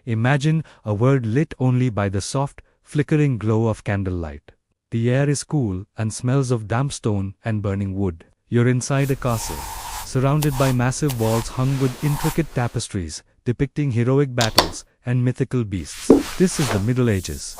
Imagine a world lit only by the soft, flickering glow of candlelight. The air is cool and smells of damp stone and burning wood. You're inside a castle, surrounded by massive walls hung with intricate tapestries depicting heroic battles and mythical beasts. This is the Middle Ages,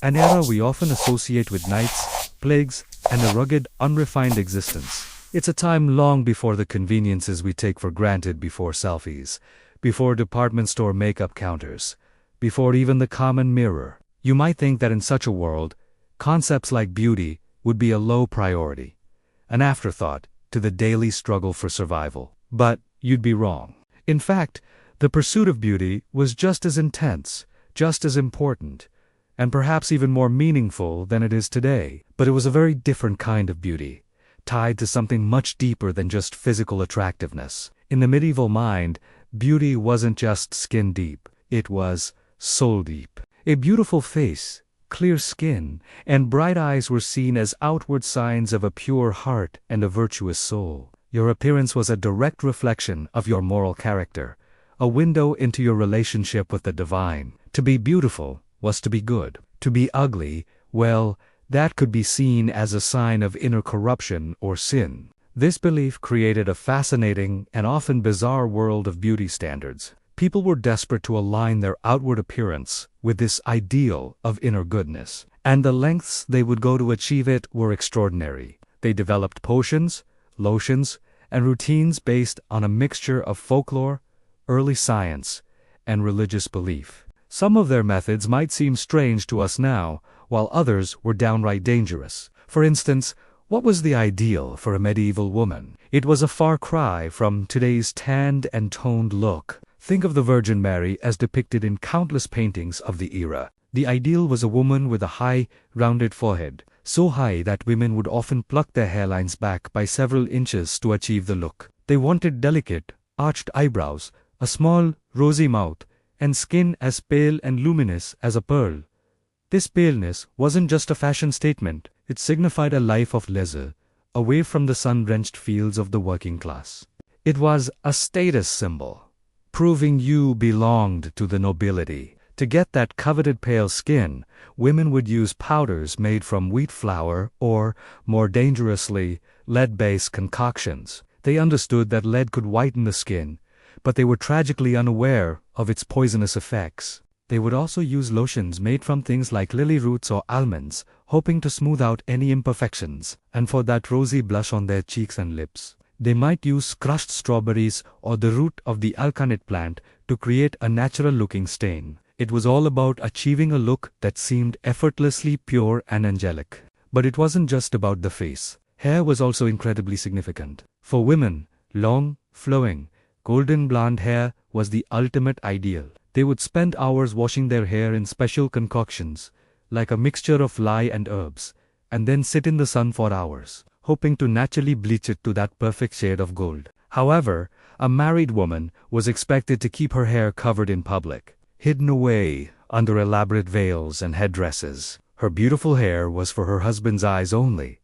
an era we often associate with knights, plagues, and a rugged, unrefined existence. It's a time long before the conveniences we take for granted, before selfies, before department store makeup counters, before even the common mirror. You might think that in such a world, concepts like beauty would be a low priority, an afterthought to the daily struggle for survival. But you'd be wrong. In fact, the pursuit of beauty was just as intense, just as important, and perhaps even more meaningful than it is today. But it was a very different kind of beauty, tied to something much deeper than just physical attractiveness. In the medieval mind, beauty wasn't just skin deep, it was soul deep. A beautiful face, clear skin, and bright eyes were seen as outward signs of a pure heart and a virtuous soul. Your appearance was a direct reflection of your moral character, a window into your relationship with the divine. To be beautiful was to be good. To be ugly, well, that could be seen as a sign of inner corruption or sin. This belief created a fascinating and often bizarre world of beauty standards. People were desperate to align their outward appearance with this ideal of inner goodness, and the lengths they would go to achieve it were extraordinary. They developed potions, lotions, and routines based on a mixture of folklore, early science, and religious belief. Some of their methods might seem strange to us now, while others were downright dangerous. For instance, what was the ideal for a medieval woman? It was a far cry from today's tanned and toned look. Think of the Virgin Mary as depicted in countless paintings of the era. The ideal was a woman with a high, rounded forehead, so high that women would often pluck their hairlines back by several inches to achieve the look. They wanted delicate, arched eyebrows, a small, rosy mouth, and skin as pale and luminous as a pearl. This paleness wasn't just a fashion statement, it signified a life of leisure, away from the sun-drenched fields of the working class. It was a status symbol, proving you belonged to the nobility. To get that coveted pale skin, women would use powders made from wheat flour or, more dangerously, lead-based concoctions. They understood that lead could whiten the skin, but they were tragically unaware of its poisonous effects. They would also use lotions made from things like lily roots or almonds, hoping to smooth out any imperfections, and for that rosy blush on their cheeks and lips. They might use crushed strawberries or the root of the alkanet plant to create a natural-looking stain. It was all about achieving a look that seemed effortlessly pure and angelic. But it wasn't just about the face. Hair was also incredibly significant. For women, long, flowing, golden blonde hair was the ultimate ideal. They would spend hours washing their hair in special concoctions, like a mixture of lye and herbs, and then sit in the sun for hours, hoping to naturally bleach it to that perfect shade of gold. However, a married woman was expected to keep her hair covered in public, hidden away under elaborate veils and headdresses. Her beautiful hair was for her husband's eyes only,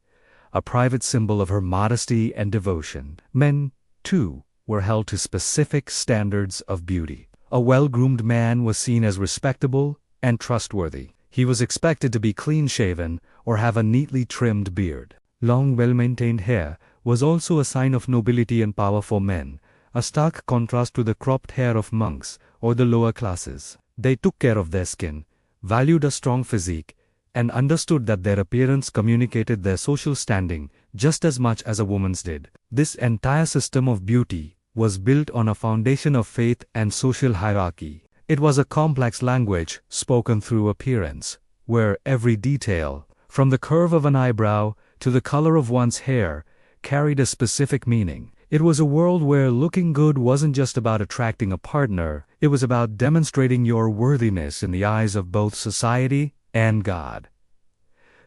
a private symbol of her modesty and devotion. Men, too, were held to specific standards of beauty. A well-groomed man was seen as respectable and trustworthy. He was expected to be clean-shaven or have a neatly trimmed beard. Long, well-maintained hair was also a sign of nobility and power for men, a stark contrast to the cropped hair of monks or the lower classes. They took care of their skin, valued a strong physique, and understood that their appearance communicated their social standing just as much as a woman's did. This entire system of beauty was built on a foundation of faith and social hierarchy. It was a complex language spoken through appearance, where every detail, from the curve of an eyebrow to the color of one's hair, carried a specific meaning. It was a world where looking good wasn't just about attracting a partner, it was about demonstrating your worthiness in the eyes of both society and God.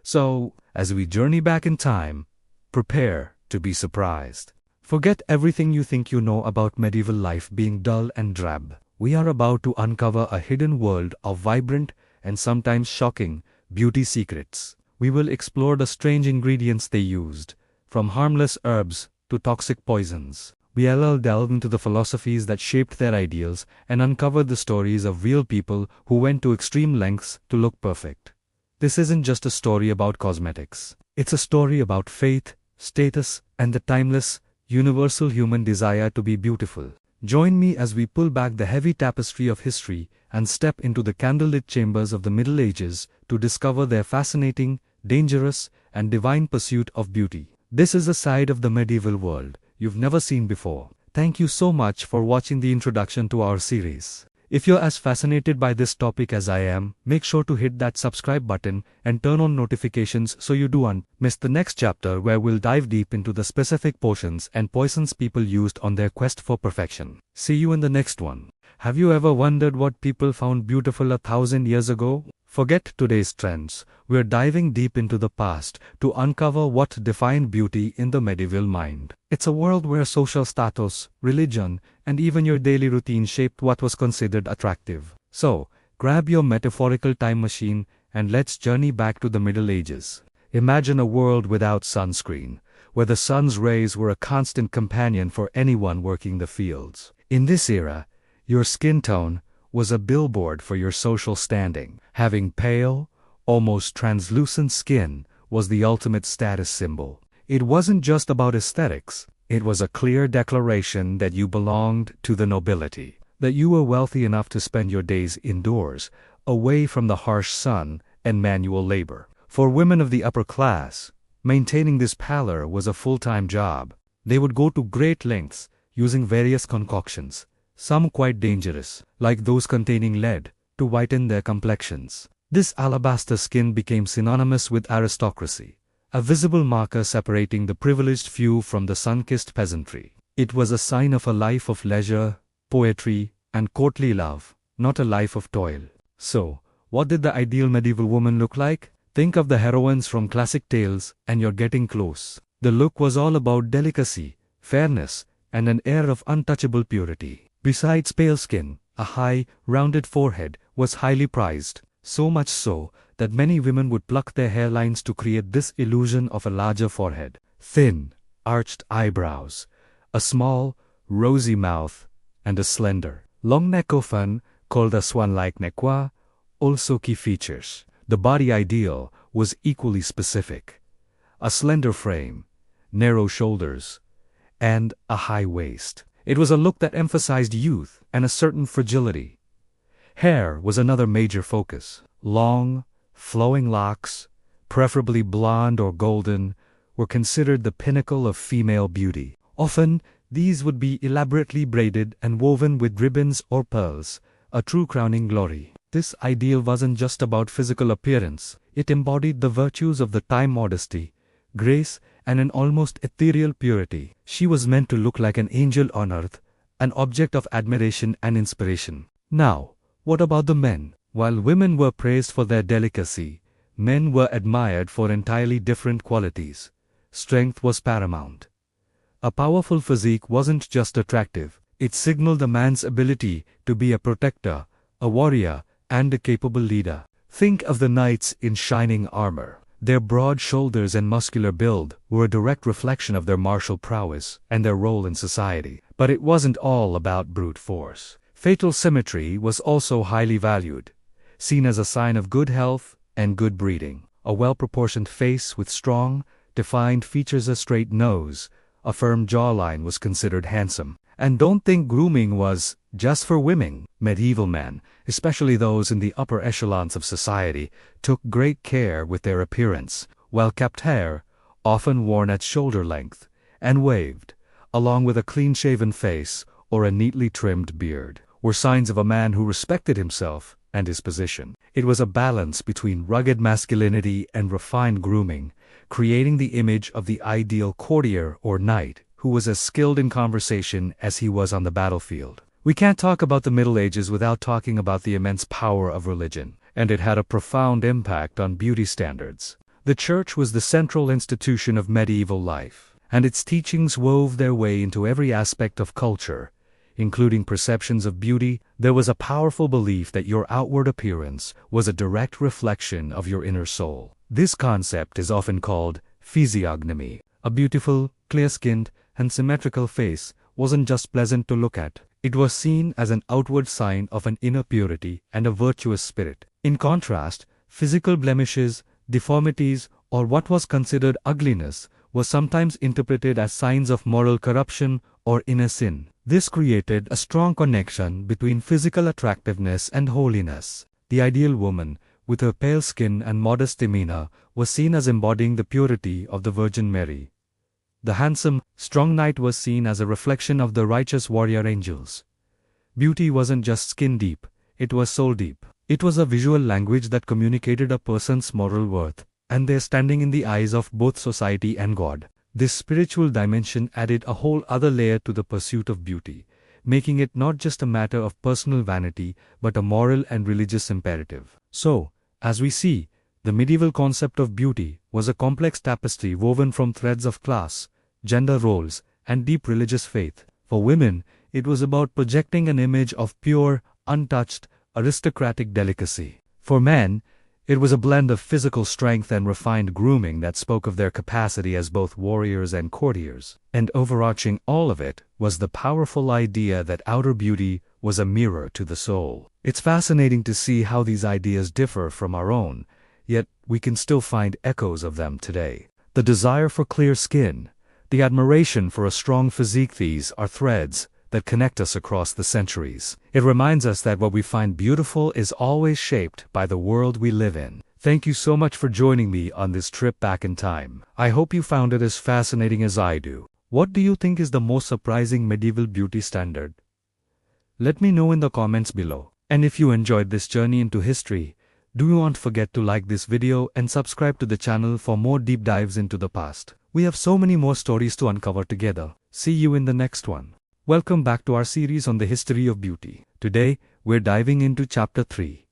So, as we journey back in time, prepare to be surprised. Forget everything you think you know about medieval life being dull and drab. We are about to uncover a hidden world of vibrant and sometimes shocking beauty secrets. We will explore the strange ingredients they used, from harmless herbs to toxic poisons. we'll delve into the philosophies that shaped their ideals and uncover the stories of real people who went to extreme lengths to look perfect. This isn't just a story about cosmetics. It's a story about faith, status, and the timeless, universal human desire to be beautiful. Join me as we pull back the heavy tapestry of history and step into the candlelit chambers of the Middle Ages to discover their fascinating, dangerous, and divine pursuit of beauty. This is a side of the medieval world you've never seen before. Thank you so much for watching the introduction to our series. If you're as fascinated by this topic as I am, make sure to hit that subscribe button and turn on notifications so you don't miss the next chapter where we'll dive deep into the specific potions and poisons people used on their quest for perfection. See you in the next one. Have you ever wondered what people found beautiful 1,000 years ago? Forget today's trends. We're diving deep into the past to uncover what defined beauty in the medieval mind. It's a world where social status, religion, and even your daily routine shaped what was considered attractive. So, grab your metaphorical time machine and let's journey back to the Middle Ages. Imagine a world without sunscreen, where the sun's rays were a constant companion for anyone working the fields. In this era, your skin tone was a billboard for your social standing. Having pale, almost translucent skin was the ultimate status symbol. It wasn't just about aesthetics. It was a clear declaration that you belonged to the nobility, that you were wealthy enough to spend your days indoors, away from the harsh sun and manual labor. For women of the upper class, maintaining this pallor was a full-time job. They would go to great lengths, using various concoctions, some quite dangerous, like those containing lead, to whiten their complexions. This alabaster skin became synonymous with aristocracy, a visible marker separating the privileged few from the sun-kissed peasantry. It was a sign of a life of leisure, poetry, and courtly love, not a life of toil. So, what did the ideal medieval woman look like? Think of the heroines from classic tales, and you're getting close. The look was all about delicacy, fairness, and an air of untouchable purity. Besides pale skin, a high, rounded forehead was highly prized, so much so that many women would pluck their hairlines to create this illusion of a larger forehead. Thin, arched eyebrows, a small, rosy mouth, and a slender, long neck often called a swan-like neck, also key features. The body ideal was equally specific. A slender frame, narrow shoulders, and a high waist. It was a look that emphasized youth and a certain fragility. Hair was another major focus. Long, flowing locks, preferably blonde or golden, were considered the pinnacle of female beauty. Often, these would be elaborately braided and woven with ribbons or pearls, a true crowning glory. This ideal wasn't just about physical appearance. It embodied the virtues of the time: modesty, grace, and an almost ethereal purity. She was meant to look like an angel on earth, an object of admiration and inspiration. Now, what about the men? While women were praised for their delicacy, men were admired for entirely different qualities. Strength was paramount. A powerful physique wasn't just attractive, it signaled a man's ability to be a protector, a warrior, and a capable leader. Think of the knights in shining armor. Their broad shoulders and muscular build were a direct reflection of their martial prowess and their role in society. But it wasn't all about brute force. Facial symmetry was also highly valued, seen as a sign of good health and good breeding. A well-proportioned face with strong, defined features, a straight nose, a firm jawline was considered handsome. And don't think grooming was just for women. Medieval men, especially those in the upper echelons of society, took great care with their appearance. Well-kept hair, often worn at shoulder length, and waved, along with a clean-shaven face or a neatly trimmed beard, were signs of a man who respected himself and his position. It was a balance between rugged masculinity and refined grooming, creating the image of the ideal courtier or knight, who was as skilled in conversation as he was on the battlefield. We can't talk about the Middle Ages without talking about the immense power of religion, and it had a profound impact on beauty standards. The church was the central institution of medieval life, and its teachings wove their way into every aspect of culture, including perceptions of beauty. There was a powerful belief that your outward appearance was a direct reflection of your inner soul. This concept is often called physiognomy. A beautiful, clear-skinned, and symmetrical face wasn't just pleasant to look at. It was seen as an outward sign of an inner purity and a virtuous spirit. In contrast, physical blemishes, deformities, or what was considered ugliness were sometimes interpreted as signs of moral corruption or inner sin. This created a strong connection between physical attractiveness and holiness. The ideal woman, with her pale skin and modest demeanor, was seen as embodying the purity of the Virgin Mary. The handsome, strong knight was seen as a reflection of the righteous warrior angels. Beauty wasn't just skin deep, it was soul deep. It was a visual language that communicated a person's moral worth and their standing in the eyes of both society and God. This spiritual dimension added a whole other layer to the pursuit of beauty, making it not just a matter of personal vanity but a moral and religious imperative. So, as we see, the medieval concept of beauty was a complex tapestry woven from threads of class, gender roles, and deep religious faith. For women, it was about projecting an image of pure, untouched, aristocratic delicacy. For men, it was a blend of physical strength and refined grooming that spoke of their capacity as both warriors and courtiers. And overarching all of it was the powerful idea that outer beauty was a mirror to the soul. It's fascinating to see how these ideas differ from our own, yet we can still find echoes of them today. The desire for clear skin, the admiration for a strong physique, these are threads that connect us across the centuries. It reminds us that what we find beautiful is always shaped by the world we live in. Thank you so much for joining me on this trip back in time. I hope you found it as fascinating as I do. What do you think is the most surprising medieval beauty standard? Let me know in the comments below. And if you enjoyed this journey into history, do not forget to like this video and subscribe to the channel for more deep dives into the past. We have so many more stories to uncover together. See you in the next one. Welcome back to our series on the history of beauty. Today, we're diving into Chapter 3,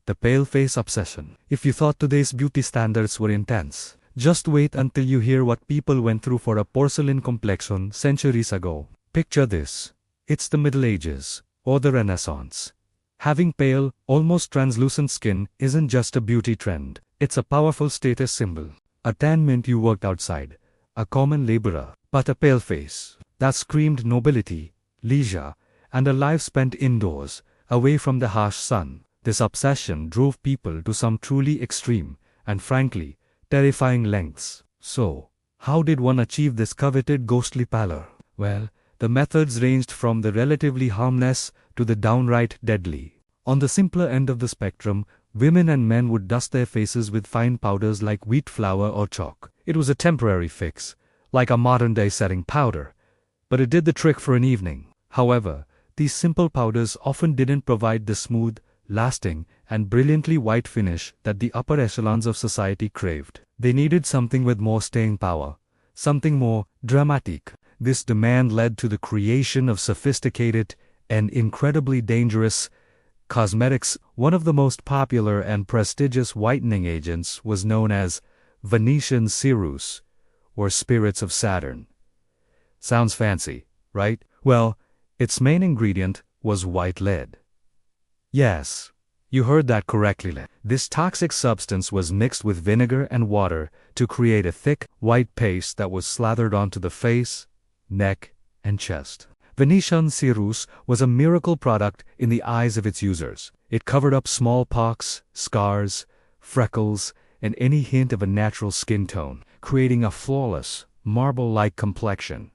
the Pale Face Obsession. If you thought today's beauty standards were intense, just wait until you hear what people went through for a porcelain complexion centuries ago. Picture this. It's the Middle Ages, or the Renaissance. Having pale, almost translucent skin isn't just a beauty trend, it's a powerful status symbol. A tan meant you worked outside, a common laborer, but a pale face that screamed nobility, leisure, and a life spent indoors, away from the harsh sun. This obsession drove people to some truly extreme, and frankly, terrifying lengths. So, how did one achieve this coveted ghostly pallor? Well, the methods ranged from the relatively harmless to the downright deadly. On the simpler end of the spectrum, women and men would dust their faces with fine powders like wheat flour or chalk. It was a temporary fix, like a modern-day setting powder, but it did the trick for an evening. However, these simple powders often didn't provide the smooth, lasting, and brilliantly white finish that the upper echelons of society craved. They needed something with more staying power, something more dramatic. This demand led to the creation of sophisticated and incredibly dangerous cosmetics. One of the most popular and prestigious whitening agents was known as Venetian cerus, or spirits of Saturn. Sounds fancy, right? Well, its main ingredient was white lead. Yes, you heard that correctly. This toxic substance was mixed with vinegar and water to create a thick, white paste that was slathered onto the face, neck, and chest. Venetian cerus was a miracle product in the eyes of its users. It covered up smallpox, scars, freckles, and any hint of a natural skin tone, creating a flawless, marble-like complexion.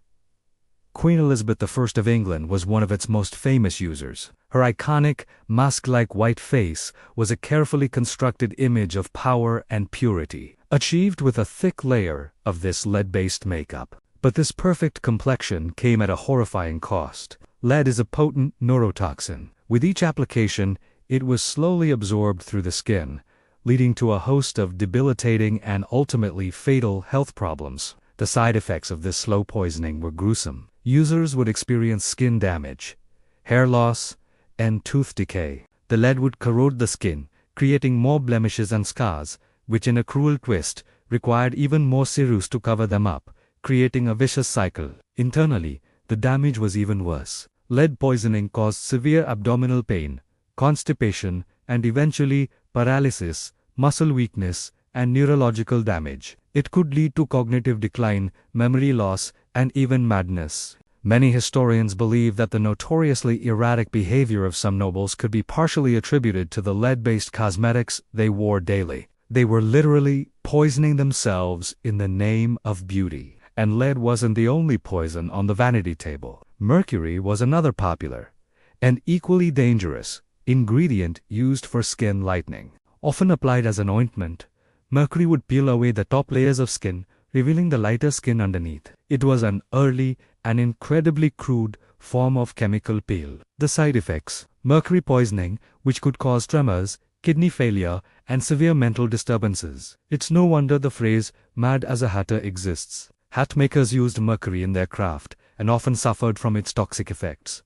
Queen Elizabeth I of England was one of its most famous users. Her iconic, mask-like white face was a carefully constructed image of power and purity, achieved with a thick layer of this lead-based makeup. But this perfect complexion came at a horrifying cost. Lead is a potent neurotoxin. With each application, it was slowly absorbed through the skin, leading to a host of debilitating and ultimately fatal health problems. The side effects of this slow poisoning were gruesome. Users would experience skin damage, hair loss, and tooth decay. The lead would corrode the skin, creating more blemishes and scars, which in a cruel twist, required even more cerus to cover them up, creating a vicious cycle. Internally, the damage was even worse. Lead poisoning caused severe abdominal pain, constipation, and eventually paralysis, muscle weakness, and neurological damage. It could lead to cognitive decline, memory loss, and even madness. Many historians believe that the notoriously erratic behavior of some nobles could be partially attributed to the lead-based cosmetics they wore daily. They were literally poisoning themselves in the name of beauty. And lead wasn't the only poison on the vanity table. Mercury was another popular, and equally dangerous, ingredient used for skin lightening. Often applied as an ointment, mercury would peel away the top layers of skin, revealing the lighter skin underneath. It was an early and incredibly crude form of chemical peel. The side effects: mercury poisoning, which could cause tremors, kidney failure, and severe mental disturbances. It's no wonder the phrase "mad as a hatter" exists. Hat makers used mercury in their craft, and often suffered from its toxic effects.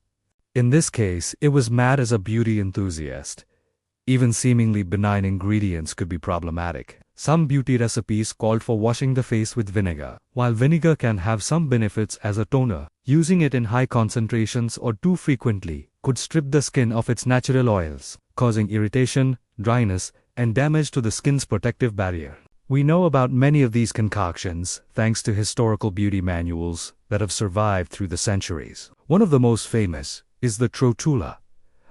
In this case, it was mad as a beauty enthusiast. Even seemingly benign ingredients could be problematic. Some beauty recipes called for washing the face with vinegar. While vinegar can have some benefits as a toner, using it in high concentrations or too frequently could strip the skin of its natural oils, causing irritation, dryness, and damage to the skin's protective barrier. We know about many of these concoctions thanks to historical beauty manuals that have survived through the centuries. One of the most famous is the Trotula,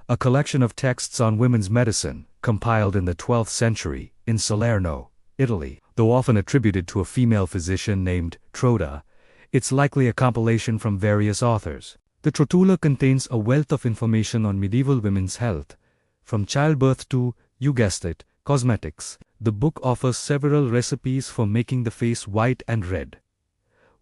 a collection of texts on women's medicine compiled in the 12th century in Salerno, Italy. Though often attributed to a female physician named Trotula, it's likely a compilation from various authors. The Trotula contains a wealth of information on medieval women's health, from childbirth to, you guessed it, cosmetics. The book offers several recipes for making the face white and red.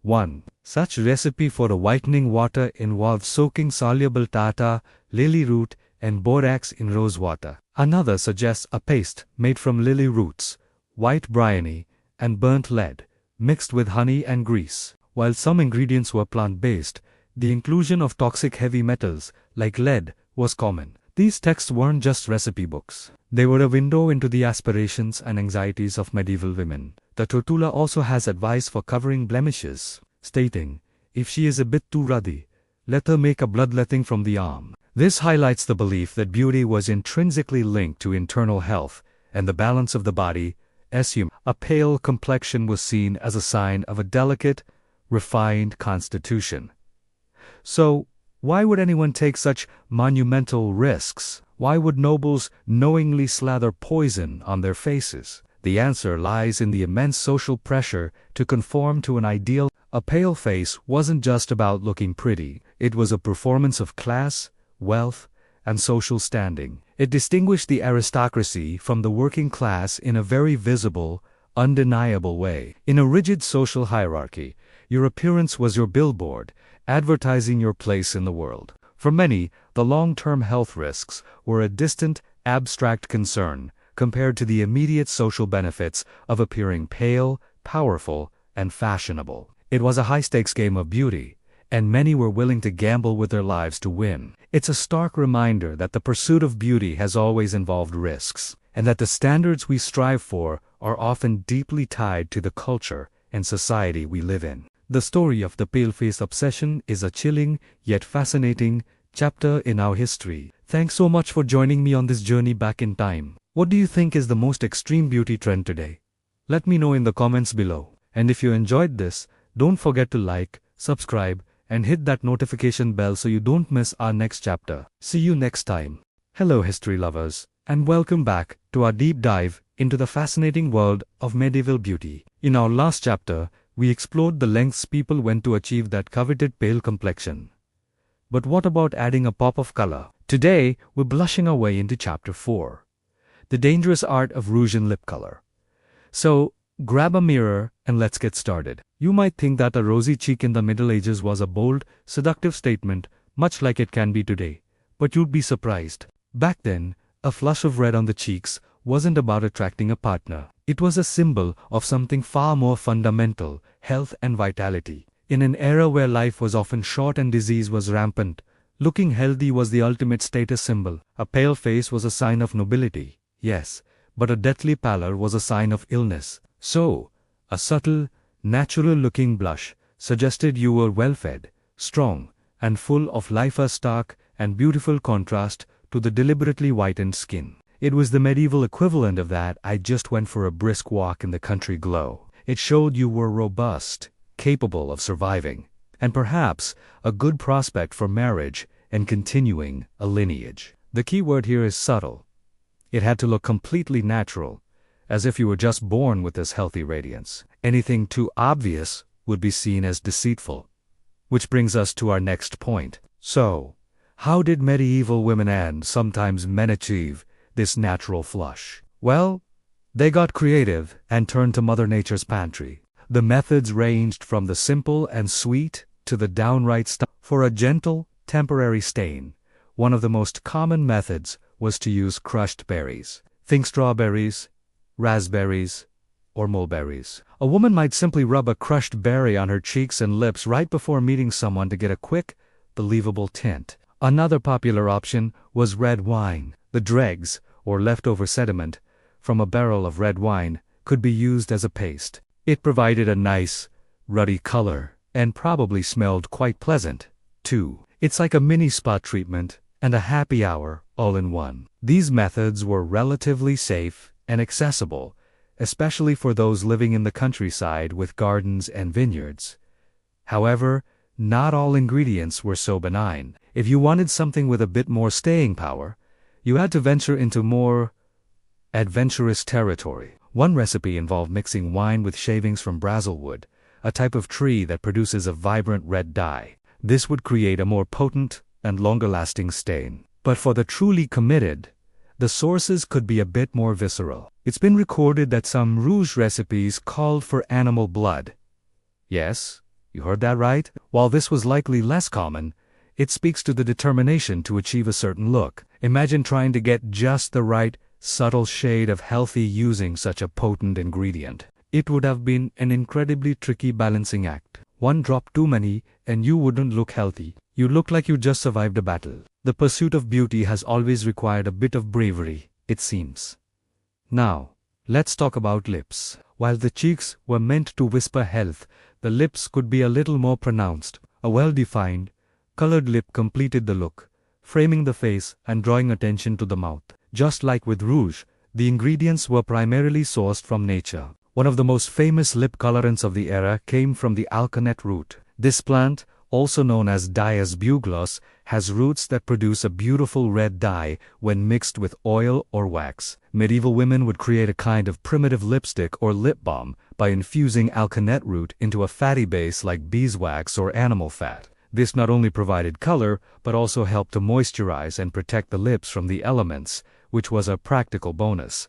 One such recipe for a whitening water involves soaking soluble tartar, lily root, and borax in rose water. Another suggests a paste made from lily roots, white bryony, and burnt lead, mixed with honey and grease. While some ingredients were plant-based, the inclusion of toxic heavy metals, like lead, was common. These texts weren't just recipe books. They were a window into the aspirations and anxieties of medieval women. The Trotula also has advice for covering blemishes, stating, if she is a bit too ruddy, let her make a bloodletting from the arm. This highlights the belief that beauty was intrinsically linked to internal health and the balance of the body. A pale complexion was seen as a sign of a delicate, refined constitution. So, why would anyone take such monumental risks? Why would nobles knowingly slather poison on their faces? The answer lies in the immense social pressure to conform to an ideal. A pale face wasn't just about looking pretty, it was a performance of class, wealth, and social standing. It distinguished the aristocracy from the working class in a very visible, undeniable way. In a rigid social hierarchy, your appearance was your billboard, advertising your place in the world. For many, the long-term health risks were a distant, abstract concern compared to the immediate social benefits of appearing pale, powerful, and fashionable. It was a high-stakes game of beauty, and many were willing to gamble with their lives to win. It's a stark reminder that the pursuit of beauty has always involved risks, and that the standards we strive for are often deeply tied to the culture and society we live in. The story of the pale-face obsession is a chilling, yet fascinating, chapter in our history. Thanks so much for joining me on this journey back in time. What do you think is the most extreme beauty trend today? Let me know in the comments below. And if you enjoyed this, don't forget to like, subscribe, and hit that notification bell so you don't miss our next chapter. See you next time. Hello history lovers, and welcome back to our deep dive into the fascinating world of medieval beauty. In our last chapter, we explored the lengths people went to achieve that coveted pale complexion. But what about adding a pop of color? Today, we're blushing our way into chapter 4, the dangerous art of rouge and lip color. So, grab a mirror and let's get started. You might think that a rosy cheek in the Middle Ages was a bold, seductive statement, much like it can be today. But you'd be surprised. Back then, a flush of red on the cheeks wasn't about attracting a partner. It was a symbol of something far more fundamental: health and vitality. In an era where life was often short and disease was rampant, looking healthy was the ultimate status symbol. A pale face was a sign of nobility, yes, but a deathly pallor was a sign of illness. So, a subtle, natural-looking blush suggested you were well-fed, strong, and full of life, a stark and beautiful contrast to the deliberately whitened skin. It was the medieval equivalent of that "I just went for a brisk walk in the country" glow. It showed you were robust, capable of surviving. and perhaps a good prospect for marriage and continuing a lineage. The key word here is subtle. It had to look completely natural, as if you were just born with this healthy radiance. Anything too obvious would be seen as deceitful. Which brings us to our next point. So, how did medieval women and sometimes men achieve this natural flush? Well, they got creative and turned to Mother Nature's pantry. The methods ranged from the simple and sweet to the downright stuff. For a gentle, temporary stain, one of the most common methods was to use crushed berries. Think strawberries, raspberries, or mulberries. A woman might simply rub a crushed berry on her cheeks and lips right before meeting someone to get a quick, believable tint. Another popular option was red wine. The dregs, or leftover sediment, from a barrel of red wine could be used as a paste. It provided a nice, ruddy color, and probably smelled quite pleasant, too. It's like a mini spa treatment and a happy hour all in one. These methods were relatively safe and accessible, especially for those living in the countryside with gardens and vineyards. However, not all ingredients were so benign. If you wanted something with a bit more staying power, you had to venture into more adventurous territory. One recipe involved mixing wine with shavings from brazelwood, a type of tree that produces a vibrant red dye. This would create a more potent and longer-lasting stain. But for the truly committed, the sources could be a bit more visceral. It's been recorded that some rouge recipes called for animal blood. Yes, you heard that right? While this was likely less common, it speaks to the determination to achieve a certain look. Imagine trying to get just the right, subtle shade of healthy using such a potent ingredient. It would have been an incredibly tricky balancing act. One drop too many, and you wouldn't look healthy. You look like you just survived a battle. The pursuit of beauty has always required a bit of bravery, it seems. Now, let's talk about lips. While the cheeks were meant to whisper health, the lips could be a little more pronounced. A well-defined, colored lip completed the look, framing the face and drawing attention to the mouth. Just like with rouge, the ingredients were primarily sourced from nature. One of the most famous lip colorants of the era came from the alkanet root. This plant, also known as Dias bugloss, has roots that produce a beautiful red dye when mixed with oil or wax. Medieval women would create a kind of primitive lipstick or lip balm by infusing alkanet root into a fatty base like beeswax or animal fat. This not only provided color, but also helped to moisturize and protect the lips from the elements, which was a practical bonus.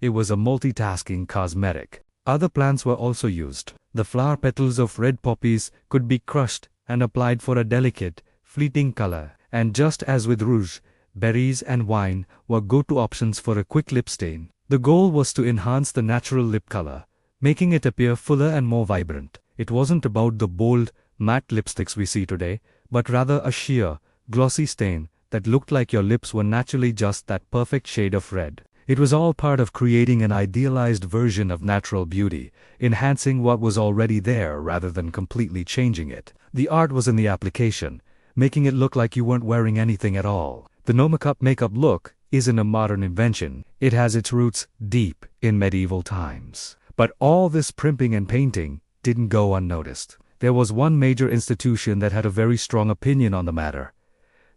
It was a multitasking cosmetic. Other plants were also used. The flower petals of red poppies could be crushed and applied for a delicate, fleeting color. And just as with rouge, berries and wine were go-to options for a quick lip stain. The goal was to enhance the natural lip color, making it appear fuller and more vibrant. It wasn't about the bold, matte lipsticks we see today, but rather a sheer, glossy stain that looked like your lips were naturally just that perfect shade of red. It was all part of creating an idealized version of natural beauty, enhancing what was already there rather than completely changing it. The art was in the application, making it look like you weren't wearing anything at all. The no makeup look isn't a modern invention. It has its roots deep in medieval times. But all this primping and painting didn't go unnoticed. There was one major institution that had a very strong opinion on the matter: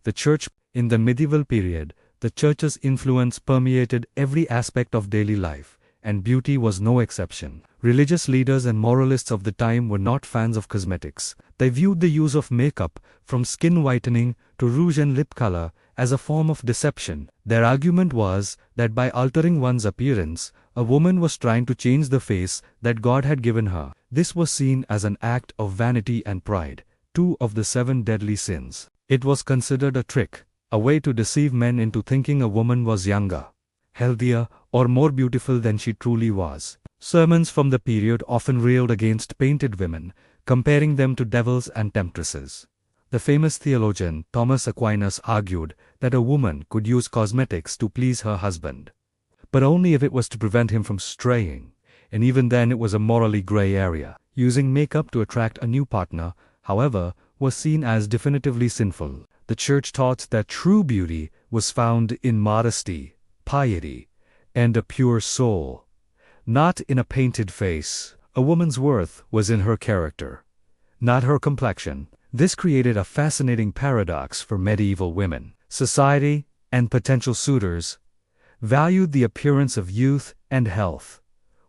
the church. In the medieval period, the church's influence permeated every aspect of daily life, and beauty was no exception. Religious leaders and moralists of the time were not fans of cosmetics. They viewed the use of makeup, from skin whitening to rouge and lip color, as a form of deception. Their argument was that by altering one's appearance, a woman was trying to change the face that God had given her. This was seen as an act of vanity and pride, two of the 7 deadly sins. It was considered a trick, a way to deceive men into thinking a woman was younger, healthier, or more beautiful than she truly was. Sermons from the period often railed against painted women, comparing them to devils and temptresses. The famous theologian Thomas Aquinas argued that a woman could use cosmetics to please her husband, but only if it was to prevent him from straying, and even then it was a morally gray area. Using makeup to attract a new partner, however, was seen as definitively sinful. The church taught that true beauty was found in modesty, piety, and a pure soul, not in a painted face. A woman's worth was in her character, not her complexion. This created a fascinating paradox for medieval women. Society, and potential suitors, valued the appearance of youth and health,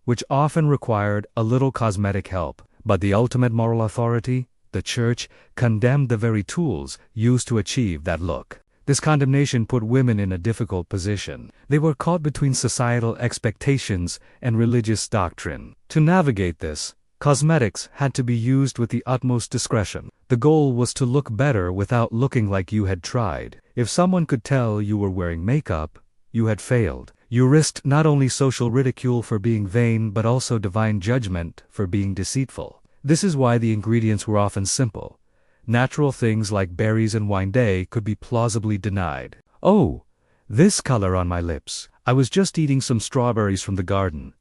which often required a little cosmetic help. But the ultimate moral authority, the Church, condemned the very tools used to achieve that look. This condemnation put women in a difficult position. They were caught between societal expectations and religious doctrine. To navigate this, cosmetics had to be used with the utmost discretion. The goal was to look better without looking like you had tried. If someone could tell you were wearing makeup, you had failed. You risked not only social ridicule for being vain but also divine judgment for being deceitful. This is why the ingredients were often simple. Natural things like berries and wine day could be plausibly denied. Oh, this color on my lips. I was just eating some strawberries from the garden.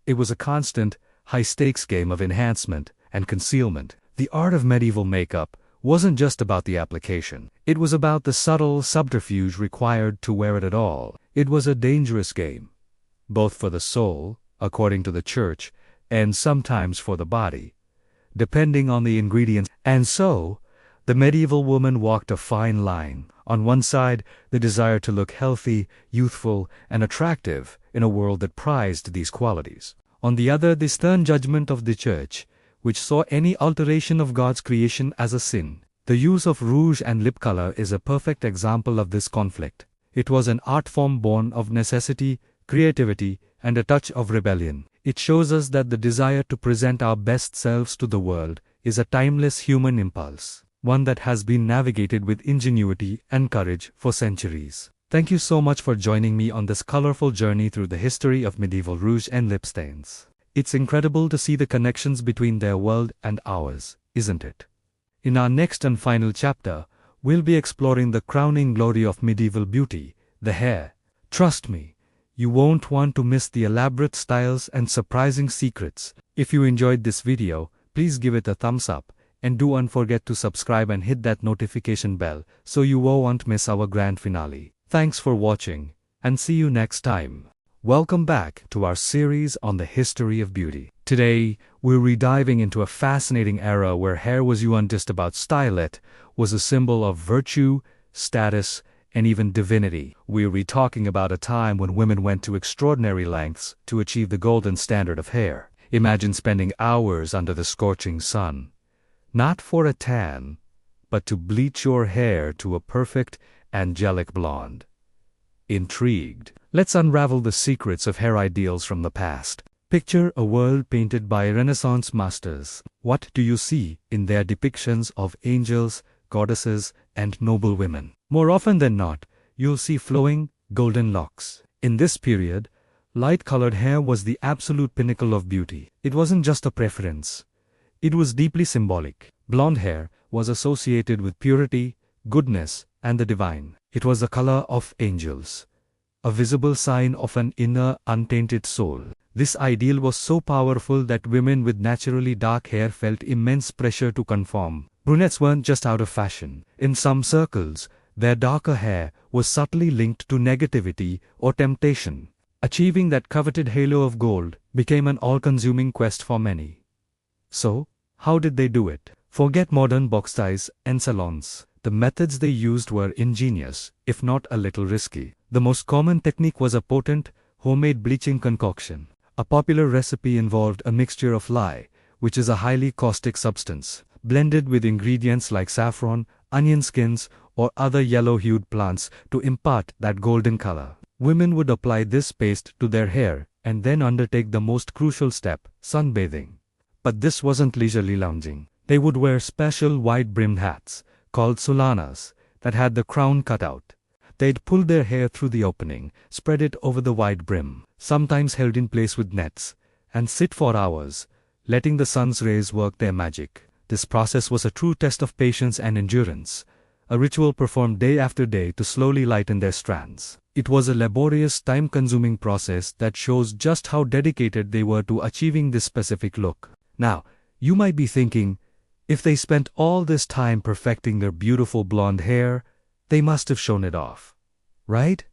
It was a constant, high-stakes game of enhancement and concealment. The art of medieval makeup wasn't just about the application. It was about the subtle subterfuge required to wear it at all. It was a dangerous game, both for the soul, according to the Church, and sometimes for the body, depending on the ingredients. And so, the medieval woman walked a fine line. On one side, the desire to look healthy, youthful, and attractive in a world that prized these qualities. On the other, the stern judgment of the Church, which saw any alteration of God's creation as a sin. The use of rouge and lip color is a perfect example of this conflict. It was an art form born of necessity, creativity, and a touch of rebellion. It shows us that the desire to present our best selves to the world is a timeless human impulse, one that has been navigated with ingenuity and courage for centuries. Thank you so much for joining me on this colorful journey through the history of medieval rouge and lip stains. It's incredible to see the connections between their world and ours, isn't it? In our next and final chapter, we'll be exploring the crowning glory of medieval beauty, the hair. Trust me, you won't want to miss the elaborate styles and surprising secrets. If you enjoyed this video, please give it a thumbs up, and don't forget to subscribe and hit that notification bell so you won't miss our grand finale. Thanks for watching, and see you next time. Welcome back to our series on the history of beauty. Today, we're rediving into a fascinating era where hair wasn't just about style, it was a symbol of virtue, status, and even divinity. We're talking about a time when women went to extraordinary lengths to achieve the golden standard of hair. Imagine spending hours under the scorching sun, not for a tan, but to bleach your hair to a perfect, angelic blonde. Intrigued? Let's unravel the secrets of hair ideals from the past. Picture a world painted by Renaissance masters. What do you see in their depictions of angels, goddesses, and noble women? More often than not, you'll see flowing, golden locks. In this period, light-colored hair was the absolute pinnacle of beauty. It wasn't just a preference. It was deeply symbolic. Blonde hair was associated with purity, goodness, and the divine. It was the color of angels, a visible sign of an inner, untainted soul. This ideal was so powerful that women with naturally dark hair felt immense pressure to conform. Brunettes weren't just out of fashion. In some circles, their darker hair was subtly linked to negativity or temptation. Achieving that coveted halo of gold became an all-consuming quest for many. So, how did they do it? Forget modern box ties and salons. The methods they used were ingenious, if not a little risky. The most common technique was a potent, homemade bleaching concoction. A popular recipe involved a mixture of lye, which is a highly caustic substance, blended with ingredients like saffron, onion skins, or other yellow-hued plants to impart that golden color. Women would apply this paste to their hair and then undertake the most crucial step, sunbathing. But this wasn't leisurely lounging. They would wear special wide-brimmed hats, called solanas, that had the crown cut out. They'd pull their hair through the opening, spread it over the wide brim, sometimes held in place with nets, and sit for hours, letting the sun's rays work their magic. This process was a true test of patience and endurance, a ritual performed day after day to slowly lighten their strands. It was a laborious, time-consuming process that shows just how dedicated they were to achieving this specific look. Now, you might be thinking, if they spent all this time perfecting their beautiful blonde hair, they must have shown it off, right?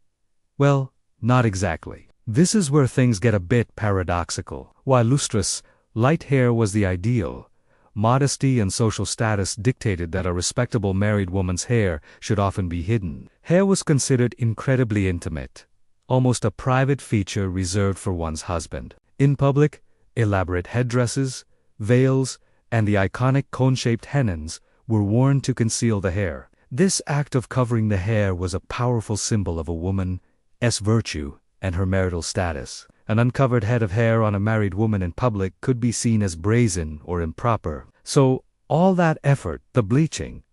Well, not exactly. This is where things get a bit paradoxical. While lustrous, light hair was the ideal, modesty and social status dictated that a respectable married woman's hair should often be hidden. Hair was considered incredibly intimate, almost a private feature reserved for one's husband. In public, elaborate headdresses, veils, and the iconic cone-shaped hennons were worn to conceal the hair. This act of covering the hair was a powerful symbol of a woman's virtue and her marital status. An uncovered head of hair on a married woman in public could be seen as brazen or improper. So, all that effort, the bleaching,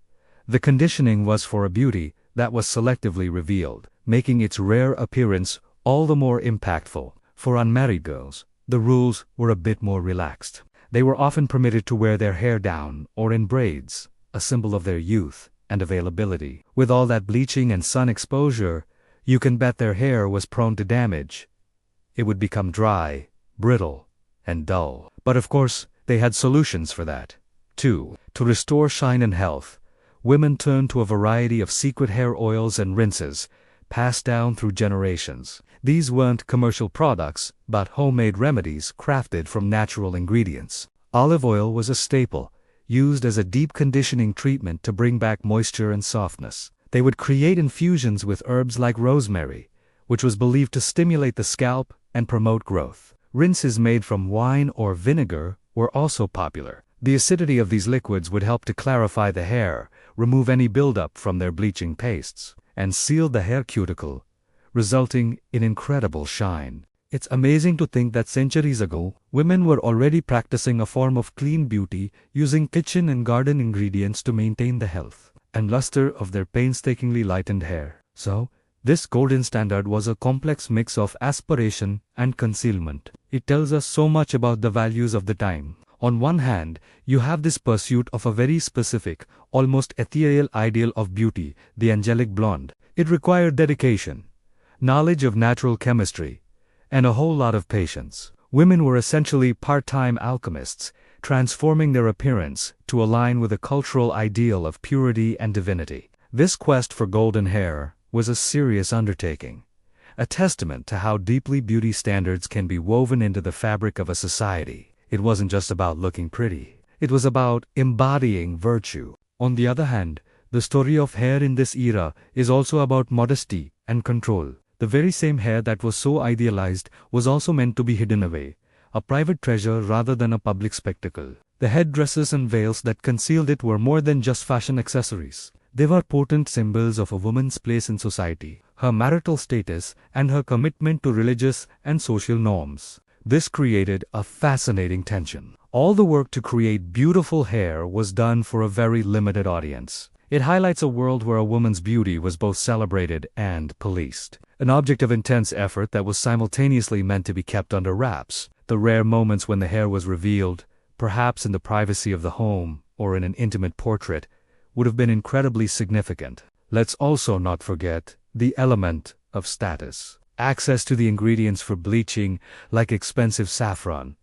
the conditioning was for a beauty that was selectively revealed, making its rare appearance all the more impactful. For unmarried girls, the rules were a bit more relaxed. They were often permitted to wear their hair down or in braids, a symbol of their youth and availability. With all that bleaching and sun exposure, you can bet their hair was prone to damage. It would become dry, brittle, and dull. But of course, they had solutions for that, too. To restore shine and health, women turned to a variety of secret hair oils and rinses, passed down through generations. These weren't commercial products, but homemade remedies crafted from natural ingredients. Olive oil was a staple, used as a deep conditioning treatment to bring back moisture and softness. They would create infusions with herbs like rosemary, which was believed to stimulate the scalp and promote growth. Rinses made from wine or vinegar were also popular. The acidity of these liquids would help to clarify the hair, remove any buildup from their bleaching pastes, and seal the hair cuticle, resulting in incredible shine. It's amazing to think that centuries ago, women were already practicing a form of clean beauty using kitchen and garden ingredients to maintain the health and luster of their painstakingly lightened hair. So, this golden standard was a complex mix of aspiration and concealment. It tells us so much about the values of the time. On one hand, you have this pursuit of a very specific, almost ethereal ideal of beauty, the angelic blonde. It required dedication, knowledge of natural chemistry, and a whole lot of patience. Women were essentially part-time alchemists, transforming their appearance to align with a cultural ideal of purity and divinity. This quest for golden hair was a serious undertaking, a testament to how deeply beauty standards can be woven into the fabric of a society. It wasn't just about looking pretty. It was about embodying virtue. On the other hand, the story of hair in this era is also about modesty and control. The very same hair that was so idealized was also meant to be hidden away, a private treasure rather than a public spectacle. The headdresses and veils that concealed it were more than just fashion accessories. They were potent symbols of a woman's place in society, her marital status, and her commitment to religious and social norms. This created a fascinating tension. All the work to create beautiful hair was done for a very limited audience. It highlights a world where a woman's beauty was both celebrated and policed. An object of intense effort that was simultaneously meant to be kept under wraps. The rare moments when the hair was revealed, perhaps in the privacy of the home or in an intimate portrait, would have been incredibly significant. Let's also not forget the element of status. Access to the ingredients for bleaching, like expensive saffron,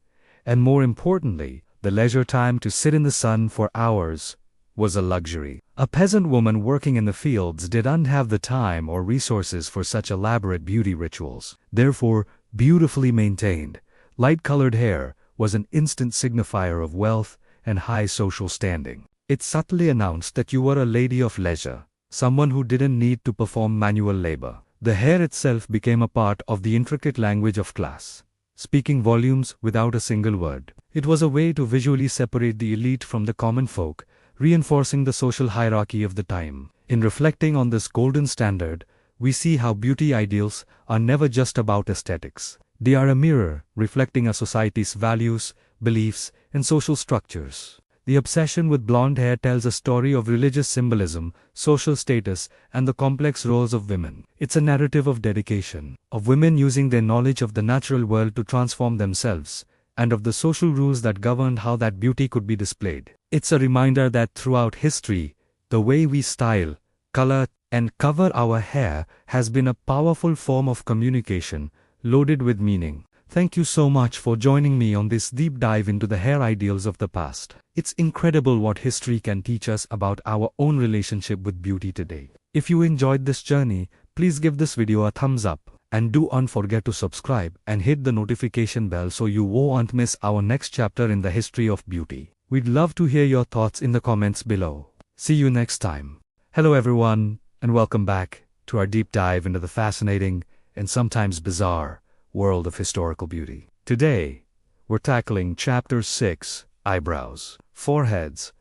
and more importantly, the leisure time to sit in the sun for hours, was a luxury. A peasant woman working in the fields didn't have the time or resources for such elaborate beauty rituals. Therefore, beautifully maintained, light-colored hair was an instant signifier of wealth and high social standing. It subtly announced that you were a lady of leisure, someone who didn't need to perform manual labor. The hair itself became a part of the intricate language of class, speaking volumes without a single word. It was a way to visually separate the elite from the common folk, reinforcing the social hierarchy of the time. In reflecting on this golden standard, we see how beauty ideals are never just about aesthetics. They are a mirror reflecting a society's values, beliefs, and social structures. The obsession with blonde hair tells a story of religious symbolism, social status, and the complex roles of women. It's a narrative of dedication, of women using their knowledge of the natural world to transform themselves, and of the social rules that governed how that beauty could be displayed. It's a reminder that throughout history, the way we style, color, and cover our hair has been a powerful form of communication, loaded with meaning. Thank you so much for joining me on this deep dive into the hair ideals of the past. It's incredible what history can teach us about our own relationship with beauty today. If you enjoyed this journey, please give this video a thumbs up, and don't forget to subscribe and hit the notification bell so you won't miss our next chapter in the history of beauty. We'd love to hear your thoughts in the comments below. See you next time. Hello everyone, and welcome back to our deep dive into the fascinating and sometimes bizarre world of historical beauty. Today, we're tackling Chapter 6, Eyebrows, Foreheads,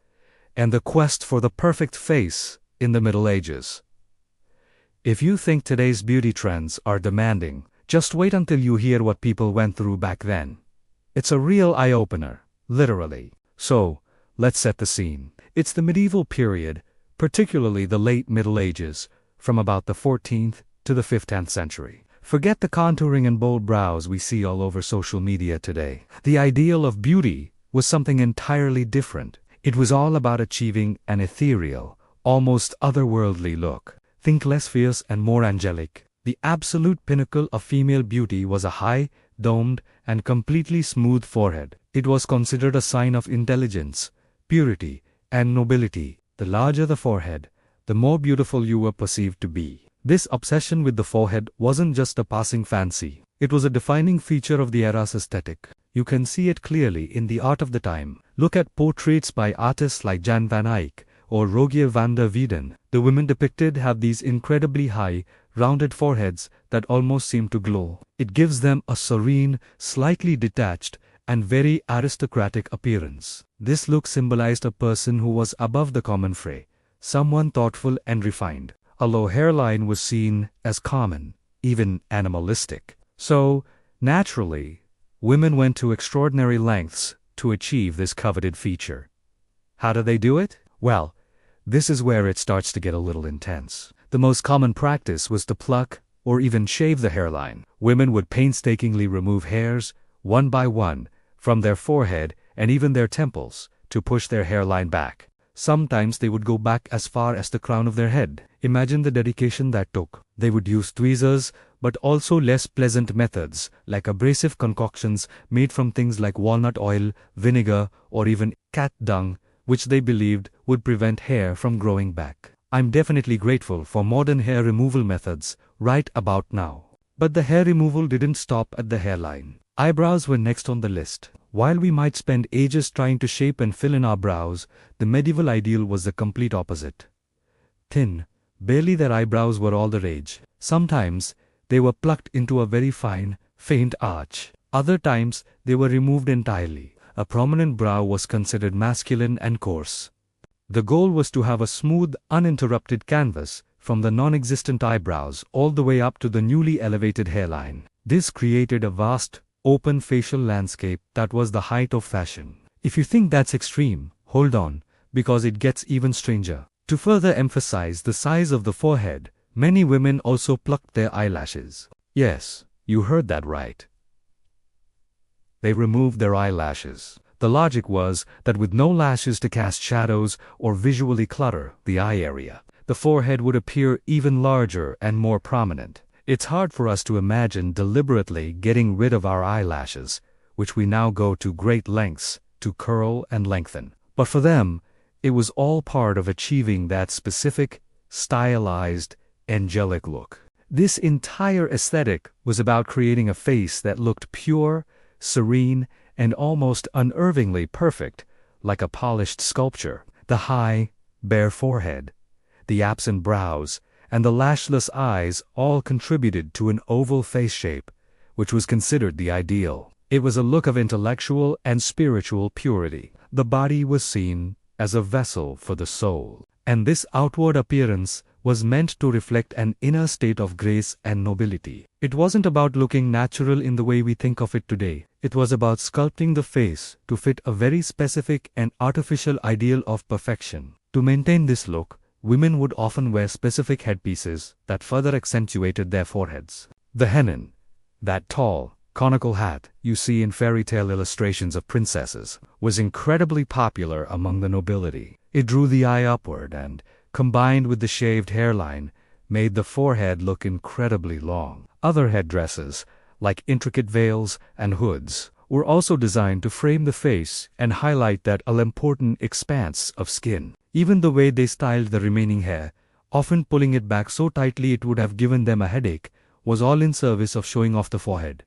and the quest for the perfect face in the Middle Ages. If you think today's beauty trends are demanding, just wait until you hear what people went through back then. It's a real eye-opener, literally. So, let's set the scene. It's the medieval period, particularly the late Middle Ages, from about the 14th to the 15th century. Forget the contouring and bold brows we see all over social media today. The ideal of beauty was something entirely different. It was all about achieving an ethereal, almost otherworldly look. Think less fierce and more angelic. The absolute pinnacle of female beauty was a high, domed, and completely smooth forehead. It was considered a sign of intelligence, purity, and nobility. The larger the forehead, the more beautiful you were perceived to be. This obsession with the forehead wasn't just a passing fancy. It was a defining feature of the era's aesthetic. You can see it clearly in the art of the time. Look at portraits by artists like Jan van Eyck or Rogier van der Weyden. The women depicted have these incredibly high, rounded foreheads that almost seem to glow. It gives them a serene, slightly detached, and very aristocratic appearance. This look symbolized a person who was above the common fray, someone thoughtful and refined. A low hairline was seen as common, even animalistic. So, naturally, women went to extraordinary lengths to achieve this coveted feature. How do they do it? Well, this is where it starts to get a little intense. The most common practice was to pluck or even shave the hairline. Women would painstakingly remove hairs, one by one, from their forehead and even their temples, to push their hairline back. Sometimes they would go back as far as the crown of their head. Imagine the dedication that took. They would use tweezers, but also less pleasant methods, like abrasive concoctions made from things like walnut oil, vinegar, or even cat dung, which they believed would prevent hair from growing back. I'm definitely grateful for modern hair removal methods right about now. But the hair removal didn't stop at the hairline. Eyebrows were next on the list. While we might spend ages trying to shape and fill in our brows, the medieval ideal was the complete opposite. Thin, barely their eyebrows were all the rage. Sometimes, they were plucked into a very fine, faint arch. Other times, they were removed entirely. A prominent brow was considered masculine and coarse. The goal was to have a smooth, uninterrupted canvas from the non-existent eyebrows all the way up to the newly elevated hairline. This created a vast, open facial landscape that was the height of fashion. If you think that's extreme, hold on, because it gets even stranger. To further emphasize the size of the forehead, many women also plucked their eyelashes. Yes, you heard that right. They removed their eyelashes. The logic was that with no lashes to cast shadows or visually clutter the eye area, the forehead would appear even larger and more prominent. It's hard for us to imagine deliberately getting rid of our eyelashes, which we now go to great lengths to curl and lengthen. But for them, it was all part of achieving that specific, stylized, angelic look. This entire aesthetic was about creating a face that looked pure, serene, and almost unervingly perfect, like a polished sculpture. The high, bare forehead, the absent brows, and the lashless eyes all contributed to an oval face shape, which was considered the ideal. It was a look of intellectual and spiritual purity. The body was seen as a vessel for the soul, and this outward appearance was meant to reflect an inner state of grace and nobility. It wasn't about looking natural in the way we think of it today. It was about sculpting the face to fit a very specific and artificial ideal of perfection. To maintain this look, women would often wear specific headpieces that further accentuated their foreheads. The hennin, that tall, conical hat you see in fairy tale illustrations of princesses, was incredibly popular among the nobility. It drew the eye upward and, combined with the shaved hairline, made the forehead look incredibly long. Other headdresses, like intricate veils and hoods, were also designed to frame the face and highlight that all-important expanse of skin. Even the way they styled the remaining hair, often pulling it back so tightly it would have given them a headache, was all in service of showing off the forehead.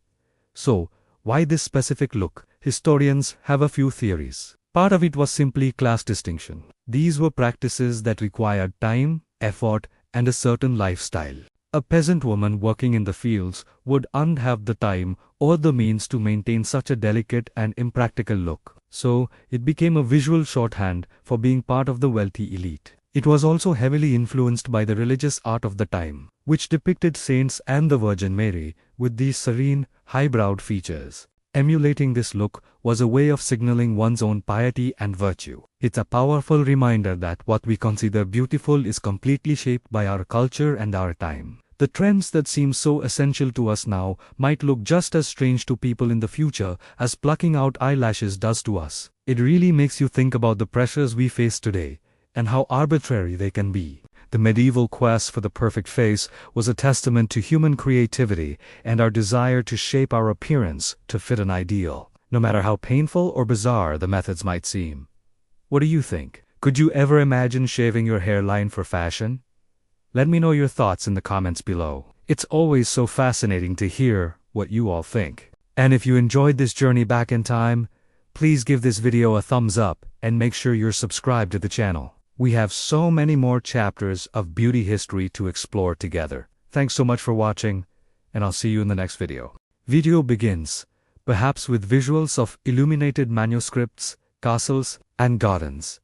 So, why this specific look? Historians have a few theories. Part of it was simply class distinction. These were practices that required time, effort, and a certain lifestyle. A peasant woman working in the fields wouldn't have the time or the means to maintain such a delicate and impractical look. So, it became a visual shorthand for being part of the wealthy elite. It was also heavily influenced by the religious art of the time, which depicted saints and the Virgin Mary with these serene, high-browed features. Emulating this look was a way of signaling one's own piety and virtue. It's a powerful reminder that what we consider beautiful is completely shaped by our culture and our time. The trends that seem so essential to us now might look just as strange to people in the future as plucking out eyelashes does to us. It really makes you think about the pressures we face today, and how arbitrary they can be. The medieval quest for the perfect face was a testament to human creativity and our desire to shape our appearance to fit an ideal, no matter how painful or bizarre the methods might seem. What do you think? Could you ever imagine shaving your hairline for fashion? Let me know your thoughts in the comments below. It's always so fascinating to hear what you all think. And if you enjoyed this journey back in time, please give this video a thumbs up and make sure you're subscribed to the channel. We have so many more chapters of beauty history to explore together. Thanks so much for watching, and I'll see you in the next video. Video begins, perhaps with visuals of illuminated manuscripts, castles, and gardens.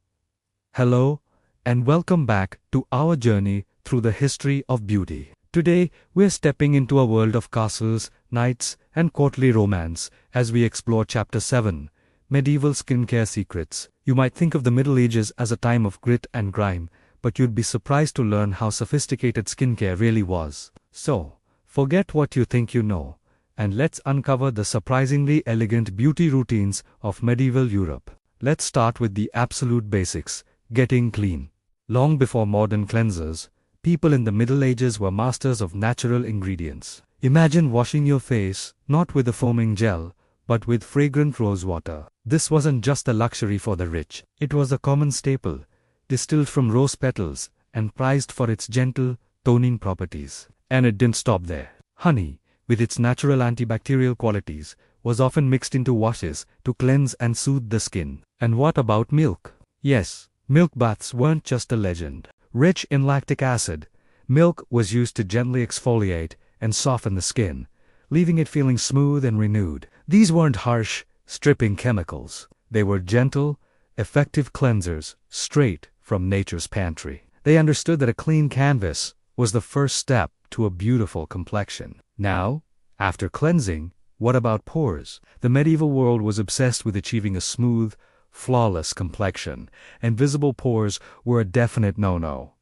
Hello, and welcome back to our journey through the history of beauty. Today, we're stepping into a world of castles, knights, and courtly romance as we explore Chapter 7, Medieval Skincare Secrets. You might think of the Middle Ages as a time of grit and grime, but you'd be surprised to learn how sophisticated skincare really was. So, forget what you think you know, and let's uncover the surprisingly elegant beauty routines of medieval Europe. Let's start with the absolute basics, getting clean. Long before modern cleansers, people in the Middle Ages were masters of natural ingredients. Imagine washing your face, not with a foaming gel, but with fragrant rose water. This wasn't just a luxury for the rich. It was a common staple, distilled from rose petals and prized for its gentle, toning properties. And it didn't stop there. Honey, with its natural antibacterial qualities, was often mixed into washes to cleanse and soothe the skin. And what about milk? Yes, milk baths weren't just a legend. Rich in lactic acid, milk was used to gently exfoliate and soften the skin, leaving it feeling smooth and renewed. These weren't harsh, stripping chemicals. They were gentle, effective cleansers straight from nature's pantry. They understood that a clean canvas was the first step to a beautiful complexion. Now, after cleansing, what about pores? The medieval world was obsessed with achieving a smooth, flawless complexion, and visible pores were a definite no-no.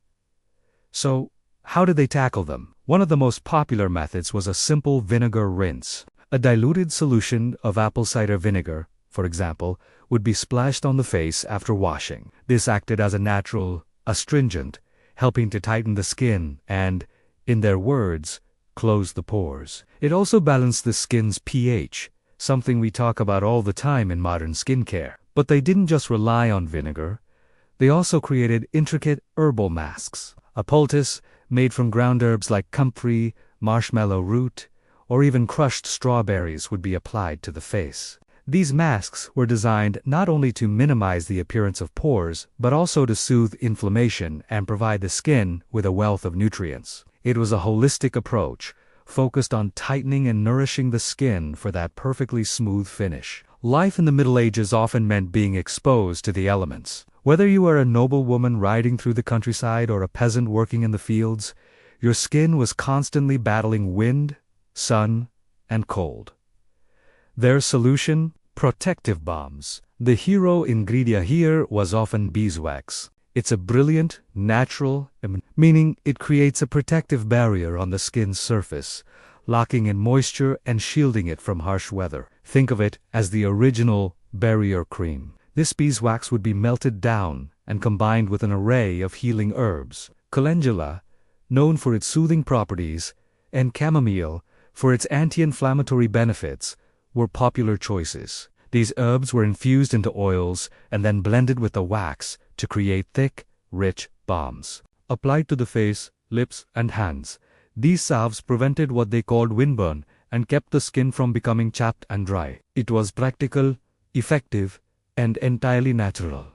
So, how did they tackle them? One of the most popular methods was a simple vinegar rinse. A diluted solution of apple cider vinegar, for example, would be splashed on the face after washing. This acted as a natural astringent, helping to tighten the skin and, in their words, close the pores. It also balanced the skin's pH, something we talk about all the time in modern skincare. But they didn't just rely on vinegar. They also created intricate herbal masks. A poultice made from ground herbs like comfrey, marshmallow root, or even crushed strawberries would be applied to the face. These masks were designed not only to minimize the appearance of pores, but also to soothe inflammation and provide the skin with a wealth of nutrients. It was a holistic approach, focused on tightening and nourishing the skin for that perfectly smooth finish. Life in the Middle Ages often meant being exposed to the elements. Whether you were a noblewoman riding through the countryside or a peasant working in the fields, your skin was constantly battling wind, sun, and cold. Their solution? Protective balms. The hero ingredient here was often beeswax. It's a brilliant, natural, meaning it creates a protective barrier on the skin's surface, locking in moisture and shielding it from harsh weather. Think of it as the original barrier cream. This beeswax would be melted down and combined with an array of healing herbs. Calendula, known for its soothing properties, and chamomile, for its anti-inflammatory benefits, were popular choices. These herbs were infused into oils and then blended with the wax to create thick, rich balms. Applied to the face, lips, and hands, these salves prevented what they called windburn and kept the skin from becoming chapped and dry. It was practical, effective, and entirely natural.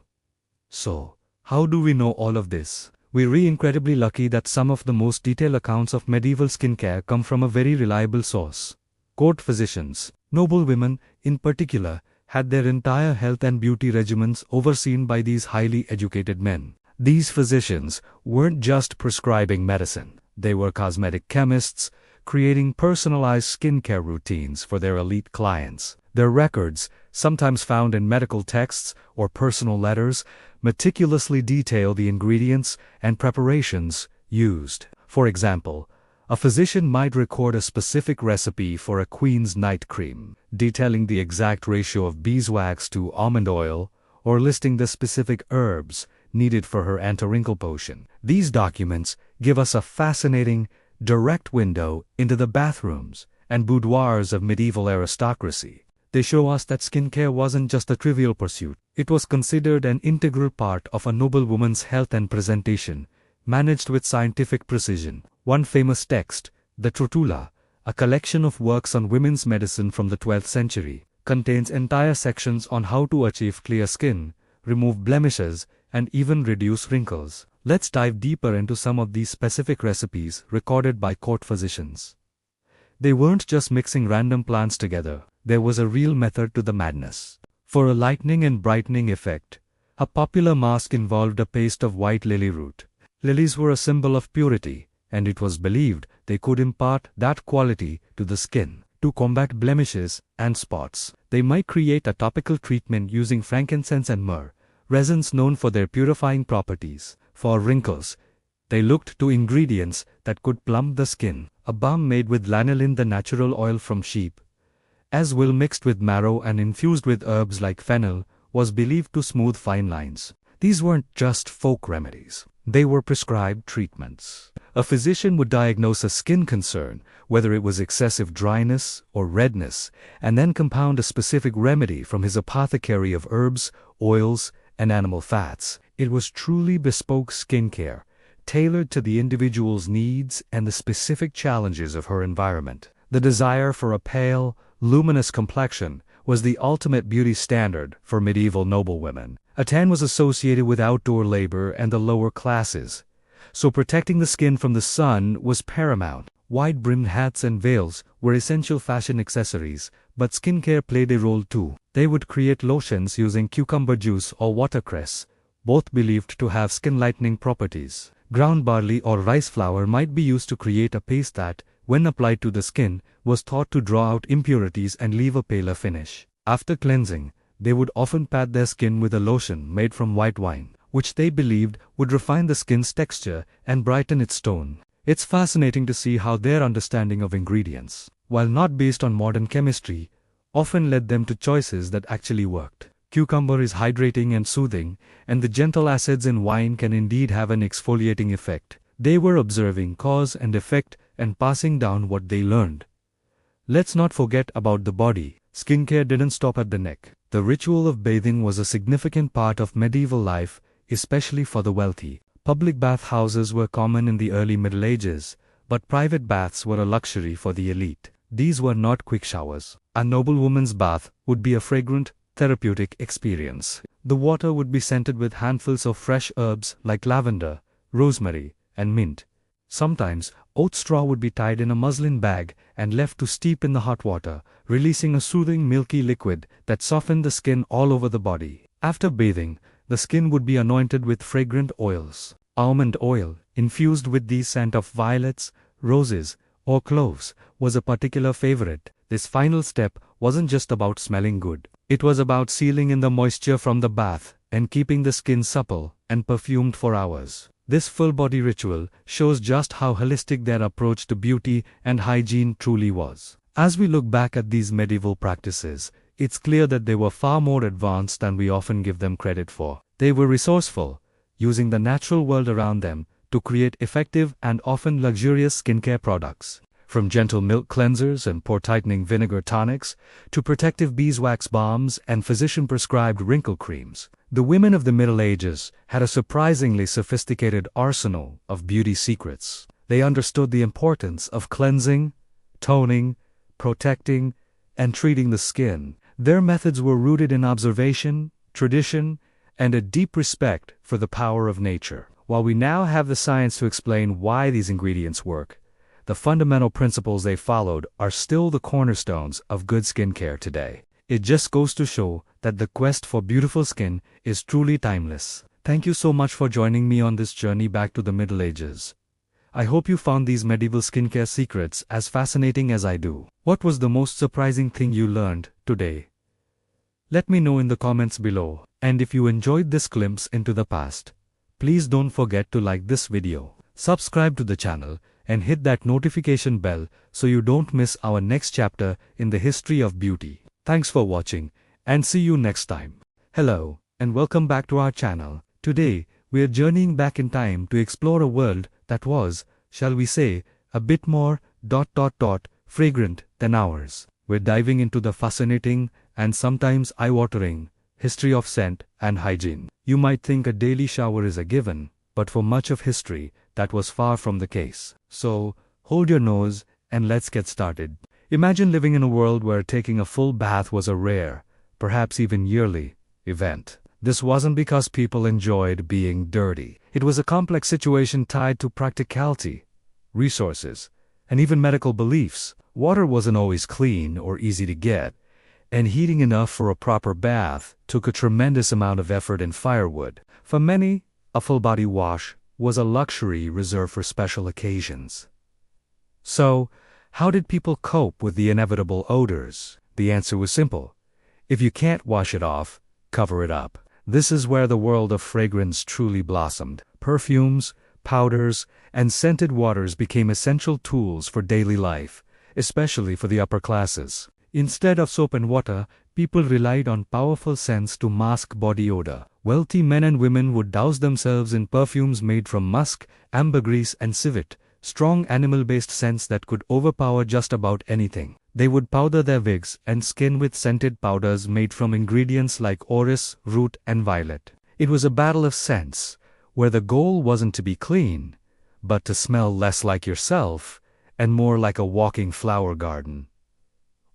So, how do we know all of this? We're incredibly lucky that some of the most detailed accounts of medieval skincare come from a very reliable source. Court physicians, noblewomen in particular, had their entire health and beauty regimens overseen by these highly educated men. These physicians weren't just prescribing medicine, they were cosmetic chemists, creating personalized skincare routines for their elite clients. Their records, sometimes found in medical texts or personal letters, meticulously detail the ingredients and preparations used. For example, a physician might record a specific recipe for a queen's night cream, detailing the exact ratio of beeswax to almond oil, or listing the specific herbs needed for her anti-wrinkle potion. These documents give us a fascinating, direct window into the bathrooms and boudoirs of medieval aristocracy. They show us that skincare wasn't just a trivial pursuit. It was considered an integral part of a noblewoman's health and presentation, managed with scientific precision. One famous text, the Trotula, a collection of works on women's medicine from the 12th century, contains entire sections on how to achieve clear skin, remove blemishes, and even reduce wrinkles. Let's dive deeper into some of these specific recipes recorded by court physicians. They weren't just mixing random plants together, there was a real method to the madness. For a lightening and brightening effect, a popular mask involved a paste of white lily root. Lilies were a symbol of purity, and it was believed they could impart that quality to the skin. To combat blemishes and spots, they might create a topical treatment using frankincense and myrrh, resins known for their purifying properties. For wrinkles, they looked to ingredients that could plump the skin. A balm made with lanolin, the natural oil from sheep, as well mixed with marrow and infused with herbs like fennel, was believed to smooth fine lines. These weren't just folk remedies. They were prescribed treatments. A physician would diagnose a skin concern, whether it was excessive dryness or redness, and then compound a specific remedy from his apothecary of herbs, oils, and animal fats. It was truly bespoke skincare, tailored to the individual's needs and the specific challenges of her environment. The desire for a pale, luminous complexion was the ultimate beauty standard for medieval noblewomen. A tan was associated with outdoor labor and the lower classes, so protecting the skin from the sun was paramount. Wide-brimmed hats and veils were essential fashion accessories, but skincare played a role too. They would create lotions using cucumber juice or watercress, both believed to have skin-lightening properties. Ground barley or rice flour might be used to create a paste that, when applied to the skin, was thought to draw out impurities and leave a paler finish. After cleansing, they would often pat their skin with a lotion made from white wine, which they believed would refine the skin's texture and brighten its tone. It's fascinating to see how their understanding of ingredients, while not based on modern chemistry, often led them to choices that actually worked. Cucumber is hydrating and soothing, and the gentle acids in wine can indeed have an exfoliating effect. They were observing cause and effect and passing down what they learned. Let's not forget about the body. Skincare didn't stop at the neck. The ritual of bathing was a significant part of medieval life, especially for the wealthy. Public bathhouses were common in the early Middle Ages, but private baths were a luxury for the elite. These were not quick showers. A noblewoman's bath would be a fragrant, therapeutic experience. The water would be scented with handfuls of fresh herbs like lavender, rosemary, and mint. Sometimes, oat straw would be tied in a muslin bag and left to steep in the hot water, releasing a soothing milky liquid that softened the skin all over the body. After bathing, the skin would be anointed with fragrant oils. Almond oil, infused with the scent of violets, roses, or cloves, was a particular favorite. This final step wasn't just about smelling good. It was about sealing in the moisture from the bath and keeping the skin supple and perfumed for hours. This full-body ritual shows just how holistic their approach to beauty and hygiene truly was. As we look back at these medieval practices, it's clear that they were far more advanced than we often give them credit for. They were resourceful, using the natural world around them to create effective and often luxurious skincare products. From gentle milk cleansers and pore-tightening vinegar tonics to protective beeswax balms and physician-prescribed wrinkle creams, the women of the Middle Ages had a surprisingly sophisticated arsenal of beauty secrets. They understood the importance of cleansing, toning, protecting, and treating the skin. Their methods were rooted in observation, tradition, and a deep respect for the power of nature. While we now have the science to explain why these ingredients work, the fundamental principles they followed are still the cornerstones of good skincare today. It just goes to show that the quest for beautiful skin is truly timeless. Thank you so much for joining me on this journey back to the Middle Ages. I hope you found these medieval skincare secrets as fascinating as I do. What was the most surprising thing you learned today? Let me know in the comments below. And if you enjoyed this glimpse into the past, please don't forget to like this video, subscribe to the channel, and hit that notification bell so you don't miss our next chapter in the history of beauty. Thanks for watching, and see you next time. Hello, and welcome back to our channel. Today, we are journeying back in time to explore a world that was, shall we say, a bit more fragrant than ours. We're diving into the fascinating and sometimes eye-watering history of scent and hygiene. You might think a daily shower is a given, but for much of history, that was far from the case. So, hold your nose and let's get started. Imagine living in a world where taking a full bath was a rare, perhaps even yearly, event. This wasn't because people enjoyed being dirty. It was a complex situation tied to practicality, resources, and even medical beliefs. Water wasn't always clean or easy to get, and heating enough for a proper bath took a tremendous amount of effort and firewood. For many, a full-body wash was a luxury reserved for special occasions. So, how did people cope with the inevitable odors? The answer was simple. If you can't wash it off, cover it up. This is where the world of fragrance truly blossomed. Perfumes, powders, and scented waters became essential tools for daily life, especially for the upper classes. Instead of soap and water, people relied on powerful scents to mask body odor. Wealthy men and women would douse themselves in perfumes made from musk, ambergris, and civet, strong animal-based scents that could overpower just about anything. They would powder their wigs and skin with scented powders made from ingredients like orris, root, and violet. It was a battle of scents, where the goal wasn't to be clean, but to smell less like yourself and more like a walking flower garden.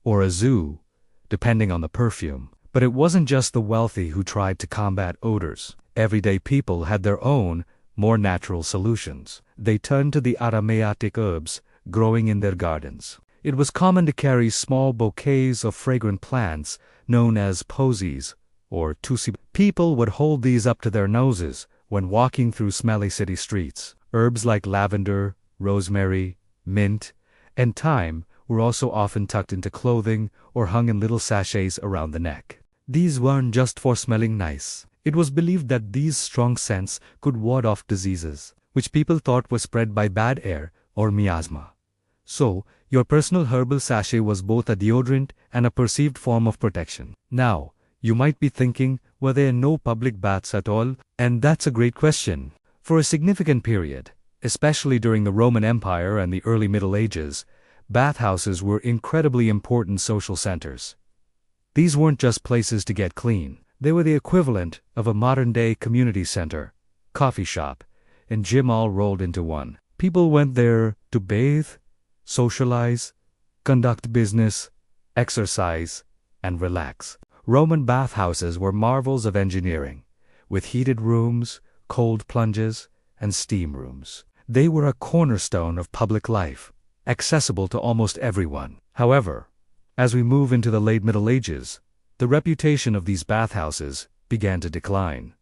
Or a zoo, depending on the perfume. But it wasn't just the wealthy who tried to combat odors. Everyday people had their own, more natural solutions. They turned to the aromatic herbs growing in their gardens. It was common to carry small bouquets of fragrant plants known as posies or tusi. People would hold these up to their noses when walking through smelly city streets. Herbs like lavender, rosemary, mint, and thyme were also often tucked into clothing or hung in little sachets around the neck. These weren't just for smelling nice. It was believed that these strong scents could ward off diseases, which people thought were spread by bad air or miasma. So, your personal herbal sachet was both a deodorant and a perceived form of protection. Now, you might be thinking, were there no public baths at all? And that's a great question. For a significant period, especially during the Roman Empire and the early Middle Ages, bathhouses were incredibly important social centers. These weren't just places to get clean. They were the equivalent of a modern-day community center, coffee shop, and gym all rolled into one. People went there to bathe, socialize, conduct business, exercise, and relax. Roman bathhouses were marvels of engineering, with heated rooms, cold plunges, and steam rooms. They were a cornerstone of public life, accessible to almost everyone. However, as we move into the late Middle Ages, the reputation of these bathhouses began to decline.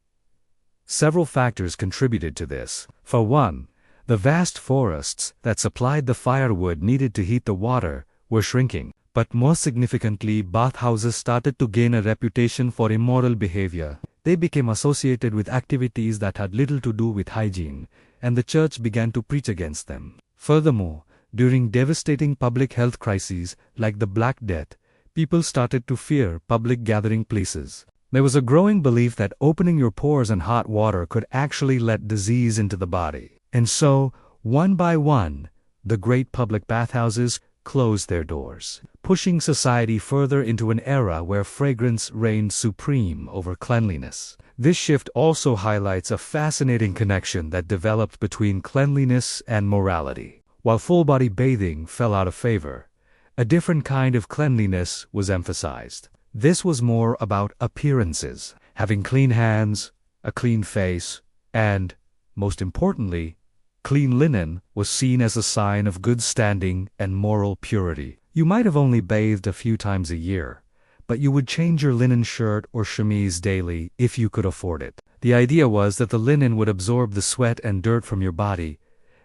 Several factors contributed to this. For one, the vast forests that supplied the firewood needed to heat the water were shrinking. But more significantly, bathhouses started to gain a reputation for immoral behavior. They became associated with activities that had little to do with hygiene, and the church began to preach against them. Furthermore, during devastating public health crises like the Black Death, people started to fear public gathering places. There was a growing belief that opening your pores in hot water could actually let disease into the body. And so, one by one, the great public bathhouses closed their doors, pushing society further into an era where fragrance reigned supreme over cleanliness. This shift also highlights a fascinating connection that developed between cleanliness and morality. While full-body bathing fell out of favor, a different kind of cleanliness was emphasized. This was more about appearances. Having clean hands, a clean face, and, most importantly, clean linen was seen as a sign of good standing and moral purity. You might have only bathed a few times a year, but you would change your linen shirt or chemise daily if you could afford it. The idea was that the linen would absorb the sweat and dirt from your body,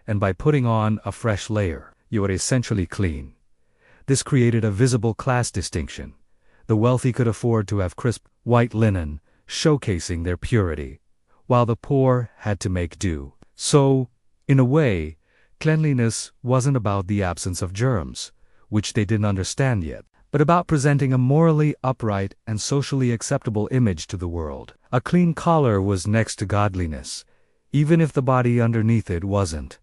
and by putting on a fresh layer, you were essentially clean. This created a visible class distinction. The wealthy could afford to have crisp, white linen, showcasing their purity, while the poor had to make do. So, in a way, cleanliness wasn't about the absence of germs, which they didn't understand yet, but about presenting a morally upright and socially acceptable image to the world. A clean collar was next to godliness, even if the body underneath it wasn't.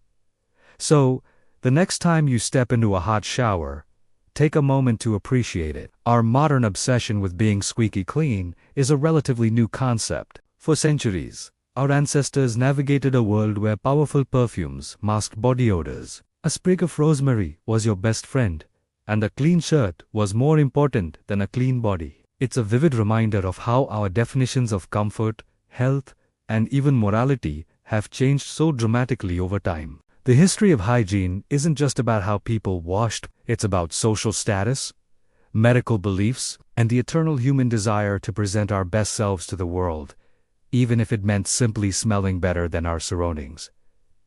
So, the next time you step into a hot shower, take a moment to appreciate it. Our modern obsession with being squeaky clean is a relatively new concept. For centuries, our ancestors navigated a world where powerful perfumes masked body odors. A sprig of rosemary was your best friend, and a clean shirt was more important than a clean body. It's a vivid reminder of how our definitions of comfort, health, and even morality have changed so dramatically over time. The history of hygiene isn't just about how people washed, it's about social status, medical beliefs, and the eternal human desire to present our best selves to the world, even if it meant simply smelling better than our surroundings.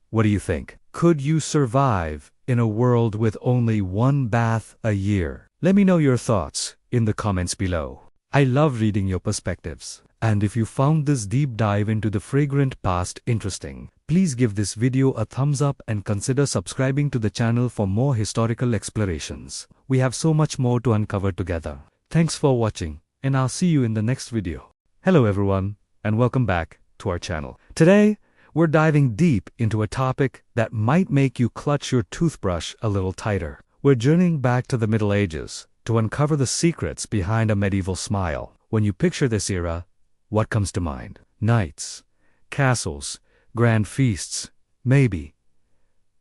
What do you think? Could you survive in a world with only one bath a year? Let me know your thoughts in the comments below. I love reading your perspectives. And if you found this deep dive into the fragrant past interesting, please give this video a thumbs up and consider subscribing to the channel for more historical explorations. We have so much more to uncover together. Thanks for watching, and I'll see you in the next video. Hello everyone, and welcome back to our channel. Today, we're diving deep into a topic that might make you clutch your toothbrush a little tighter. We're journeying back to the Middle Ages to uncover the secrets behind a medieval smile. When you picture this era, what comes to mind? Knights, castles, grand feasts, maybe.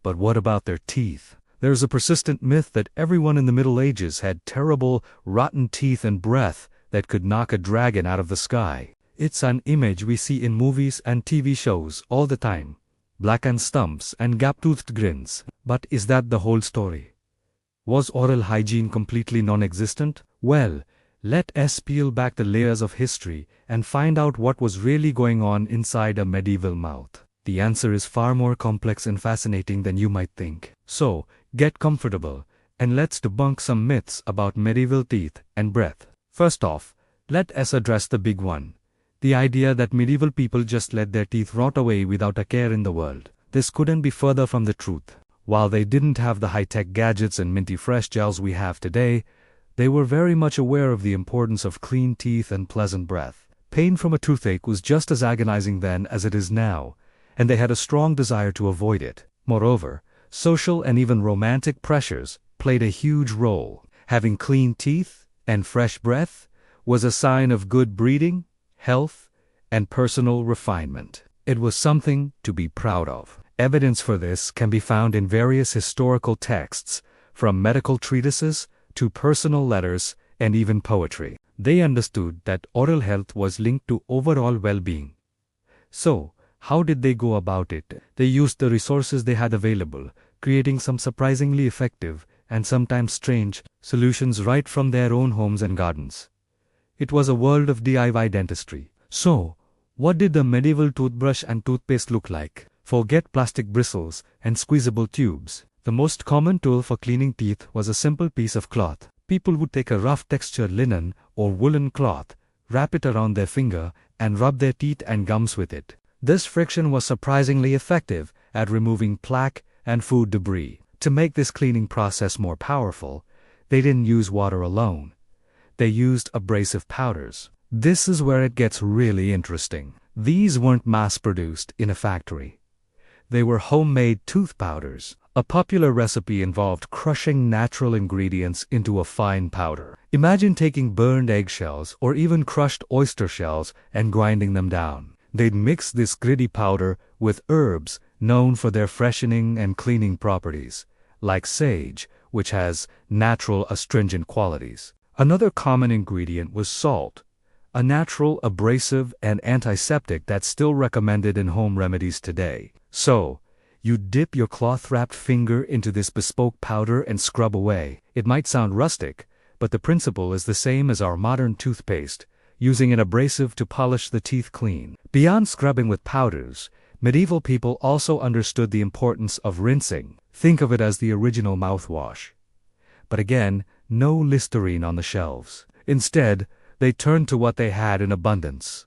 But what about their teeth? There's a persistent myth that everyone in the Middle Ages had terrible, rotten teeth and breath that could knock a dragon out of the sky. It's an image we see in movies and TV shows all the time. Blackened stumps and gap-toothed grins. But is that the whole story? Was oral hygiene completely non-existent? Well, let us peel back the layers of history and find out what was really going on inside a medieval mouth. The answer is far more complex and fascinating than you might think. So, get comfortable, and let's debunk some myths about medieval teeth and breath. First off, let us address the big one. The idea that medieval people just let their teeth rot away without a care in the world. This couldn't be further from the truth. While they didn't have the high-tech gadgets and minty fresh gels we have today, they were very much aware of the importance of clean teeth and pleasant breath. Pain from a toothache was just as agonizing then as it is now, and they had a strong desire to avoid it. Moreover, social and even romantic pressures played a huge role. Having clean teeth and fresh breath was a sign of good breeding, health, and personal refinement. It was something to be proud of. Evidence for this can be found in various historical texts, from medical treatises to personal letters and even poetry. They understood that oral health was linked to overall well-being. So, how did they go about it? They used the resources they had available, creating some surprisingly effective and sometimes strange solutions right from their own homes and gardens. It was a world of DIY dentistry. So, what did the medieval toothbrush and toothpaste look like? Forget plastic bristles and squeezable tubes. The most common tool for cleaning teeth was a simple piece of cloth. People would take a rough textured linen or woolen cloth, wrap it around their finger, and rub their teeth and gums with it. This friction was surprisingly effective at removing plaque and food debris. To make this cleaning process more powerful, they didn't use water alone. They used abrasive powders. This is where it gets really interesting. These weren't mass-produced in a factory. They were homemade tooth powders. A popular recipe involved crushing natural ingredients into a fine powder. Imagine taking burned eggshells or even crushed oyster shells and grinding them down. They'd mix this gritty powder with herbs known for their freshening and cleaning properties, like sage, which has natural astringent qualities. Another common ingredient was salt, a natural, abrasive, and antiseptic that's still recommended in home remedies today. So, you dip your cloth-wrapped finger into this bespoke powder and scrub away. It might sound rustic, but the principle is the same as our modern toothpaste, using an abrasive to polish the teeth clean. Beyond scrubbing with powders, medieval people also understood the importance of rinsing. Think of it as the original mouthwash. But again, no Listerine on the shelves. Instead, they turned to what they had in abundance: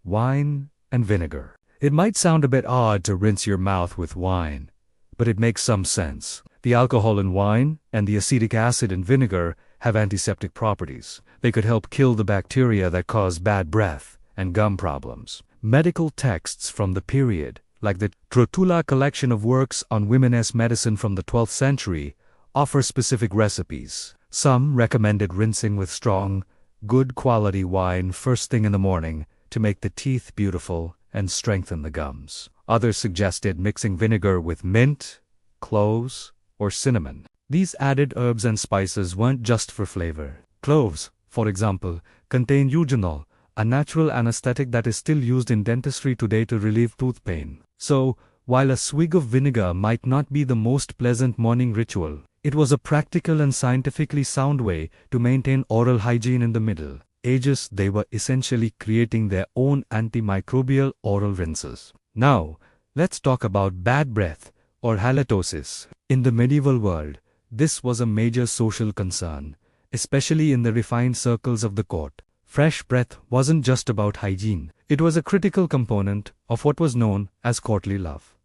wine and vinegar. It might sound a bit odd to rinse your mouth with wine, but it makes some sense. The alcohol in wine and the acetic acid in vinegar have antiseptic properties. They could help kill the bacteria that cause bad breath and gum problems. Medical texts from the period, like the Trotula collection of works on women's medicine from the 12th century, offer specific recipes. Some recommended rinsing with strong, good quality wine first thing in the morning to make the teeth beautiful and strengthen the gums. Others suggested mixing vinegar with mint, cloves, or cinnamon. These added herbs and spices weren't just for flavor. Cloves, for example, contain eugenol, a natural anesthetic that is still used in dentistry today to relieve tooth pain. So, while a swig of vinegar might not be the most pleasant morning ritual, it was a practical and scientifically sound way to maintain oral hygiene in the Middle Ages. They were essentially creating their own antimicrobial oral rinses. Now, let's talk about bad breath, or halitosis. In the medieval world, this was a major social concern, especially in the refined circles of the court. Fresh breath wasn't just about hygiene. It was a critical component of what was known as courtly love.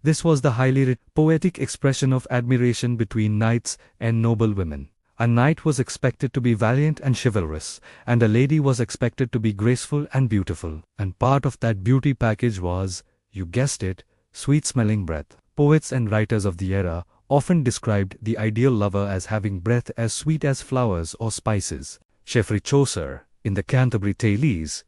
This was the highly poetic expression of admiration between knights and noblewomen. A knight was expected to be valiant and chivalrous, and a lady was expected to be graceful and beautiful. And part of that beauty package was, you guessed it, sweet-smelling breath. Poets and writers of the era often described the ideal lover as having breath as sweet as flowers or spices. Geoffrey Chaucer, in the Canterbury Tales,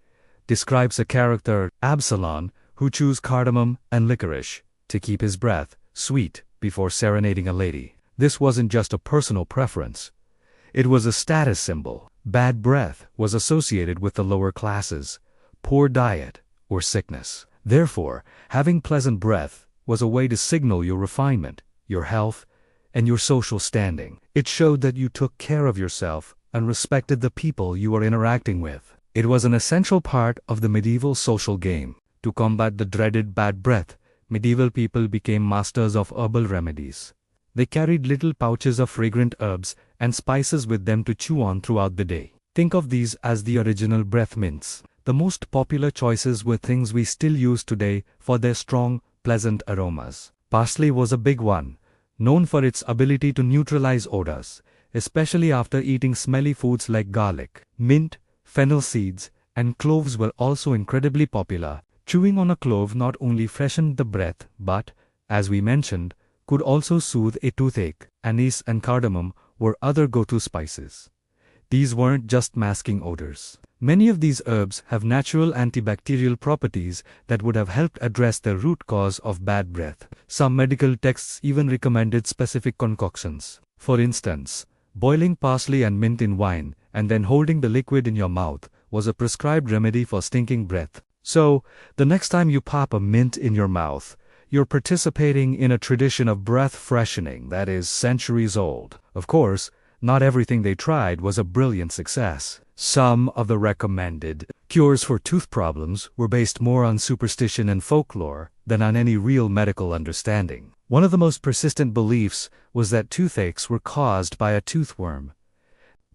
describes a character, Absalom, who chews cardamom and licorice to keep his breath sweet before serenading a lady. This wasn't just a personal preference. It was a status symbol. Bad breath was associated with the lower classes, poor diet, or sickness. Therefore, having pleasant breath was a way to signal your refinement, your health, and your social standing. It showed that you took care of yourself and respected the people you were interacting with. It was an essential part of the medieval social game. To combat the dreaded bad breath, medieval people became masters of herbal remedies. They carried little pouches of fragrant herbs and spices with them to chew on throughout the day. Think of these as the original breath mints. The most popular choices were things we still use today for their strong, pleasant aromas. Parsley was a big one, known for its ability to neutralize odors, especially after eating smelly foods like garlic. Mint, fennel seeds, and cloves were also incredibly popular. Chewing on a clove not only freshened the breath but, as we mentioned, could also soothe a toothache. Anise and cardamom were other go-to spices. These weren't just masking odors. Many of these herbs have natural antibacterial properties that would have helped address the root cause of bad breath. Some medical texts even recommended specific concoctions. For instance, boiling parsley and mint in wine and then holding the liquid in your mouth was a prescribed remedy for stinking breath. So, the next time you pop a mint in your mouth, you're participating in a tradition of breath freshening that is centuries old. Of course, not everything they tried was a brilliant success. Some of the recommended cures for tooth problems were based more on superstition and folklore than on any real medical understanding. One of the most persistent beliefs was that toothaches were caused by a toothworm.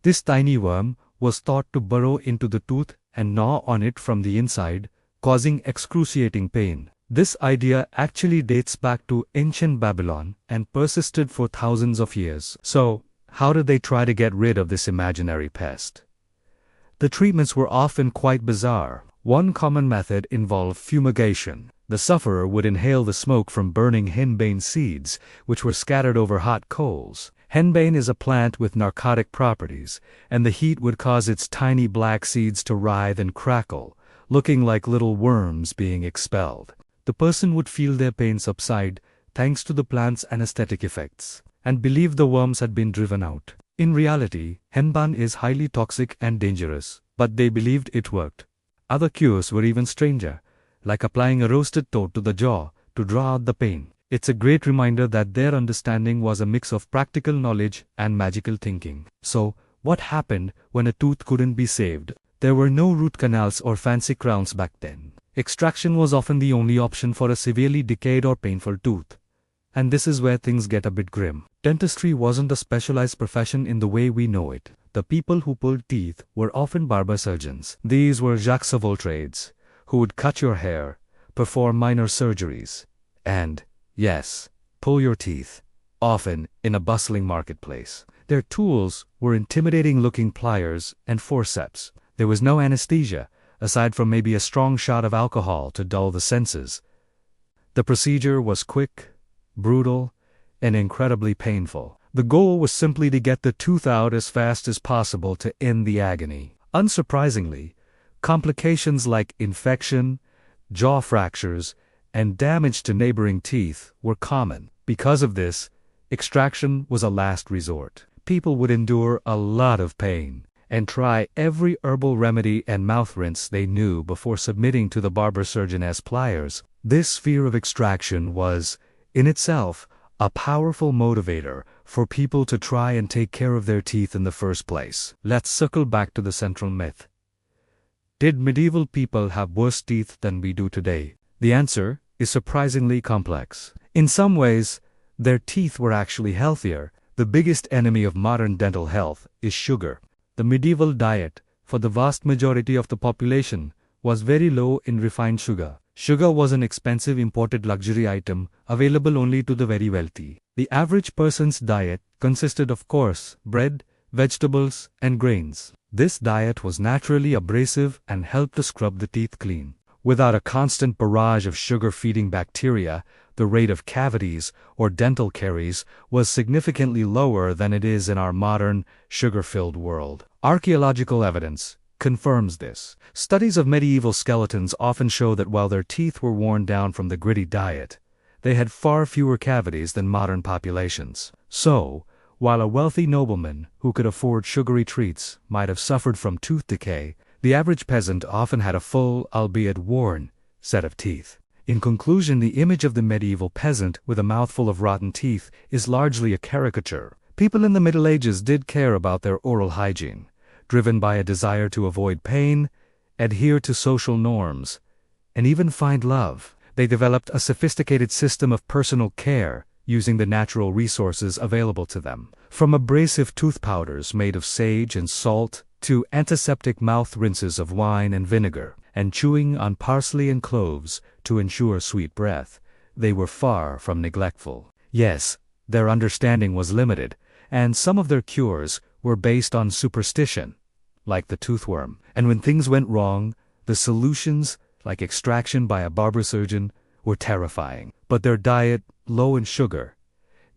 This tiny worm was thought to burrow into the tooth and gnaw on it from the inside, causing excruciating pain. This idea actually dates back to ancient Babylon and persisted for thousands of years. So, how did they try to get rid of this imaginary pest? The treatments were often quite bizarre. One common method involved fumigation. The sufferer would inhale the smoke from burning henbane seeds, which were scattered over hot coals. Henbane is a plant with narcotic properties, and the heat would cause its tiny black seeds to writhe and crackle, looking like little worms being expelled. The person would feel their pain subside thanks to the plant's anesthetic effects, and believe the worms had been driven out. In reality, henbane is highly toxic and dangerous, but they believed it worked. Other cures were even stranger, like applying a roasted toad to the jaw to draw out the pain. It's a great reminder that their understanding was a mix of practical knowledge and magical thinking. So, what happened when a tooth couldn't be saved? There were no root canals or fancy crowns back then. Extraction was often the only option for a severely decayed or painful tooth. And this is where things get a bit grim. Dentistry wasn't a specialized profession in the way we know it. The people who pulled teeth were often barber surgeons. These were jacks of all trades, who would cut your hair, perform minor surgeries, and, yes, pull your teeth, often in a bustling marketplace. Their tools were intimidating-looking pliers and forceps. There was no anesthesia, aside from maybe a strong shot of alcohol to dull the senses. The procedure was quick, brutal, and incredibly painful. The goal was simply to get the tooth out as fast as possible to end the agony. Unsurprisingly, complications like infection, jaw fractures, and damage to neighboring teeth were common. Because of this, extraction was a last resort. People would endure a lot of pain and try every herbal remedy and mouth rinse they knew before submitting to the barber surgeon as pliers. This fear of extraction was, in itself, a powerful motivator for people to try and take care of their teeth in the first place. Let's circle back to the central myth. Did medieval people have worse teeth than we do today? The answer is surprisingly complex. In some ways, their teeth were actually healthier. The biggest enemy of modern dental health is sugar. The medieval diet, for the vast majority of the population, was very low in refined sugar. Sugar was an expensive imported luxury item available only to the very wealthy. The average person's diet consisted of coarse bread, vegetables, and grains. This diet was naturally abrasive and helped to scrub the teeth clean. Without a constant barrage of sugar-feeding bacteria, the rate of cavities or dental caries was significantly lower than it is in our modern, sugar-filled world. Archaeological evidence confirms this. Studies of medieval skeletons often show that while their teeth were worn down from the gritty diet, they had far fewer cavities than modern populations. So, while a wealthy nobleman who could afford sugary treats might have suffered from tooth decay, the average peasant often had a full, albeit worn, set of teeth. In conclusion, the image of the medieval peasant with a mouthful of rotten teeth is largely a caricature. People in the Middle Ages did care about their oral hygiene, driven by a desire to avoid pain, adhere to social norms, and even find love. They developed a sophisticated system of personal care using the natural resources available to them. From abrasive tooth powders made of sage and salt to antiseptic mouth rinses of wine and vinegar, and chewing on parsley and cloves to ensure sweet breath, they were far from neglectful. Yes, their understanding was limited, and some of their cures were based on superstition, like the toothworm. And when things went wrong, the solutions, like extraction by a barber surgeon, were terrifying. But their diet, low in sugar,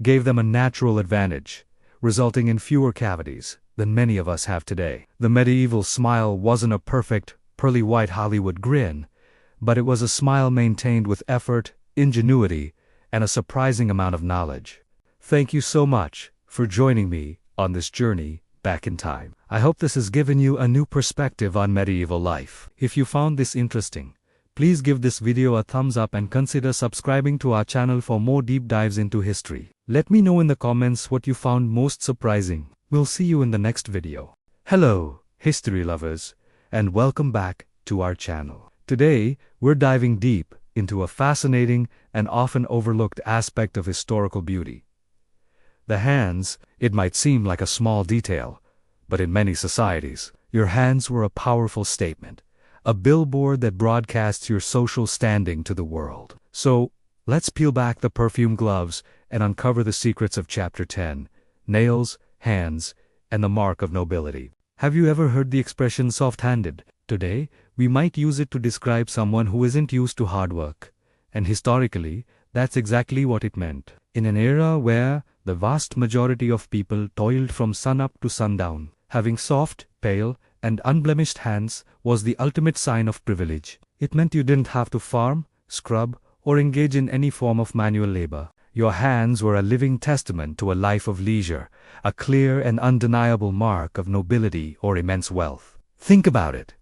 gave them a natural advantage, resulting in fewer cavities than many of us have today. The medieval smile wasn't a perfect, pearly white Hollywood grin, but it was a smile maintained with effort, ingenuity, and a surprising amount of knowledge. Thank you so much for joining me on this journey back in time. I hope this has given you a new perspective on medieval life. If you found this interesting, please give this video a thumbs up and consider subscribing to our channel for more deep dives into history. Let me know in the comments what you found most surprising. We'll see you in the next video. Hello, history lovers, and welcome back to our channel. Today, we're diving deep into a fascinating and often overlooked aspect of historical beauty. The hands. It might seem like a small detail, but in many societies, your hands were a powerful statement, a billboard that broadcasts your social standing to the world. So, let's peel back the perfume gloves and uncover the secrets of Chapter 10, Nails, Hands, and the Mark of Nobility. Have you ever heard the expression soft-handed? Today, we might use it to describe someone who isn't used to hard work. And historically, that's exactly what it meant. In an era where the vast majority of people toiled from sunup to sundown, having soft, pale, and unblemished hands was the ultimate sign of privilege. It meant you didn't have to farm, scrub, or engage in any form of manual labor. Your hands were a living testament to a life of leisure, a clear and undeniable mark of nobility or immense wealth. Think about it.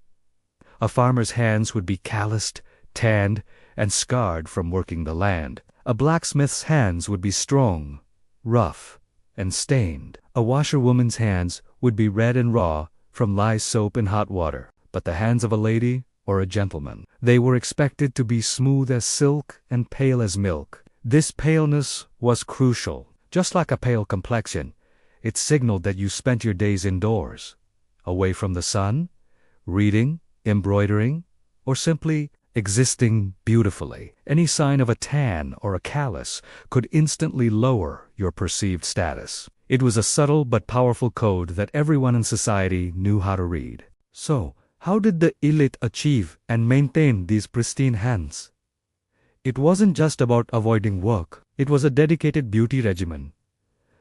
A farmer's hands would be calloused, tanned, and scarred from working the land. A blacksmith's hands would be strong, rough, and stained. A washerwoman's hands would be red and raw from lye soap and hot water. But the hands of a lady or a gentleman, they were expected to be smooth as silk and pale as milk. This paleness was crucial. Just like a pale complexion, it signaled that you spent your days indoors, away from the sun, reading, embroidering, or simply existing beautifully. Any sign of a tan or a callus could instantly lower your perceived status. It was a subtle but powerful code that everyone in society knew how to read. So, how did the elite achieve and maintain these pristine hands? It wasn't just about avoiding work, it was a dedicated beauty regimen.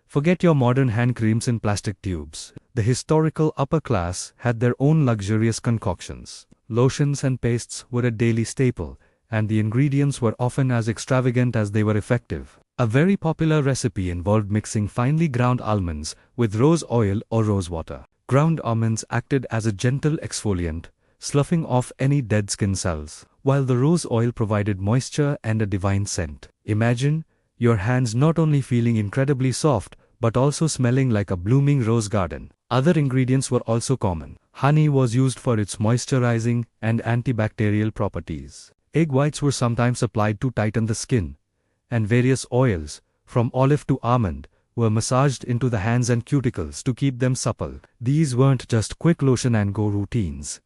Forget your modern hand creams in plastic tubes. The historical upper class had their own luxurious concoctions. Lotions and pastes were a daily staple, and the ingredients were often as extravagant as they were effective. A very popular recipe involved mixing finely ground almonds with rose oil or rose water. Ground almonds acted as a gentle exfoliant, sloughing off any dead skin cells, while the rose oil provided moisture and a divine scent. Imagine your hands not only feeling incredibly soft, but also smelling like a blooming rose garden. Other ingredients were also common. Honey was used for its moisturizing and antibacterial properties. Egg whites were sometimes applied to tighten the skin, and various oils, from olive to almond, were massaged into the hands and cuticles to keep them supple. These weren't just quick lotion and go routines.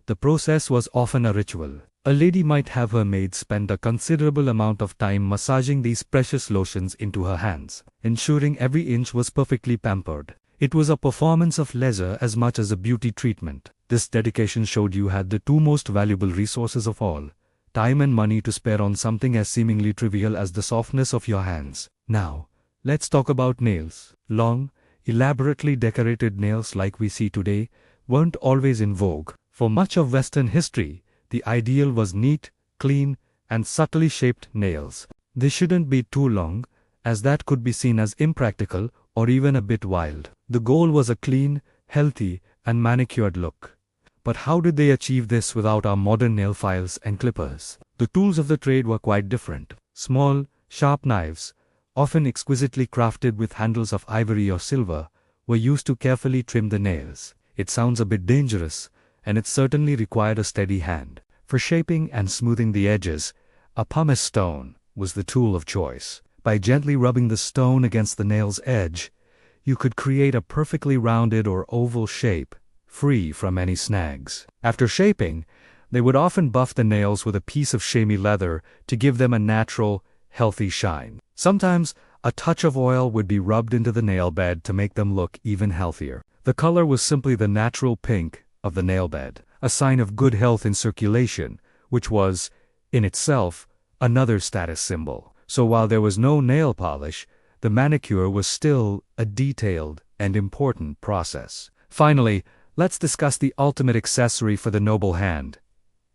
The process was often a ritual. A lady might have her maid spend a considerable amount of time massaging these precious lotions into her hands, ensuring every inch was perfectly pampered. It was a performance of leisure as much as a beauty treatment. This dedication showed you had the two most valuable resources of all, time and money to spare on something as seemingly trivial as the softness of your hands. Now, let's talk about nails. Long, elaborately decorated nails like we see today weren't always in vogue. For much of Western history, the ideal was neat, clean, and subtly shaped nails. They shouldn't be too long, as that could be seen as impractical or even a bit wild. The goal was a clean, healthy, and manicured look. But how did they achieve this without our modern nail files and clippers? The tools of the trade were quite different. Small, sharp knives, often exquisitely crafted with handles of ivory or silver, were used to carefully trim the nails. It sounds a bit dangerous, and it certainly required a steady hand. For shaping and smoothing the edges, a pumice stone was the tool of choice. By gently rubbing the stone against the nail's edge, you could create a perfectly rounded or oval shape, free from any snags. After shaping, they would often buff the nails with a piece of chamois leather to give them a natural, healthy shine. Sometimes, a touch of oil would be rubbed into the nail bed to make them look even healthier. The color was simply the natural pink of the nail bed, a sign of good health in circulation, which was, in itself, another status symbol. So while there was no nail polish, the manicure was still a detailed and important process. Finally, let's discuss the ultimate accessory for the noble hand: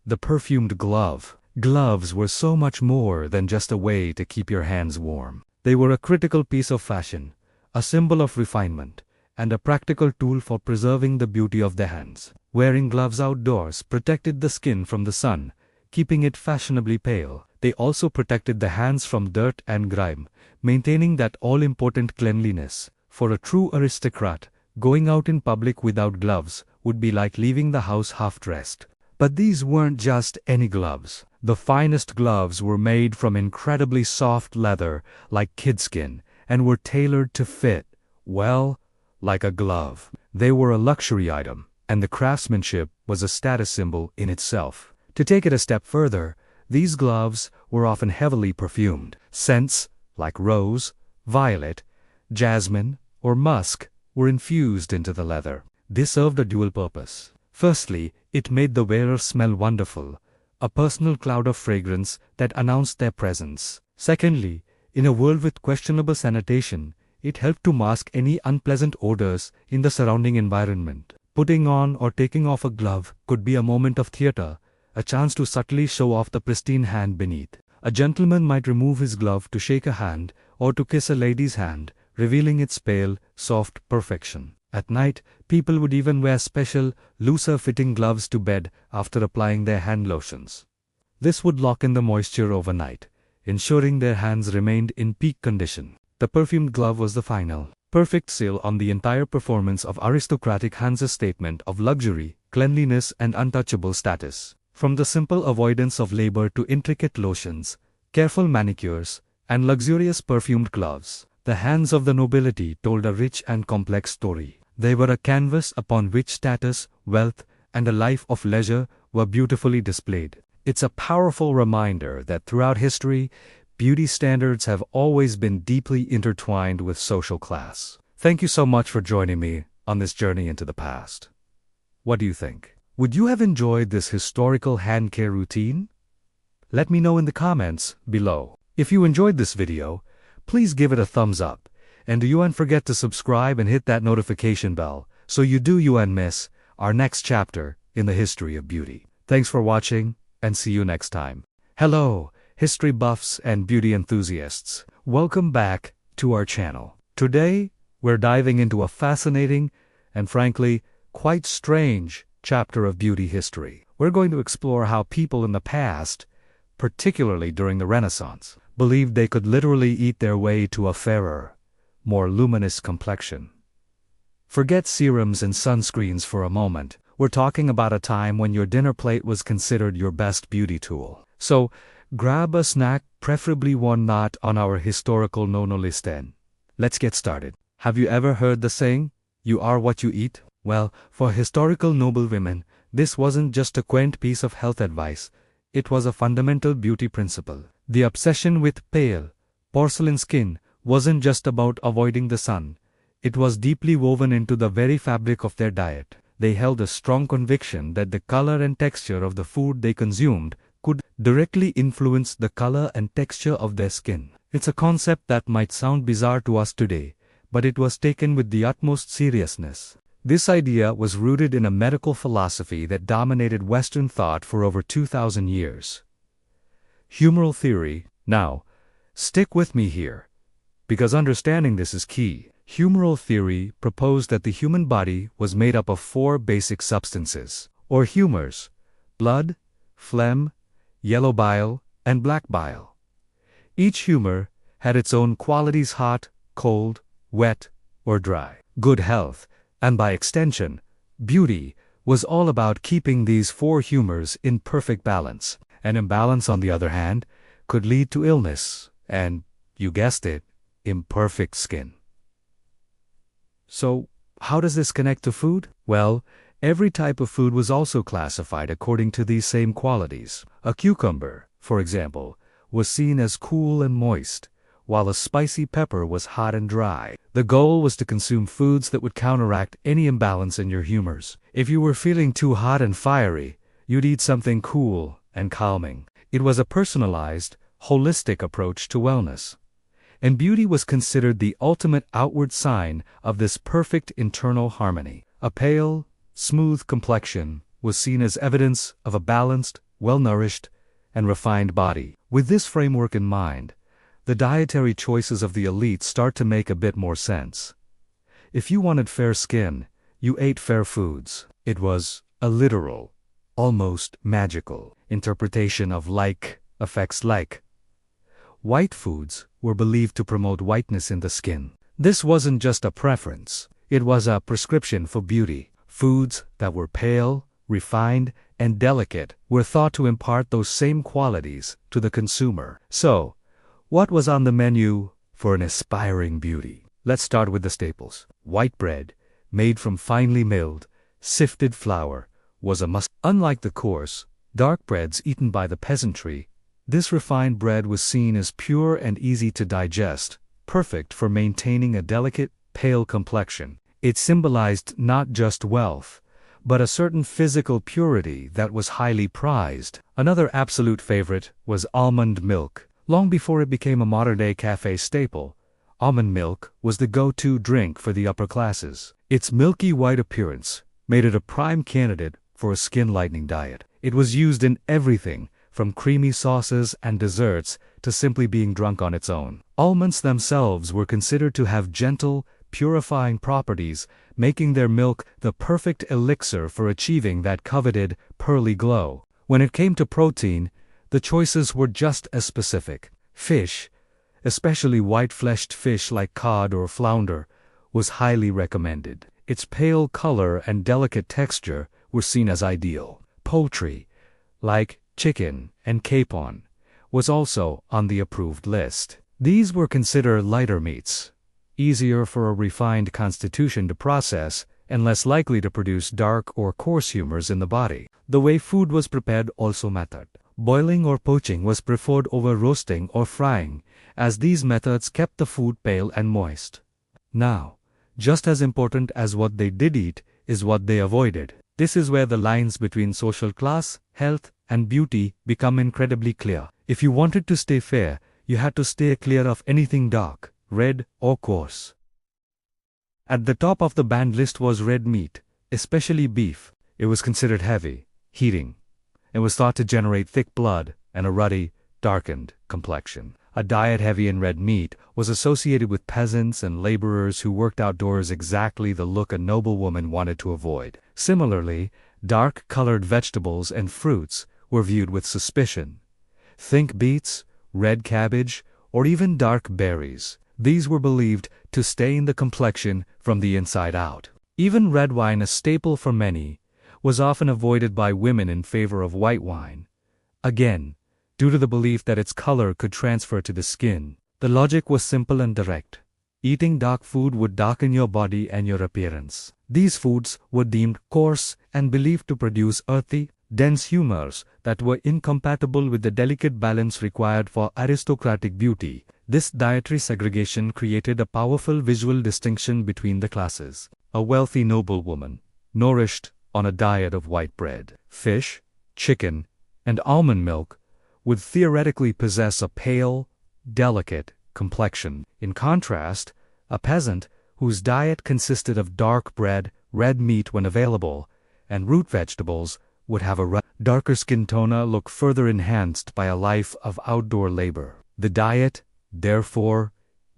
the perfumed glove. Gloves were so much more than just a way to keep your hands warm. They were a critical piece of fashion, a symbol of refinement, and a practical tool for preserving the beauty of the hands. Wearing gloves outdoors protected the skin from the sun, keeping it fashionably pale. They also protected the hands from dirt and grime, maintaining that all-important cleanliness. For a true aristocrat, going out in public without gloves would be like leaving the house half-dressed. But these weren't just any gloves. The finest gloves were made from incredibly soft leather, like kidskin, and were tailored to fit, well, like a glove. They were a luxury item, and the craftsmanship was a status symbol in itself. To take it a step further, these gloves were often heavily perfumed. Scents, like rose, violet, jasmine, or musk, were infused into the leather. This served a dual purpose. Firstly, it made the wearer smell wonderful, a personal cloud of fragrance that announced their presence. Secondly, in a world with questionable sanitation, it helped to mask any unpleasant odors in the surrounding environment. Putting on or taking off a glove could be a moment of theater, a chance to subtly show off the pristine hand beneath. A gentleman might remove his glove to shake a hand or to kiss a lady's hand, revealing its pale, soft perfection. At night, people would even wear special, looser-fitting gloves to bed after applying their hand lotions. This would lock in the moisture overnight, ensuring their hands remained in peak condition. The perfumed glove was the final, perfect seal on the entire performance of aristocratic Hanse's statement of luxury, cleanliness and untouchable status. From the simple avoidance of labor to intricate lotions, careful manicures, and luxurious perfumed gloves, the hands of the nobility told a rich and complex story. They were a canvas upon which status, wealth, and a life of leisure were beautifully displayed. It's a powerful reminder that throughout history, beauty standards have always been deeply intertwined with social class. Thank you so much for joining me on this journey into the past. What do you think? Would you have enjoyed this historical hand care routine? Let me know in the comments below. If you enjoyed this video, please give it a thumbs up. And don't forget to subscribe and hit that notification bell so you don't miss our next chapter in the history of beauty. Thanks for watching and see you next time. Hello, history buffs and beauty enthusiasts. Welcome back to our channel. Today, we're diving into a fascinating and frankly, quite strange chapter of beauty history. We're going to explore how people in the past, particularly during the Renaissance, believed they could literally eat their way to a fairer, more luminous complexion. Forget serums and sunscreens for a moment. We're talking about a time when your dinner plate was considered your best beauty tool. So, grab a snack, preferably one not on our historical no-no list then. Let's get started. Have you ever heard the saying, "You are what you eat"? Well, for historical noblewomen, this wasn't just a quaint piece of health advice. It was a fundamental beauty principle. The obsession with pale, porcelain skin wasn't just about avoiding the sun. It was deeply woven into the very fabric of their diet. They held a strong conviction that the color and texture of the food they consumed could directly influence the color and texture of their skin. It's a concept that might sound bizarre to us today, but it was taken with the utmost seriousness. This idea was rooted in a medical philosophy that dominated Western thought for over 2,000 years. Humoral theory. Now, stick with me here, because understanding this is key. Humoral theory proposed that the human body was made up of 4 basic substances, or humors: blood, phlegm, yellow bile, and black bile. Each humor had its own qualities: hot, cold, wet, or dry. Good health, and by extension, beauty, was all about keeping these 4 humors in perfect balance. An imbalance, on the other hand, could lead to illness and, you guessed it, imperfect skin. So, how does this connect to food? Well, every type of food was also classified according to these same qualities. A cucumber, for example, was seen as cool and moist, while a spicy pepper was hot and dry. The goal was to consume foods that would counteract any imbalance in your humors. If you were feeling too hot and fiery, you'd eat something cool and calming. It was a personalized, holistic approach to wellness. And beauty was considered the ultimate outward sign of this perfect internal harmony. A pale, smooth complexion was seen as evidence of a balanced, well-nourished, and refined body. With this framework in mind, the dietary choices of the elite start to make a bit more sense. If you wanted fair skin, you ate fair foods. It was a literal, almost magical interpretation of like affects like. White foods were believed to promote whiteness in the skin. This wasn't just a preference, it was a prescription for beauty. Foods that were pale, refined, and delicate were thought to impart those same qualities to the consumer. So, what was on the menu for an aspiring beauty? Let's start with the staples. White bread, made from finely milled, sifted flour, was a must. Unlike the coarse, dark breads eaten by the peasantry, this refined bread was seen as pure and easy to digest, perfect for maintaining a delicate, pale complexion. It symbolized not just wealth, but a certain physical purity that was highly prized. Another absolute favorite was almond milk. Long before it became a modern-day cafe staple, almond milk was the go-to drink for the upper classes. Its milky white appearance made it a prime candidate for a skin-lightening diet. It was used in everything from creamy sauces and desserts to simply being drunk on its own. Almonds themselves were considered to have gentle, purifying properties, making their milk the perfect elixir for achieving that coveted, pearly glow. When it came to protein, the choices were just as specific. Fish, especially white-fleshed fish like cod or flounder, was highly recommended. Its pale color and delicate texture were seen as ideal. Poultry, like chicken and capon, was also on the approved list. These were considered lighter meats, easier for a refined constitution to process, and less likely to produce dark or coarse humors in the body. The way food was prepared also mattered. Boiling or poaching was preferred over roasting or frying, as these methods kept the food pale and moist. Now, just as important as what they did eat is what they avoided. This is where the lines between social class, health, and beauty become incredibly clear. If you wanted to stay fair, you had to stay clear of anything dark, red, or coarse. At the top of the banned list was red meat, especially beef. It was considered heavy, heating, and was thought to generate thick blood and a ruddy, darkened complexion. A diet heavy in red meat was associated with peasants and laborers who worked outdoors, exactly the look a noblewoman wanted to avoid. Similarly, dark-colored vegetables and fruits were viewed with suspicion. Think beets, red cabbage, or even dark berries. These were believed to stain the complexion from the inside out. Even red wine, a staple for many, was often avoided by women in favor of white wine. Again, due to the belief that its color could transfer to the skin. The logic was simple and direct. Eating dark food would darken your body and your appearance. These foods were deemed coarse and believed to produce earthy, dense humors that were incompatible with the delicate balance required for aristocratic beauty. This dietary segregation created a powerful visual distinction between the classes. A wealthy noblewoman, nourished on a diet of white bread, fish, chicken, and almond milk, would theoretically possess a pale, delicate complexion. In contrast, a peasant whose diet consisted of dark bread, red meat when available, and root vegetables would have a darker skin tone, look further enhanced by a life of outdoor labor. The diet, therefore,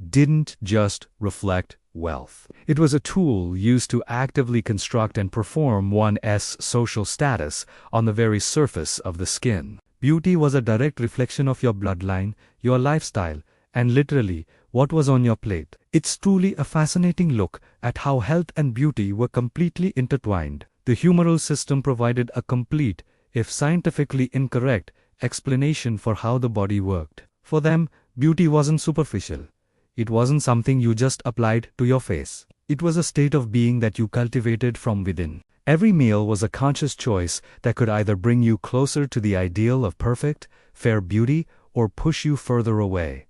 didn't just reflect wealth. It was a tool used to actively construct and perform one's social status on the very surface of the skin. Beauty was a direct reflection of your bloodline, your lifestyle, and literally, what was on your plate. It's truly a fascinating look at how health and beauty were completely intertwined. The humoral system provided a complete, if scientifically incorrect, explanation for how the body worked. For them, beauty wasn't superficial. It wasn't something you just applied to your face. It was a state of being that you cultivated from within. Every meal was a conscious choice that could either bring you closer to the ideal of perfect, fair beauty or push you further away.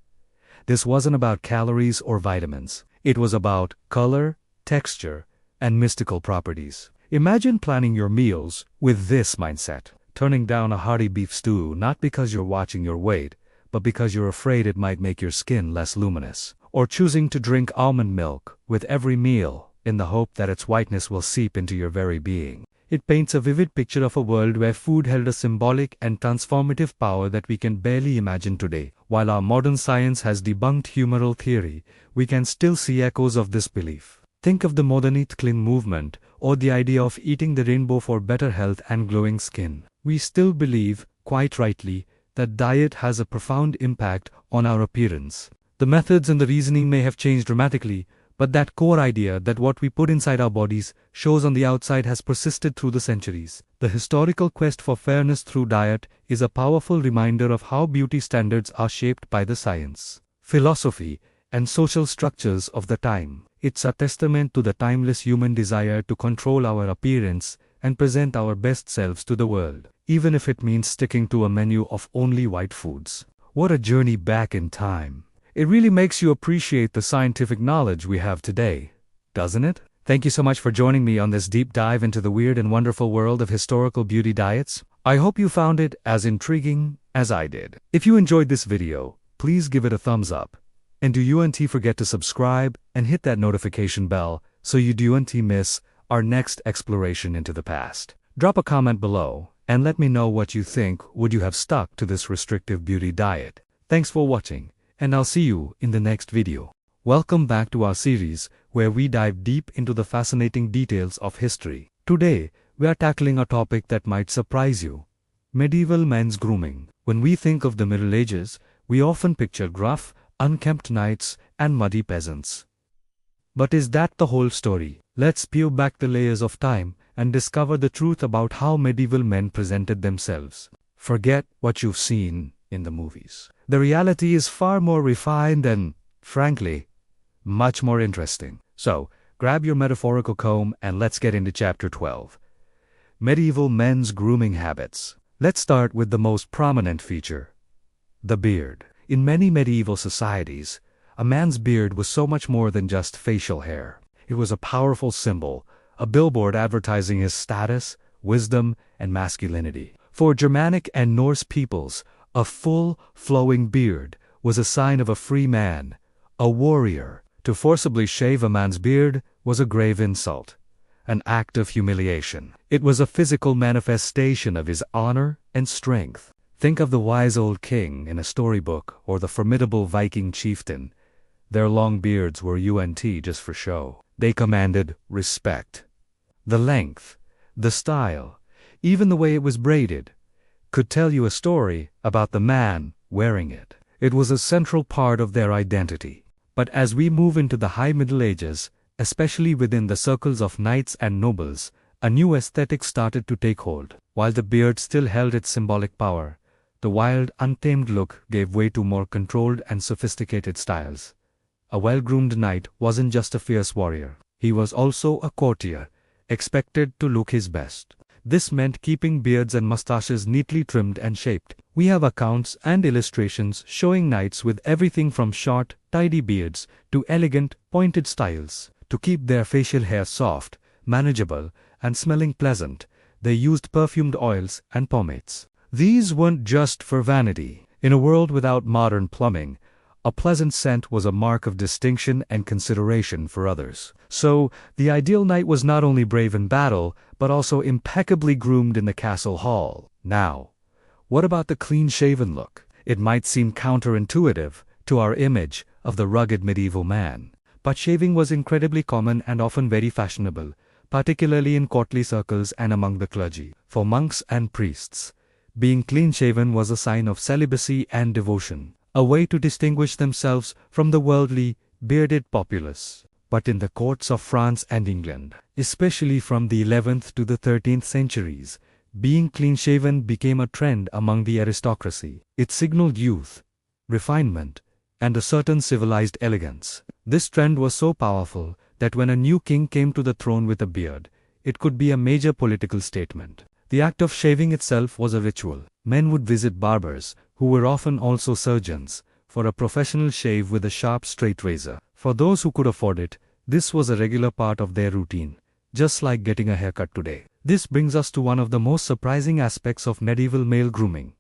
This wasn't about calories or vitamins. It was about color, texture, and mystical properties. Imagine planning your meals with this mindset. Turning down a hearty beef stew not because you're watching your weight, but because you're afraid it might make your skin less luminous. Or choosing to drink almond milk with every meal, in the hope that its whiteness will seep into your very being. It paints a vivid picture of a world where food held a symbolic and transformative power that we can barely imagine today. While our modern science has debunked humoral theory, we can still see echoes of this belief. Think of the modern Eat Clean movement, or the idea of eating the rainbow for better health and glowing skin. We still believe, quite rightly, that diet has a profound impact on our appearance. The methods and the reasoning may have changed dramatically, but that core idea that what we put inside our bodies shows on the outside has persisted through the centuries. The historical quest for fairness through diet is a powerful reminder of how beauty standards are shaped by the science, philosophy, and social structures of the time. It's a testament to the timeless human desire to control our appearance and present our best selves to the world, even if it means sticking to a menu of only white foods. What a journey back in time. It really makes you appreciate the scientific knowledge we have today, doesn't it? Thank you so much for joining me on this deep dive into the weird and wonderful world of historical beauty diets. I hope you found it as intriguing as I did. If you enjoyed this video, please give it a thumbs up. And don't forget to subscribe and hit that notification bell so you don't miss our next exploration into the past. Drop a comment below and let me know what you think. Would you have stuck to this restrictive beauty diet? Thanks for watching, and I'll see you in the next video. Welcome back to our series, where we dive deep into the fascinating details of history. Today, we are tackling a topic that might surprise you: medieval men's grooming. When we think of the Middle Ages, we often picture gruff, unkempt knights and muddy peasants. But is that the whole story? Let's peel back the layers of time and discover the truth about how medieval men presented themselves. Forget what you've seen in the movies. The reality is far more refined and, frankly, much more interesting. So, grab your metaphorical comb and let's get into Chapter 12. Medieval men's grooming habits. Let's start with the most prominent feature: the beard. In many medieval societies, a man's beard was so much more than just facial hair. It was a powerful symbol, a billboard advertising his status, wisdom, and masculinity. For Germanic and Norse peoples, a full, flowing beard was a sign of a free man, a warrior. To forcibly shave a man's beard was a grave insult, an act of humiliation. It was a physical manifestation of his honor and strength. Think of the wise old king in a storybook or the formidable Viking chieftain. Their long beards were just for show. They commanded respect. The length, the style, even the way it was braided, could tell you a story about the man wearing it. It was a central part of their identity. But as we move into the High Middle Ages, especially within the circles of knights and nobles, a new aesthetic started to take hold. While the beard still held its symbolic power, the wild, untamed look gave way to more controlled and sophisticated styles. A well-groomed knight wasn't just a fierce warrior. He was also a courtier, expected to look his best. This meant keeping beards and mustaches neatly trimmed and shaped. We have accounts and illustrations showing knights with everything from short, tidy beards to elegant, pointed styles. To keep their facial hair soft, manageable, and smelling pleasant, they used perfumed oils and pomades. These weren't just for vanity. In a world without modern plumbing, a pleasant scent was a mark of distinction and consideration for others. So, the ideal knight was not only brave in battle, but also impeccably groomed in the castle hall. Now, what about the clean-shaven look? It might seem counterintuitive to our image of the rugged medieval man. But shaving was incredibly common and often very fashionable, particularly in courtly circles and among the clergy. For monks and priests, being clean-shaven was a sign of celibacy and devotion, a way to distinguish themselves from the worldly, bearded populace. But in the courts of France and England, especially from the 11th to the 13th centuries, being clean-shaven became a trend among the aristocracy. It signaled youth, refinement, and a certain civilized elegance. This trend was so powerful that when a new king came to the throne with a beard, it could be a major political statement. The act of shaving itself was a ritual. Men would visit barbers, who were often also surgeons, for a professional shave with a sharp straight razor. For those who could afford it, this was a regular part of their routine, just like getting a haircut today. This brings us to one of the most surprising aspects of medieval male grooming: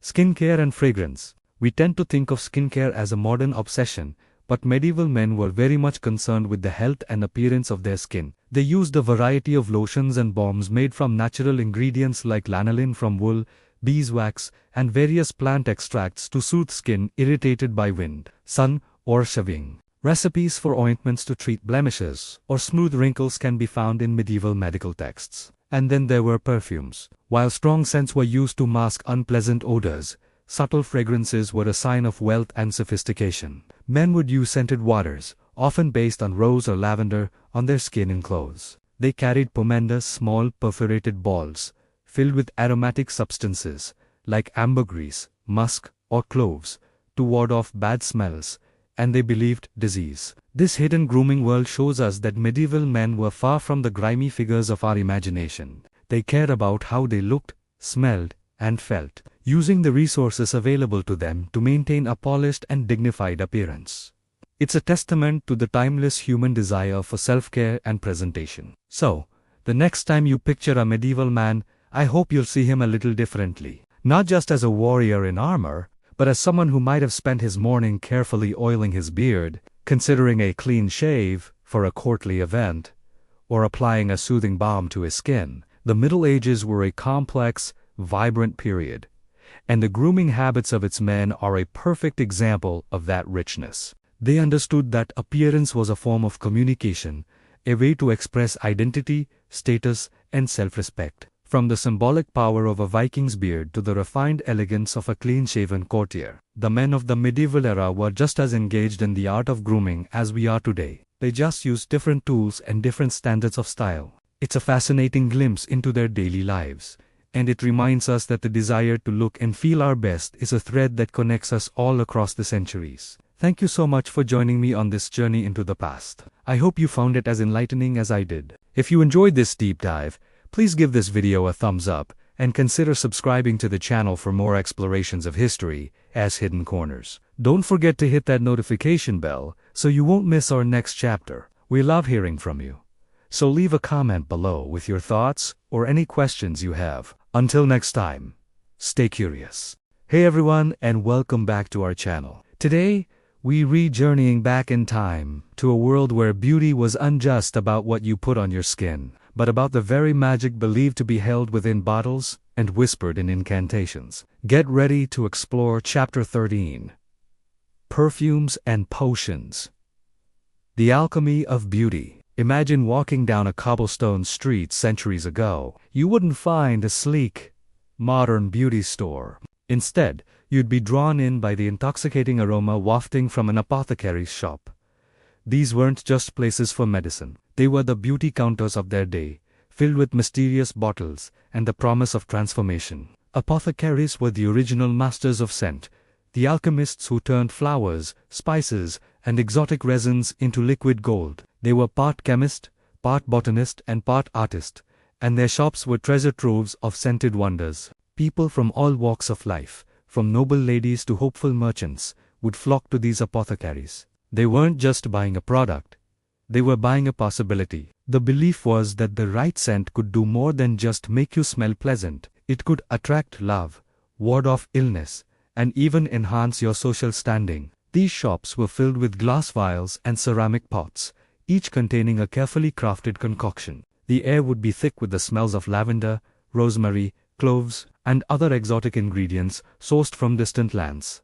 skincare and fragrance. We tend to think of skincare as a modern obsession, but medieval men were very much concerned with the health and appearance of their skin. They used a variety of lotions and balms made from natural ingredients like lanolin from wool, beeswax, and various plant extracts to soothe skin irritated by wind, sun, or shaving. Recipes for ointments to treat blemishes or smooth wrinkles can be found in medieval medical texts. And then there were perfumes. While strong scents were used to mask unpleasant odors, subtle fragrances were a sign of wealth and sophistication. Men would use scented waters, often based on rose or lavender, on their skin and clothes. They carried pomander, small perforated balls, filled with aromatic substances, like ambergris, musk, or cloves, to ward off bad smells, and they believed disease. This hidden grooming world shows us that medieval men were far from the grimy figures of our imagination. They cared about how they looked, smelled, and felt, using the resources available to them to maintain a polished and dignified appearance. It's a testament to the timeless human desire for self-care and presentation. So, the next time you picture a medieval man, I hope you'll see him a little differently. Not just as a warrior in armor, but as someone who might have spent his morning carefully oiling his beard, considering a clean shave for a courtly event, or applying a soothing balm to his skin. The Middle Ages were a complex, vibrant period, and the grooming habits of its men are a perfect example of that richness. They understood that appearance was a form of communication, a way to express identity, status, and self-respect. From the symbolic power of a Viking's beard to the refined elegance of a clean-shaven courtier, the men of the medieval era were just as engaged in the art of grooming as we are today. They just used different tools and different standards of style. It's a fascinating glimpse into their daily lives, and it reminds us that the desire to look and feel our best is a thread that connects us all across the centuries. Thank you so much for joining me on this journey into the past. I hope you found it as enlightening as I did. If you enjoyed this deep dive, please give this video a thumbs up, and consider subscribing to the channel for more explorations of history as hidden corners. Don't forget to hit that notification bell so you won't miss our next chapter. We love hearing from you. So leave a comment below with your thoughts or any questions you have. Until next time, stay curious. Hey everyone, and welcome back to our channel. Today, we re-journeying back in time to a world where beauty was unjust about what you put on your skin, but about the very magic believed to be held within bottles and whispered in incantations. Get ready to explore Chapter 13. Perfumes and Potions. The Alchemy of Beauty. Imagine walking down a cobblestone street centuries ago. You wouldn't find a sleek, modern beauty store. Instead, you'd be drawn in by the intoxicating aroma wafting from an apothecary's shop. These weren't just places for medicine. They were the beauty counters of their day, filled with mysterious bottles and the promise of transformation. Apothecaries were the original masters of scent, the alchemists who turned flowers, spices, and exotic resins into liquid gold. They were part chemist, part botanist, and part artist, and their shops were treasure troves of scented wonders. People from all walks of life, from noble ladies to hopeful merchants, would flock to these apothecaries. They weren't just buying a product. They were buying a possibility. The belief was that the right scent could do more than just make you smell pleasant. It could attract love, ward off illness, and even enhance your social standing. These shops were filled with glass vials and ceramic pots, each containing a carefully crafted concoction. The air would be thick with the smells of lavender, rosemary, cloves, and other exotic ingredients sourced from distant lands.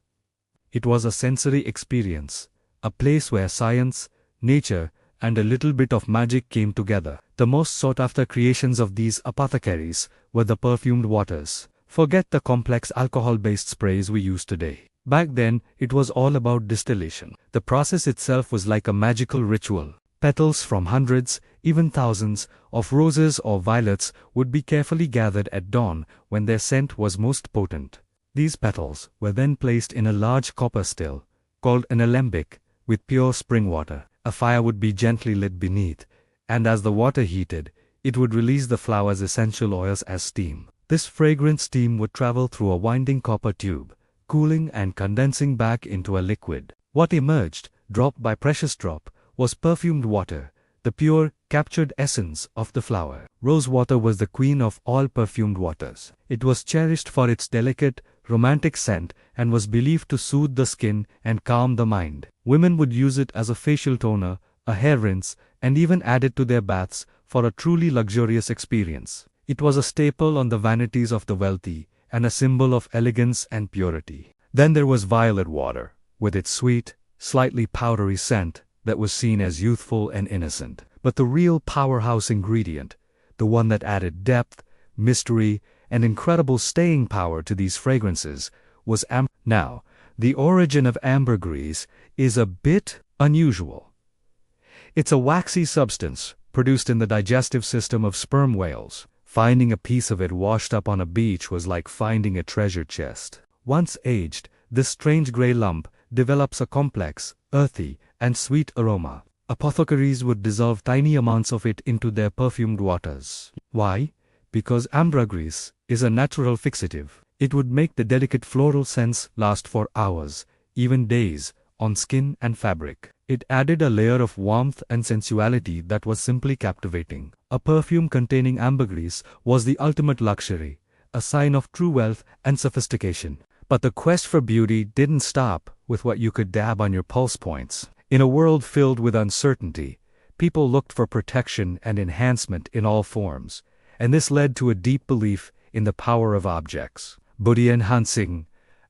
It was a sensory experience, a place where science, nature, and a little bit of magic came together. The most sought-after creations of these apothecaries were the perfumed waters. Forget the complex alcohol-based sprays we use today. Back then, it was all about distillation. The process itself was like a magical ritual. Petals from hundreds, even thousands, of roses or violets would be carefully gathered at dawn when their scent was most potent. These petals were then placed in a large copper still, called an alembic, with pure spring water. A fire would be gently lit beneath, and as the water heated, it would release the flower's essential oils as steam. This fragrant steam would travel through a winding copper tube, cooling and condensing back into a liquid. What emerged, drop by precious drop, was perfumed water, the pure, captured essence of the flower. Rose water was the queen of all perfumed waters. It was cherished for its delicate, romantic scent and was believed to soothe the skin and calm the mind. Women would use it as a facial toner, a hair rinse, and even add it to their baths for a truly luxurious experience. It was a staple on the vanities of the wealthy and a symbol of elegance and purity. Then there was violet water, with its sweet, slightly powdery scent that was seen as youthful and innocent. But the real powerhouse ingredient, the one that added depth, mystery, and incredible staying power to these fragrances, was amber. Now, the origin of ambergris is a bit unusual. It's a waxy substance produced in the digestive system of sperm whales. Finding a piece of it washed up on a beach was like finding a treasure chest. Once aged, this strange gray lump develops a complex, earthy, and sweet aroma. Apothecaries would dissolve tiny amounts of it into their perfumed waters. Why? Because ambergris is a natural fixative. It would make the delicate floral scents last for hours, even days, on skin and fabric. It added a layer of warmth and sensuality that was simply captivating. A perfume containing ambergris was the ultimate luxury, a sign of true wealth and sophistication. But the quest for beauty didn't stop with what you could dab on your pulse points. In a world filled with uncertainty, people looked for protection and enhancement in all forms, and this led to a deep belief in the power of objects. Beauty-enhancing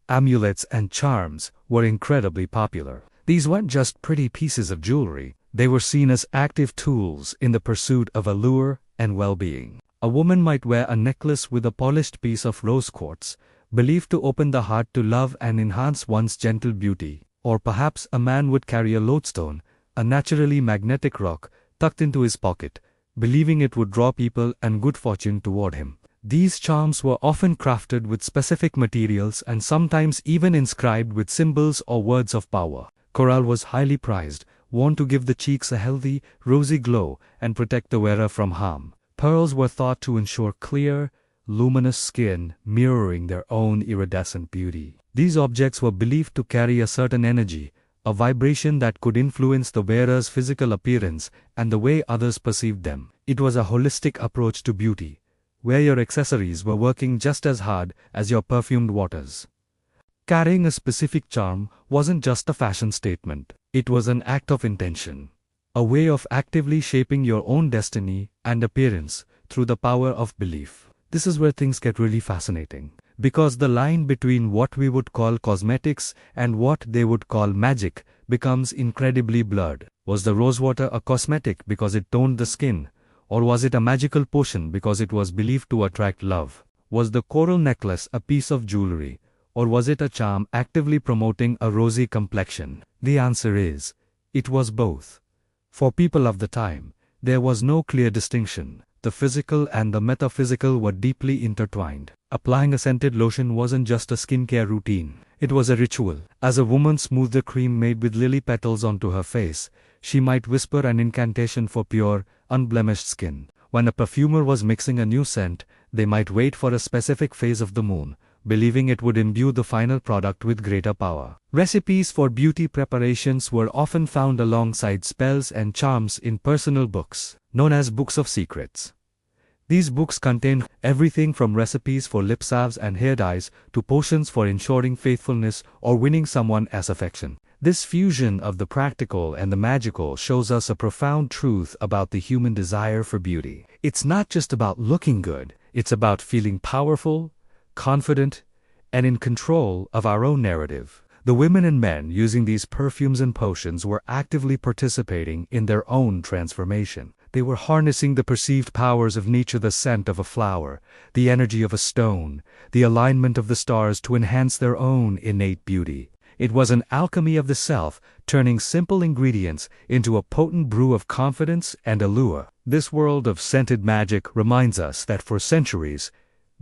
amulets and charms were incredibly popular. These weren't just pretty pieces of jewelry, they were seen as active tools in the pursuit of allure and well-being. A woman might wear a necklace with a polished piece of rose quartz, believed to open the heart to love and enhance one's gentle beauty. Or perhaps a man would carry a lodestone, a naturally magnetic rock, tucked into his pocket, believing it would draw people and good fortune toward him. These charms were often crafted with specific materials and sometimes even inscribed with symbols or words of power. Coral was highly prized, worn to give the cheeks a healthy, rosy glow and protect the wearer from harm. Pearls were thought to ensure clear, luminous skin mirroring their own iridescent beauty. These objects were believed to carry a certain energy, a vibration that could influence the wearer's physical appearance and the way others perceived them. It was a holistic approach to beauty, where your accessories were working just as hard as your perfumed waters. Carrying a specific charm wasn't just a fashion statement, it was an act of intention, a way of actively shaping your own destiny and appearance through the power of belief. This is where things get really fascinating, because the line between what we would call cosmetics and what they would call magic becomes incredibly blurred. Was the rosewater a cosmetic because it toned the skin? Or was it a magical potion because it was believed to attract love? Was the coral necklace a piece of jewelry? Or was it a charm actively promoting a rosy complexion? The answer is, it was both. For people of the time, there was no clear distinction. The physical and the metaphysical were deeply intertwined. Applying a scented lotion wasn't just a skincare routine. It was a ritual. As a woman smoothed the cream made with lily petals onto her face, she might whisper an incantation for pure, unblemished skin. When a perfumer was mixing a new scent, they might wait for a specific phase of the moon, believing it would imbue the final product with greater power. Recipes for beauty preparations were often found alongside spells and charms in personal books, known as books of secrets. These books contained everything from recipes for lip salves and hair dyes to potions for ensuring faithfulness or winning someone as affection. This fusion of the practical and the magical shows us a profound truth about the human desire for beauty. It's not just about looking good, it's about feeling powerful, confident, and in control of our own narrative. The women and men using these perfumes and potions were actively participating in their own transformation. They were harnessing the perceived powers of nature, the scent of a flower, the energy of a stone, the alignment of the stars to enhance their own innate beauty. It was an alchemy of the self, turning simple ingredients into a potent brew of confidence and allure. This world of scented magic reminds us that for centuries,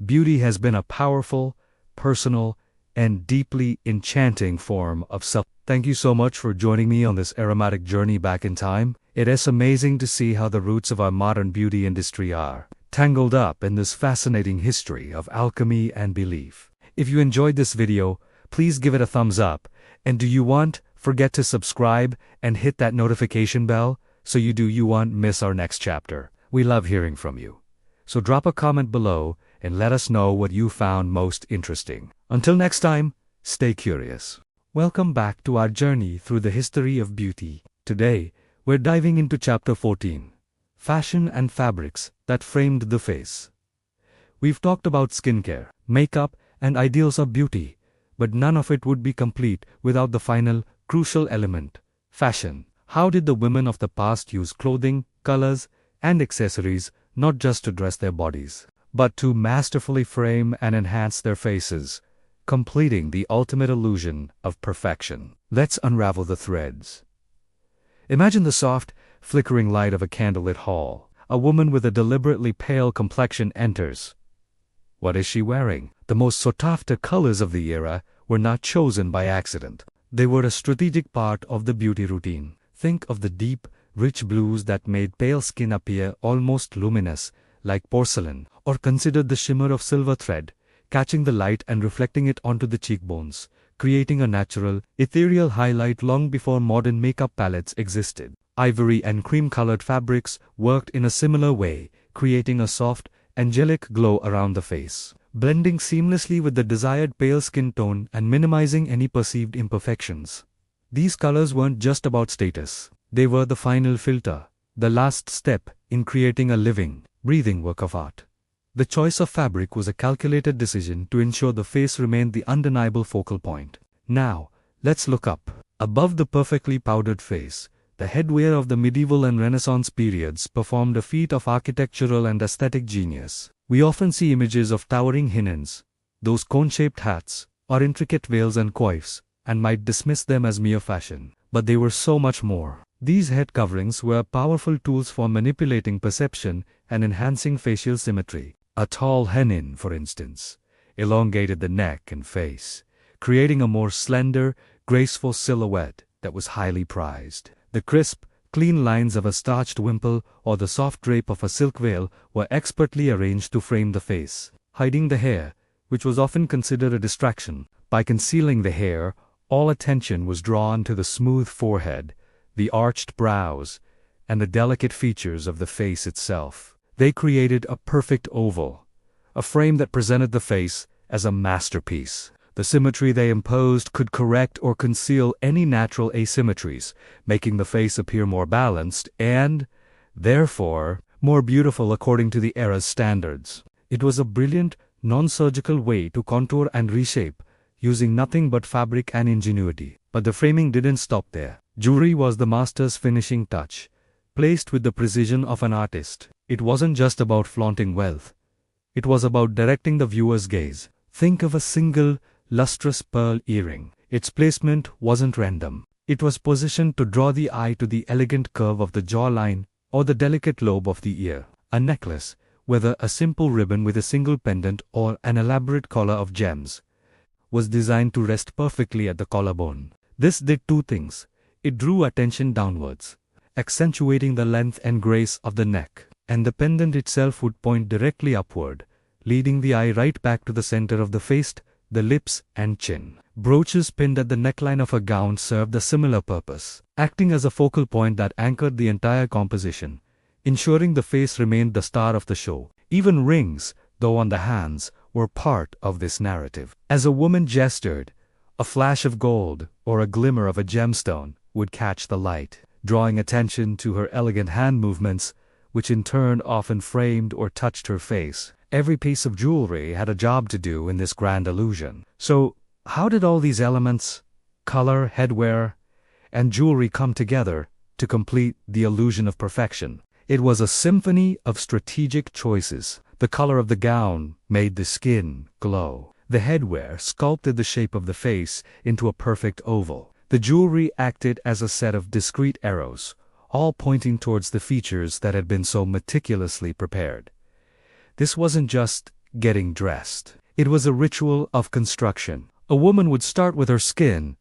beauty has been a powerful, personal, and deeply enchanting form of self. Thank you so much for joining me on this aromatic journey back in time. It is amazing to see how the roots of our modern beauty industry are tangled up in this fascinating history of alchemy and belief. If you enjoyed this video, please give it a thumbs up, and forget to subscribe and hit that notification bell so you won't miss our next chapter. We love hearing from you. So drop a comment below and let us know what you found most interesting. Until next time, stay curious. Welcome back to our journey through the history of beauty. Today, we're diving into Chapter 14, Fashion and Fabrics That Framed the Face. We've talked about skincare, makeup, and ideals of beauty, but none of it would be complete without the final, crucial element, fashion. How did the women of the past use clothing, colors, and accessories not just to dress their bodies, but to masterfully frame and enhance their faces, completing the ultimate illusion of perfection? Let's unravel the threads. Imagine the soft, flickering light of a candlelit hall. A woman with a deliberately pale complexion enters. What is she wearing? The most sought-after colors of the era were not chosen by accident. They were a strategic part of the beauty routine. Think of the deep, rich blues that made pale skin appear almost luminous, like porcelain, or consider the shimmer of silver thread, catching the light and reflecting it onto the cheekbones, creating a natural, ethereal highlight long before modern makeup palettes existed. Ivory and cream-colored fabrics worked in a similar way, creating a soft, angelic glow around the face, blending seamlessly with the desired pale skin tone and minimizing any perceived imperfections. These colors weren't just about status. They were the final filter, the last step in creating a living, breathing work of art. The choice of fabric was a calculated decision to ensure the face remained the undeniable focal point. Now, let's look up. Above the perfectly powdered face, the headwear of the medieval and Renaissance periods performed a feat of architectural and aesthetic genius. We often see images of towering hinens, those cone-shaped hats, or intricate veils and coifs, and might dismiss them as mere fashion. But they were so much more. These head coverings were powerful tools for manipulating perception and enhancing facial symmetry. A tall hennin, for instance, elongated the neck and face, creating a more slender, graceful silhouette that was highly prized. The crisp, clean lines of a starched wimple or the soft drape of a silk veil were expertly arranged to frame the face, hiding the hair, which was often considered a distraction. By concealing the hair, all attention was drawn to the smooth forehead, the arched brows, and the delicate features of the face itself. They created a perfect oval, a frame that presented the face as a masterpiece. The symmetry they imposed could correct or conceal any natural asymmetries, making the face appear more balanced and, therefore, more beautiful according to the era's standards. It was a brilliant, non-surgical way to contour and reshape, using nothing but fabric and ingenuity. But the framing didn't stop there. Jewelry was the master's finishing touch, placed with the precision of an artist. It wasn't just about flaunting wealth. It was about directing the viewer's gaze. Think of a single, lustrous pearl earring. Its placement wasn't random. It was positioned to draw the eye to the elegant curve of the jawline or the delicate lobe of the ear. A necklace, whether a simple ribbon with a single pendant or an elaborate collar of gems, was designed to rest perfectly at the collarbone. This did two things. It drew attention downwards, accentuating the length and grace of the neck, and the pendant itself would point directly upward, leading the eye right back to the center of the face, the lips and chin. Brooches pinned at the neckline of a gown served a similar purpose, acting as a focal point that anchored the entire composition, ensuring the face remained the star of the show. Even rings, though on the hands, were part of this narrative. As a woman gestured, a flash of gold or a glimmer of a gemstone would catch the light, drawing attention to her elegant hand movements, which in turn often framed or touched her face. Every piece of jewelry had a job to do in this grand illusion. So, how did all these elements, color, headwear, and jewelry come together to complete the illusion of perfection? It was a symphony of strategic choices. The color of the gown made the skin glow. The headwear sculpted the shape of the face into a perfect oval. The jewelry acted as a set of discrete arrows, all pointing towards the features that had been so meticulously prepared. This wasn't just getting dressed. It was a ritual of construction. A woman would start with her skin,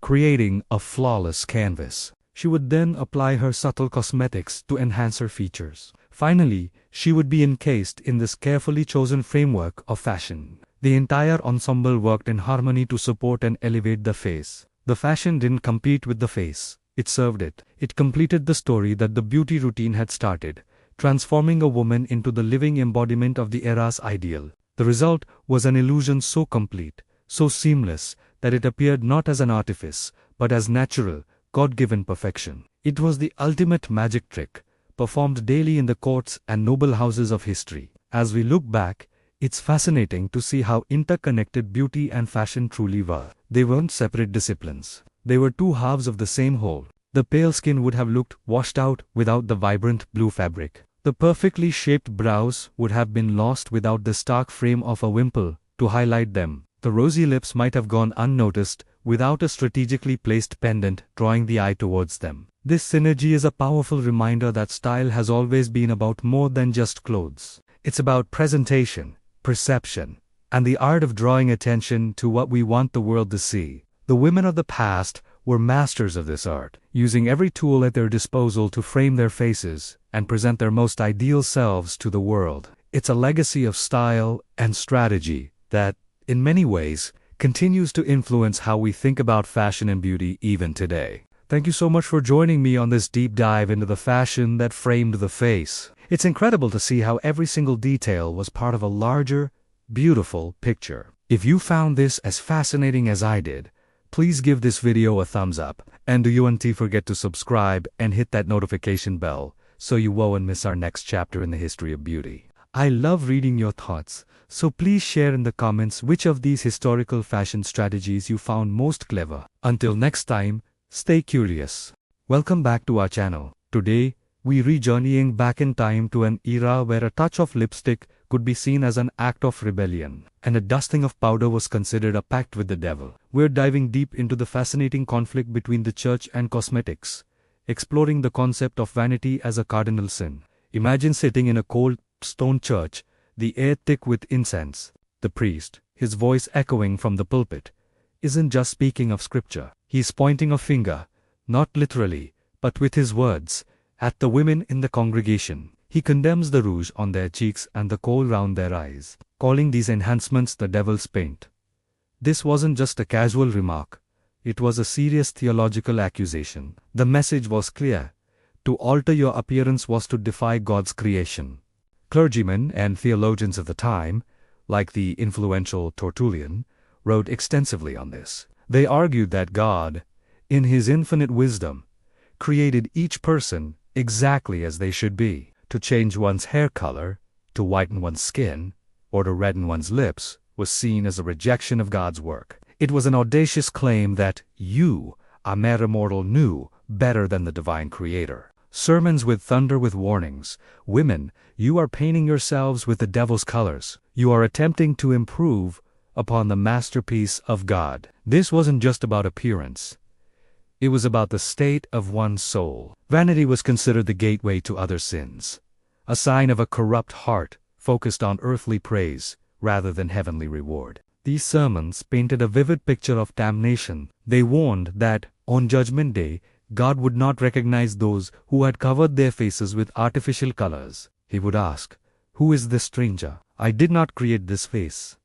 creating a flawless canvas. She would then apply her subtle cosmetics to enhance her features. Finally, she would be encased in this carefully chosen framework of fashion. The entire ensemble worked in harmony to support and elevate the face. The fashion didn't compete with the face. It served it. It completed the story that the beauty routine had started, transforming a woman into the living embodiment of the era's ideal. The result was an illusion so complete, so seamless, that it appeared not as an artifice, but as natural, God-given perfection. It was the ultimate magic trick, performed daily in the courts and noble houses of history. As we look back, it's fascinating to see how interconnected beauty and fashion truly were. They weren't separate disciplines. They were two halves of the same whole. The pale skin would have looked washed out without the vibrant blue fabric. The perfectly shaped brows would have been lost without the stark frame of a wimple to highlight them. The rosy lips might have gone unnoticed without a strategically placed pendant drawing the eye towards them. This synergy is a powerful reminder that style has always been about more than just clothes. It's about presentation, perception, and the art of drawing attention to what we want the world to see. The women of the past were masters of this art, using every tool at their disposal to frame their faces and present their most ideal selves to the world. It's a legacy of style and strategy that, in many ways, continues to influence how we think about fashion and beauty even today. Thank you so much for joining me on this deep dive into the fashion that framed the face. It's incredible to see how every single detail was part of a larger, beautiful picture. If you found this as fascinating as I did, please give this video a thumbs up, and don't forget to subscribe and hit that notification bell so you won't miss our next chapter in the history of beauty. I love reading your thoughts, so please share in the comments which of these historical fashion strategies you found most clever. Until next time, Stay curious. Welcome back to our channel. Today, we re-journeying back in time to an era where a touch of lipstick could be seen as an act of rebellion, and a dusting of powder was considered a pact with the devil. We're diving deep into the fascinating conflict between the church and cosmetics, exploring the concept of vanity as a cardinal sin. Imagine sitting in a cold stone church, the air thick with incense. The priest, his voice echoing from the pulpit, isn't just speaking of scripture. He's pointing a finger, not literally, but with his words, at the women in the congregation. He condemns the rouge on their cheeks and the kohl round their eyes, calling these enhancements the devil's paint. This wasn't just a casual remark. It was a serious theological accusation. The message was clear. To alter your appearance was to defy God's creation. Clergymen and theologians of the time, like the influential Trotula, wrote extensively on this. They argued that God, in His infinite wisdom, created each person exactly as they should be. To change one's hair color, to whiten one's skin, or to redden one's lips was seen as a rejection of God's work. It was an audacious claim that you, a mere mortal, knew better than the divine creator. Sermons with thunder with warnings. Women, you are painting yourselves with the devil's colors. You are attempting to improve upon the masterpiece of God. This wasn't just about appearance. It was about the state of one's soul. Vanity was considered the gateway to other sins, a sign of a corrupt heart focused on earthly praise rather than heavenly reward. These sermons painted a vivid picture of damnation. They warned that, on Judgment Day, God would not recognize those who had covered their faces with artificial colors. He would ask, "Who is this stranger? I did not create this face."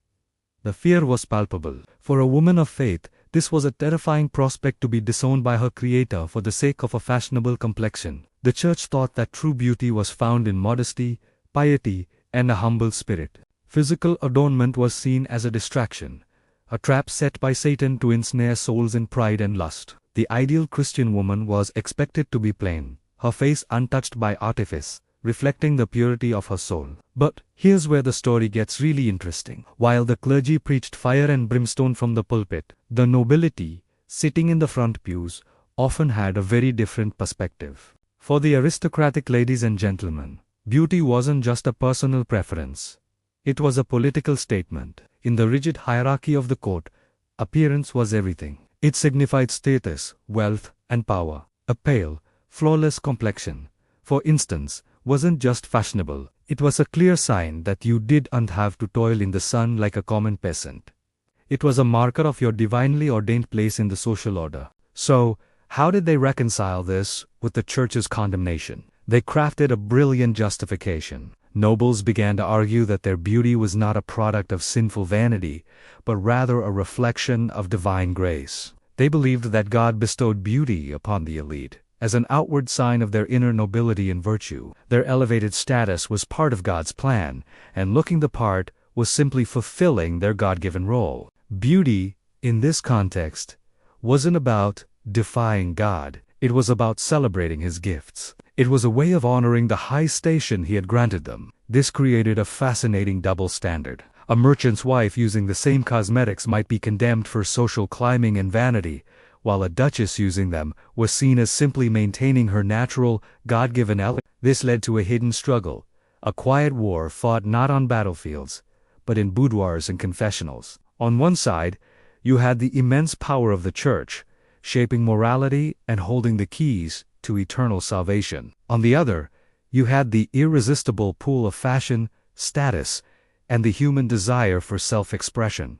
The fear was palpable. For a woman of faith, this was a terrifying prospect, to be disowned by her creator for the sake of a fashionable complexion. The church thought that true beauty was found in modesty, piety, and a humble spirit. Physical adornment was seen as a distraction, a trap set by Satan to ensnare souls in pride and lust. The ideal Christian woman was expected to be plain, her face untouched by artifice, reflecting the purity of her soul. But here's where the story gets really interesting. While the clergy preached fire and brimstone from the pulpit, the nobility, sitting in the front pews, often had a very different perspective. For the aristocratic ladies and gentlemen, beauty wasn't just a personal preference. It was a political statement. In the rigid hierarchy of the court, appearance was everything. It signified status, wealth, and power. A pale, flawless complexion, for instance, wasn't just fashionable. It was a clear sign that you didn't have to toil in the sun like a common peasant. It was a marker of your divinely ordained place in the social order. So, how did they reconcile this with the church's condemnation? They crafted a brilliant justification. Nobles began to argue that their beauty was not a product of sinful vanity, but rather a reflection of divine grace. They believed that God bestowed beauty upon the elite as an outward sign of their inner nobility and virtue. Their elevated status was part of God's plan, and looking the part was simply fulfilling their God-given role. Beauty, in this context, wasn't about defying God. It was about celebrating His gifts. It was a way of honoring the high station He had granted them. This created a fascinating double standard. A merchant's wife using the same cosmetics might be condemned for social climbing and vanity, while a duchess using them was seen as simply maintaining her natural, God-given elegance. This led to a hidden struggle, a quiet war fought not on battlefields, but in boudoirs and confessionals. On one side, you had the immense power of the church, shaping morality and holding the keys to eternal salvation. On the other, you had the irresistible pull of fashion, status, and the human desire for self-expression.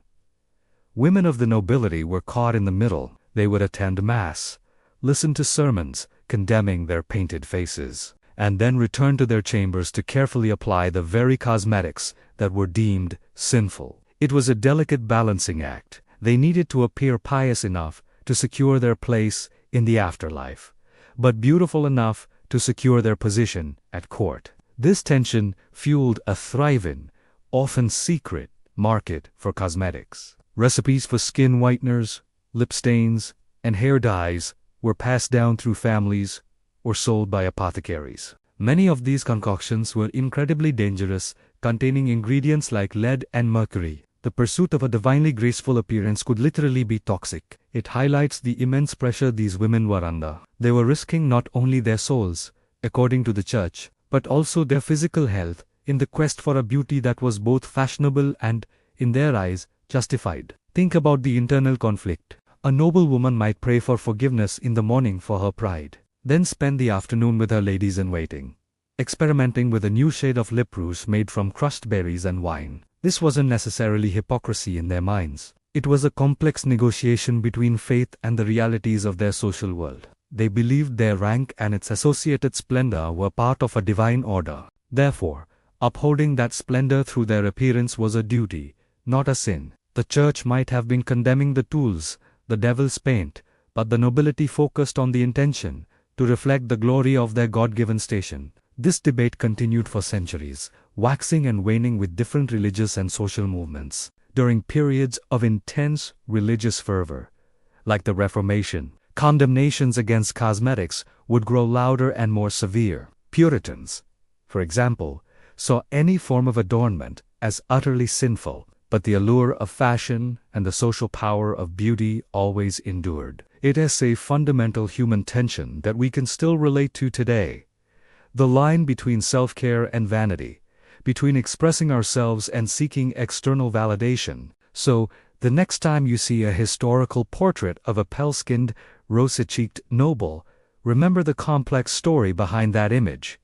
Women of the nobility were caught in the middle. They would attend mass, listen to sermons condemning their painted faces, and then return to their chambers to carefully apply the very cosmetics that were deemed sinful. It was a delicate balancing act. They needed to appear pious enough to secure their place in the afterlife, but beautiful enough to secure their position at court. This tension fueled a thriving, often secret, market for cosmetics. Recipes for skin whiteners, lip stains, and hair dyes were passed down through families or sold by apothecaries. Many of these concoctions were incredibly dangerous, containing ingredients like lead and mercury. the pursuit of a divinely graceful appearance could literally be toxic. It highlights the immense pressure these women were under. They were risking not only their souls, according to the church, but also their physical health, in the quest for a beauty that was both fashionable and, in their eyes, justified. Think about the internal conflict. A noble woman might pray for forgiveness in the morning for her pride, then spend the afternoon with her ladies-in-waiting, experimenting with a new shade of lip rouge made from crushed berries and wine. This wasn't necessarily hypocrisy in their minds. It was a complex negotiation between faith and the realities of their social world. They believed their rank and its associated splendor were part of a divine order. Therefore, upholding that splendor through their appearance was a duty, not a sin. The church might have been condemning the tools, the devil's paint, but the nobility focused on the intention, to reflect the glory of their God-given station. This debate continued for centuries, waxing and waning with different religious and social movements. During periods of intense religious fervor, like the Reformation, condemnations against cosmetics would grow louder and more severe. Puritans, for example, saw any form of adornment as utterly sinful, but the allure of fashion and the social power of beauty always endured. It is a fundamental human tension that we can still relate to today. The line between self-care and vanity, between expressing ourselves and seeking external validation. So, the next time you see a historical portrait of a pale-skinned, rosy-cheeked noble, remember the complex story behind that image.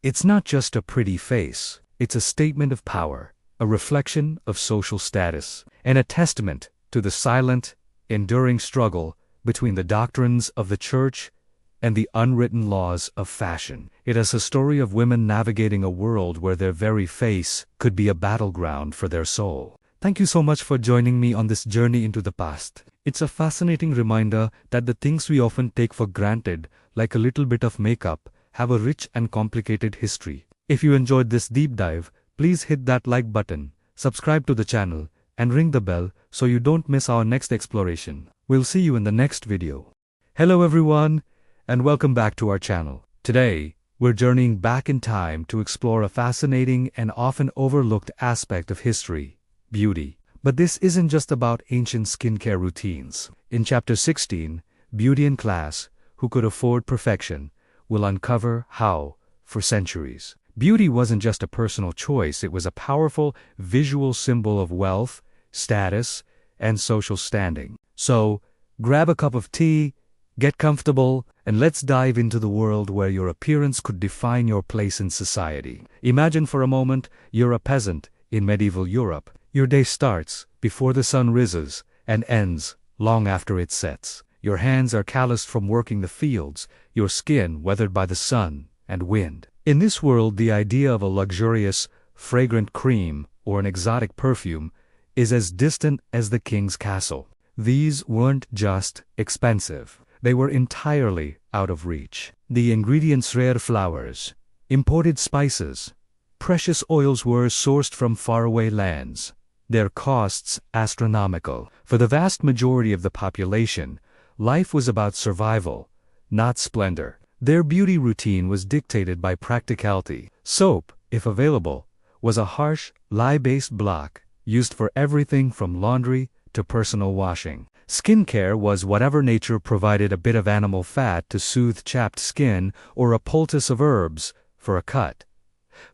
It's not just a pretty face, it's a statement of power, a reflection of social status, and a testament to the silent, enduring struggle between the doctrines of the church and the unwritten laws of fashion. It is a story of women navigating a world where their very face could be a battleground for their soul. Thank you so much for joining me on this journey into the past. It's a fascinating reminder that the things we often take for granted, like a little bit of makeup, have a rich and complicated history. If you enjoyed this deep dive, please hit that like button, subscribe to the channel, and ring the bell so you don't miss our next exploration. We'll see you in the next video. Hello everyone, and welcome back to our channel. Today, we're journeying back in time to explore a fascinating and often overlooked aspect of history: beauty. But this isn't just about ancient skincare routines. In Chapter 16, Beauty and Class, Who Could Afford Perfection, will uncover how, for centuries, beauty wasn't just a personal choice, it was a powerful visual symbol of wealth, status, and social standing. So, grab a cup of tea, get comfortable, and let's dive into the world where your appearance could define your place in society. Imagine for a moment you're a peasant in medieval Europe. Your day starts before the sun rises and ends long after it sets. Your hands are calloused from working the fields, your skin weathered by the sun and wind. In this world, the idea of a luxurious, fragrant cream or an exotic perfume is as distant as the king's castle. These weren't just expensive. They were entirely out of reach. The ingredients: rare flowers, imported spices, precious oils were sourced from faraway lands. Their costs astronomical. For the vast majority of the population, life was about survival, not splendor. Their beauty routine was dictated by practicality. Soap, if available, was a harsh, lye-based block used for everything from laundry to personal washing. Skincare was whatever nature provided: a bit of animal fat to soothe chapped skin or a poultice of herbs for a cut.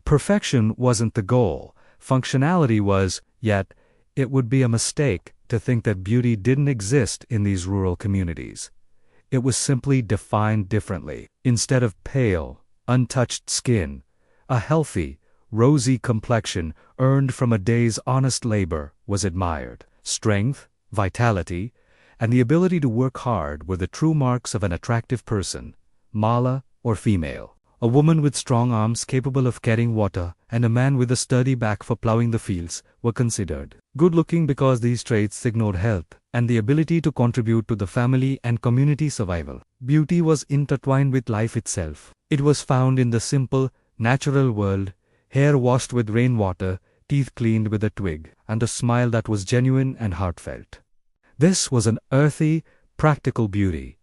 Perfection wasn't the goal, functionality was, yet it would be a mistake to think that beauty didn't exist in these rural communities. It was simply defined differently. Instead of pale, untouched skin, a healthy, rosy complexion earned from a day's honest labor was admired. Strength, vitality, and the ability to work hard were the true marks of an attractive person, male or female. A woman with strong arms capable of carrying water and a man with a sturdy back for plowing the fields were considered good-looking because these traits signaled health and the ability to contribute to the family and community survival. Beauty was intertwined with life itself. It was found in the simple, natural world: hair washed with rainwater, teeth cleaned with a twig, and a smile that was genuine and heartfelt. This was an earthy, practical beauty,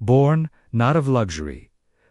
born not of luxury,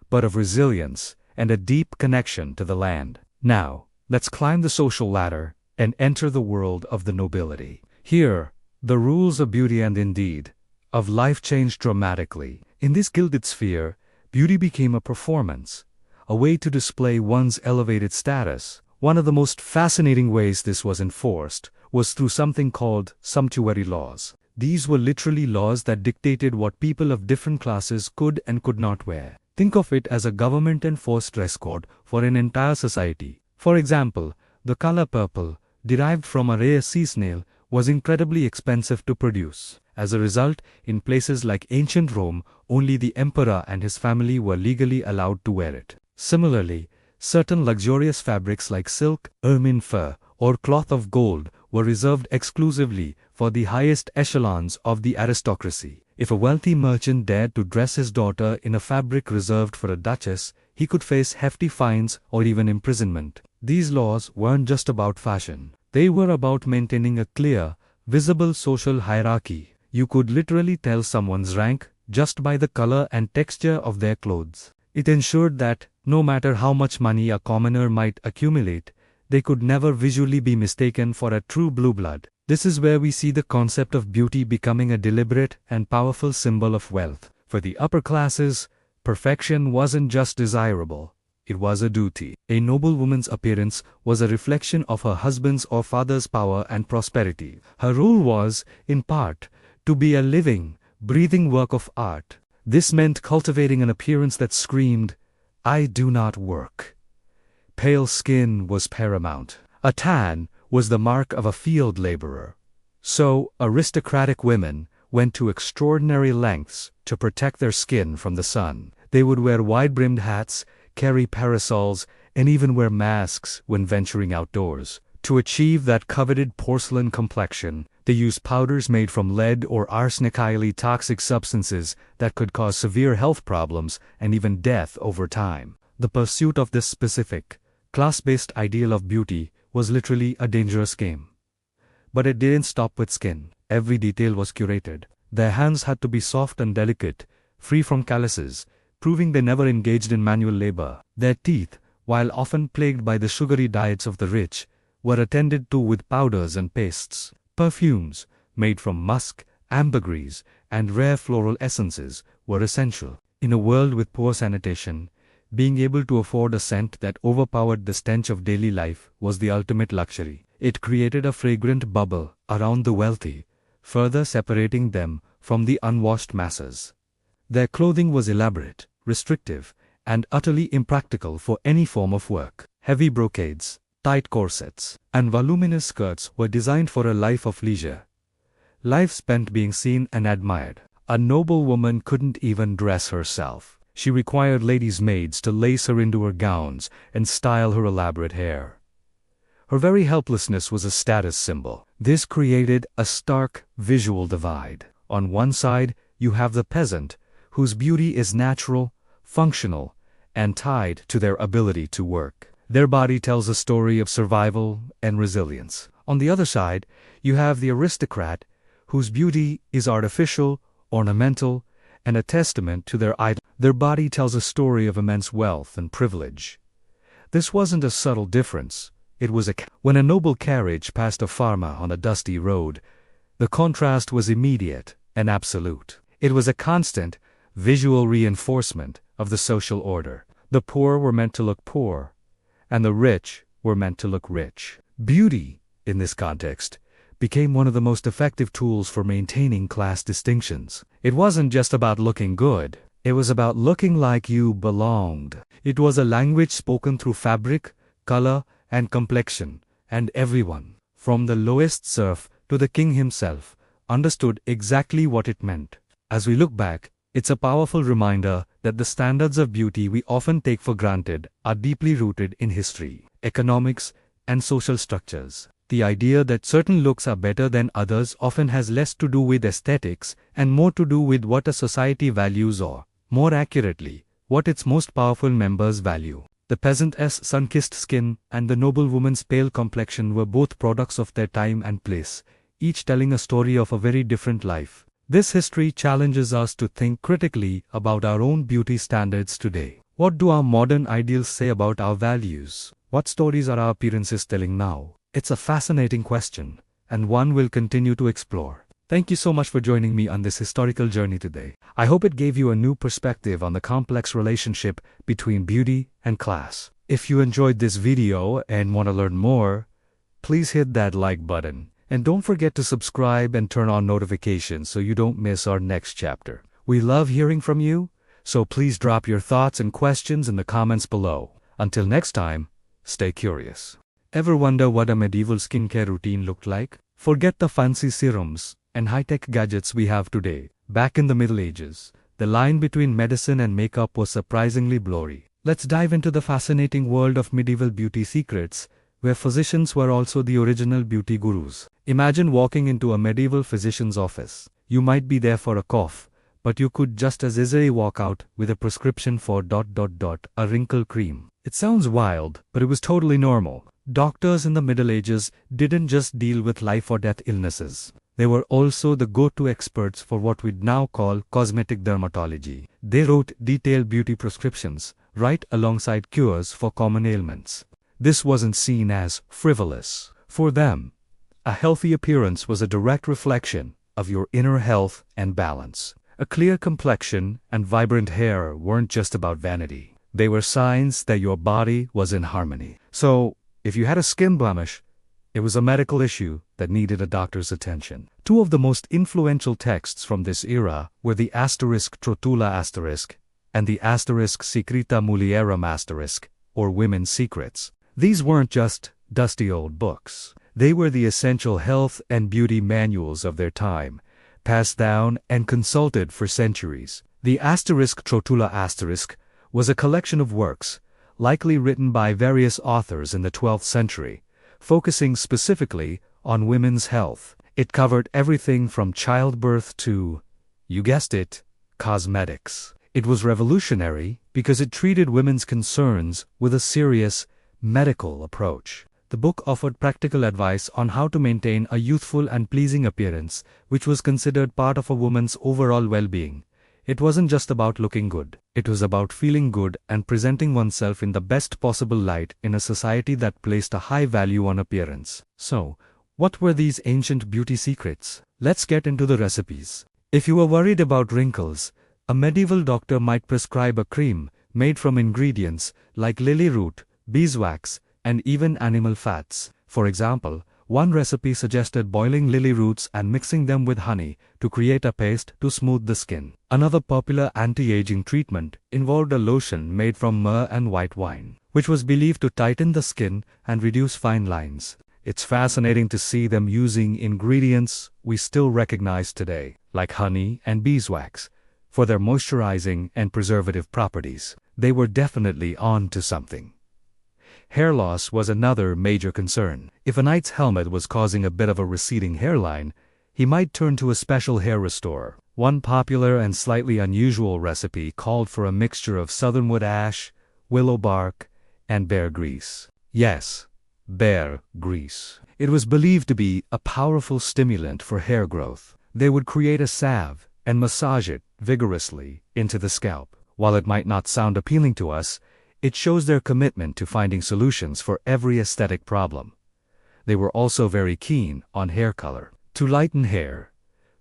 but of resilience and a deep connection to the land. Now, let's climb the social ladder and enter the world of the nobility. Here, the rules of beauty and indeed, of life changed dramatically. In this gilded sphere, beauty became a performance, a way to display one's elevated status. One of the most fascinating ways this was enforced was through something called sumptuary laws. These were literally laws that dictated what people of different classes could and could not wear. Think of it as a government-enforced dress code for an entire society. For example, the color purple, derived from a rare sea snail, was incredibly expensive to produce. As a result, in places like ancient Rome, only the emperor and his family were legally allowed to wear it. Similarly, certain luxurious fabrics like silk, ermine fur, or cloth of gold were reserved exclusively for the highest echelons of the aristocracy. If a wealthy merchant dared to dress his daughter in a fabric reserved for a duchess, he could face hefty fines or even imprisonment. These laws weren't just about fashion. They were about maintaining a clear, visible social hierarchy. You could literally tell someone's rank just by the color and texture of their clothes. It ensured that, no matter how much money a commoner might accumulate, they could never visually be mistaken for a true blue blood. This is where we see the concept of beauty becoming a deliberate and powerful symbol of wealth. For the upper classes, perfection wasn't just desirable, it was a duty. A noblewoman's appearance was a reflection of her husband's or father's power and prosperity. Her role was, in part, to be a living, breathing work of art. This meant cultivating an appearance that screamed, "I do not work." Pale skin was paramount. A tan was the mark of a field laborer. So, aristocratic women went to extraordinary lengths to protect their skin from the sun. They would wear wide-brimmed hats, carry parasols, and even wear masks when venturing outdoors. To achieve that coveted porcelain complexion, they used powders made from lead or arsenic, highly toxic substances that could cause severe health problems and even death over time. The pursuit of this specific, class-based ideal of beauty was literally a dangerous game. But it didn't stop with skin. Every detail was curated. Their hands had to be soft and delicate, free from calluses, proving they never engaged in manual labor. Their teeth, while often plagued by the sugary diets of the rich, were attended to with powders and pastes. Perfumes, made from musk, ambergris, and rare floral essences, were essential. In a world with poor sanitation, being able to afford a scent that overpowered the stench of daily life was the ultimate luxury. It created a fragrant bubble around the wealthy, further separating them from the unwashed masses. Their clothing was elaborate, restrictive, and utterly impractical for any form of work. Heavy brocades, tight corsets, and voluminous skirts were designed for a life of leisure. Life spent being seen and admired. A noble woman couldn't even dress herself. She required ladies' maids to lace her into her gowns and style her elaborate hair. Her very helplessness was a status symbol. This created a stark visual divide. On one side, you have the peasant, whose beauty is natural, functional, and tied to their ability to work. Their body tells a story of survival and resilience. On the other side, you have the aristocrat, whose beauty is artificial, ornamental, and a testament to their idol. Their body tells a story of immense wealth and privilege. This wasn't a subtle difference. It was when a noble carriage passed a farmer on a dusty road, the contrast was immediate and absolute. It was a constant, visual reinforcement of the social order. The poor were meant to look poor, and the rich were meant to look rich. Beauty, in this context, became one of the most effective tools for maintaining class distinctions. It wasn't just about looking good. It was about looking like you belonged. It was a language spoken through fabric, color, and complexion, and everyone, from the lowest serf to the king himself, understood exactly what it meant. As we look back, it's a powerful reminder that the standards of beauty we often take for granted are deeply rooted in history, economics, and social structures. The idea that certain looks are better than others often has less to do with aesthetics and more to do with what a society values or, more accurately, what its most powerful members value. The peasant's sun-kissed skin and the noblewoman's pale complexion were both products of their time and place, each telling a story of a very different life. This history challenges us to think critically about our own beauty standards today. What do our modern ideals say about our values? What stories are our appearances telling now? It's a fascinating question, and one we'll continue to explore. Thank you so much for joining me on this historical journey today. I hope it gave you a new perspective on the complex relationship between beauty and class. If you enjoyed this video and want to learn more, please hit that like button. And don't forget to subscribe and turn on notifications so you don't miss our next chapter. We love hearing from you, so please drop your thoughts and questions in the comments below. Until next time, stay curious. Ever wonder what a medieval skincare routine looked like? Forget the fancy serums and high-tech gadgets we have today. Back in the Middle Ages, the line between medicine and makeup was surprisingly blurry. Let's dive into the fascinating world of medieval beauty secrets, where physicians were also the original beauty gurus. Imagine walking into a medieval physician's office. You might be there for a cough, but you could just as easily walk out with a prescription for a wrinkle cream. It sounds wild, but it was totally normal. Doctors in the Middle Ages didn't just deal with life or death illnesses. They were also the go-to experts for what we'd now call cosmetic dermatology. They wrote detailed beauty prescriptions, right alongside cures for common ailments. This wasn't seen as frivolous. For them, a healthy appearance was a direct reflection of your inner health and balance. A clear complexion and vibrant hair weren't just about vanity. They were signs that your body was in harmony. So, if you had a skin blemish, it was a medical issue that needed a doctor's attention. Two of the most influential texts from this era were the *Trotula* and the *Secreta Mulierum*, or Women's Secrets. These weren't just dusty old books. They were the essential health and beauty manuals of their time, passed down and consulted for centuries. The *Trotula* was a collection of works, likely written by various authors in the 12th century, focusing specifically on women's health. It covered everything from childbirth to, you guessed it, cosmetics. It was revolutionary because it treated women's concerns with a serious, medical approach. The book offered practical advice on how to maintain a youthful and pleasing appearance, which was considered part of a woman's overall well-being. It wasn't just about looking good. It was about feeling good and presenting oneself in the best possible light in a society that placed a high value on appearance. So, what were these ancient beauty secrets? Let's get into the recipes. If you were worried about wrinkles, a medieval doctor might prescribe a cream made from ingredients like lily root, beeswax, and even animal fats. For example, one recipe suggested boiling lily roots and mixing them with honey to create a paste to smooth the skin. Another popular anti-aging treatment involved a lotion made from myrrh and white wine, which was believed to tighten the skin and reduce fine lines. It's fascinating to see them using ingredients we still recognize today, like honey and beeswax, for their moisturizing and preservative properties. They were definitely on to something. Hair loss was another major concern. If a knight's helmet was causing a bit of a receding hairline, he might turn to a special hair restorer. One popular and slightly unusual recipe called for a mixture of southernwood ash, willow bark, and bear grease. Yes, bear grease. It was believed to be a powerful stimulant for hair growth. They would create a salve and massage it vigorously into the scalp. While it might not sound appealing to us, it shows their commitment to finding solutions for every aesthetic problem. They were also very keen on hair color. To lighten hair,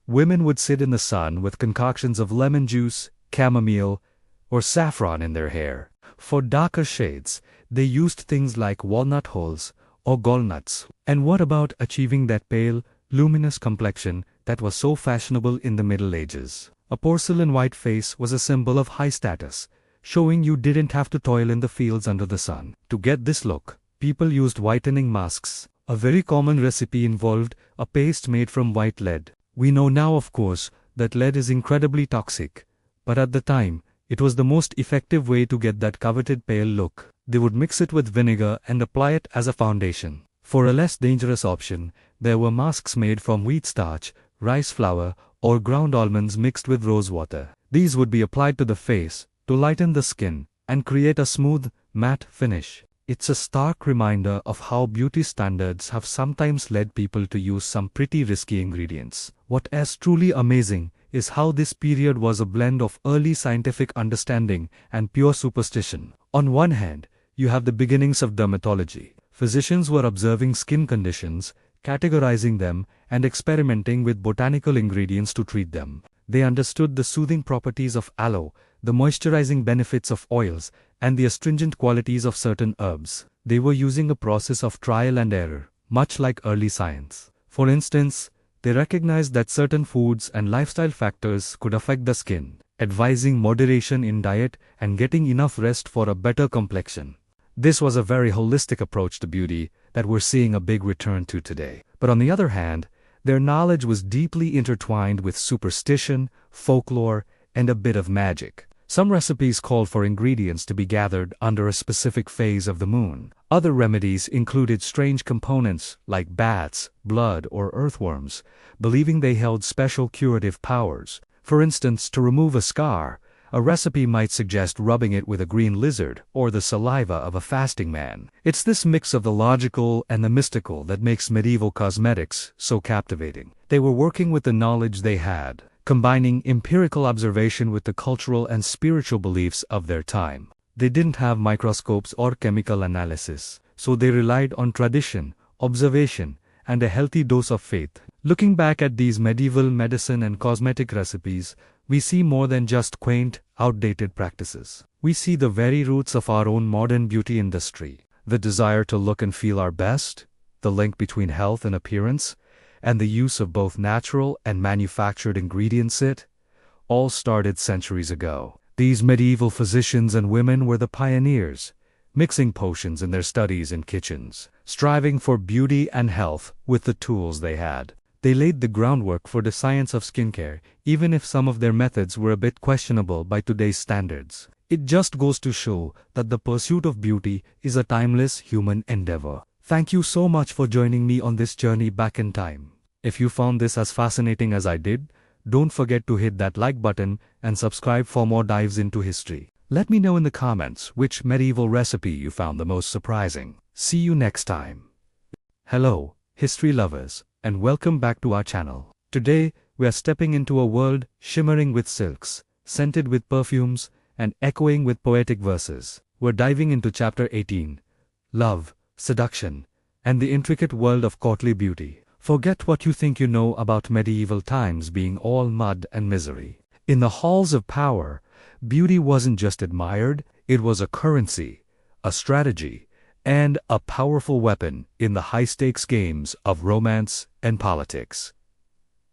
women would sit in the sun with concoctions of lemon juice, chamomile, or saffron in their hair. For darker shades, they used things like walnut hulls or gallnuts. And what about achieving that pale, luminous complexion that was so fashionable in the Middle Ages? A porcelain white face was a symbol of high status, showing you didn't have to toil in the fields under the sun. To get this look, people used whitening masks. A very common recipe involved a paste made from white lead. We know now, of course, that lead is incredibly toxic, but at the time, it was the most effective way to get that coveted pale look. They would mix it with vinegar and apply it as a foundation. For a less dangerous option, there were masks made from wheat starch, rice flour, or ground almonds mixed with rose water. These would be applied to the face to lighten the skin and create a smooth, matte finish. It's a stark reminder of how beauty standards have sometimes led people to use some pretty risky ingredients. What is truly amazing is how this period was a blend of early scientific understanding and pure superstition. On one hand, you have the beginnings of dermatology, Physicians were observing skin conditions, categorizing them, and experimenting with botanical ingredients to treat them. They understood the soothing properties of aloe, the moisturizing benefits of oils, and the astringent qualities of certain herbs. They were using a process of trial and error, much like early science. For instance, they recognized that certain foods and lifestyle factors could affect the skin, advising moderation in diet and getting enough rest for a better complexion. This was a very holistic approach to beauty that we're seeing a big return to today. But on the other hand, their knowledge was deeply intertwined with superstition, folklore, and a bit of magic. Some recipes called for ingredients to be gathered under a specific phase of the moon. Other remedies included strange components like bats, blood, or earthworms, believing they held special curative powers. For instance, to remove a scar, a recipe might suggest rubbing it with a green lizard or the saliva of a fasting man. It's this mix of the logical and the mystical that makes medieval cosmetics so captivating. They were working with the knowledge they had, combining empirical observation with the cultural and spiritual beliefs of their time. They didn't have microscopes or chemical analysis, so they relied on tradition, observation, and a healthy dose of faith. Looking back at these medieval medicine and cosmetic recipes, we see more than just quaint, outdated practices. We see the very roots of our own modern beauty industry, the desire to look and feel our best, the link between health and appearance, and the use of both natural and manufactured ingredients. It all started centuries ago. These medieval physicians and women were the pioneers, mixing potions in their studies and kitchens, striving for beauty and health with the tools they had. They laid the groundwork for the science of skincare, even if some of their methods were a bit questionable by today's standards. It just goes to show that the pursuit of beauty is a timeless human endeavor. Thank you so much for joining me on this journey back in time. If you found this as fascinating as I did, don't forget to hit that like button and subscribe for more dives into history. Let me know in the comments which medieval recipe you found the most surprising. See you next time. Hello, history lovers, and welcome back to our channel. Today, we are stepping into a world shimmering with silks, scented with perfumes, and echoing with poetic verses. We're diving into chapter 18, Love, Seduction, and the intricate world of courtly beauty. Forget what you think you know about medieval times being all mud and misery. In the halls of power, beauty wasn't just admired, it was a currency, a strategy, and a powerful weapon in the high-stakes games of romance and politics.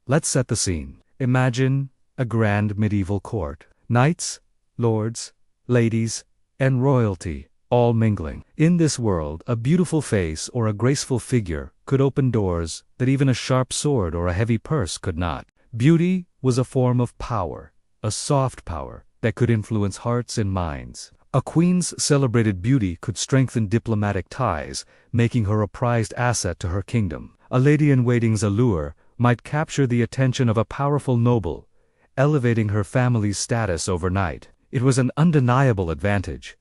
Let's set the scene. Imagine a grand medieval court. Knights, lords, ladies, and royalty, all mingling. In this world, a beautiful face or a graceful figure could open doors that even a sharp sword or a heavy purse could not. Beauty was a form of power, a soft power that could influence hearts and minds. A queen's celebrated beauty could strengthen diplomatic ties, making her a prized asset to her kingdom. A lady-in-waiting's allure might capture the attention of a powerful noble, elevating her family's status overnight. It was an undeniable advantage,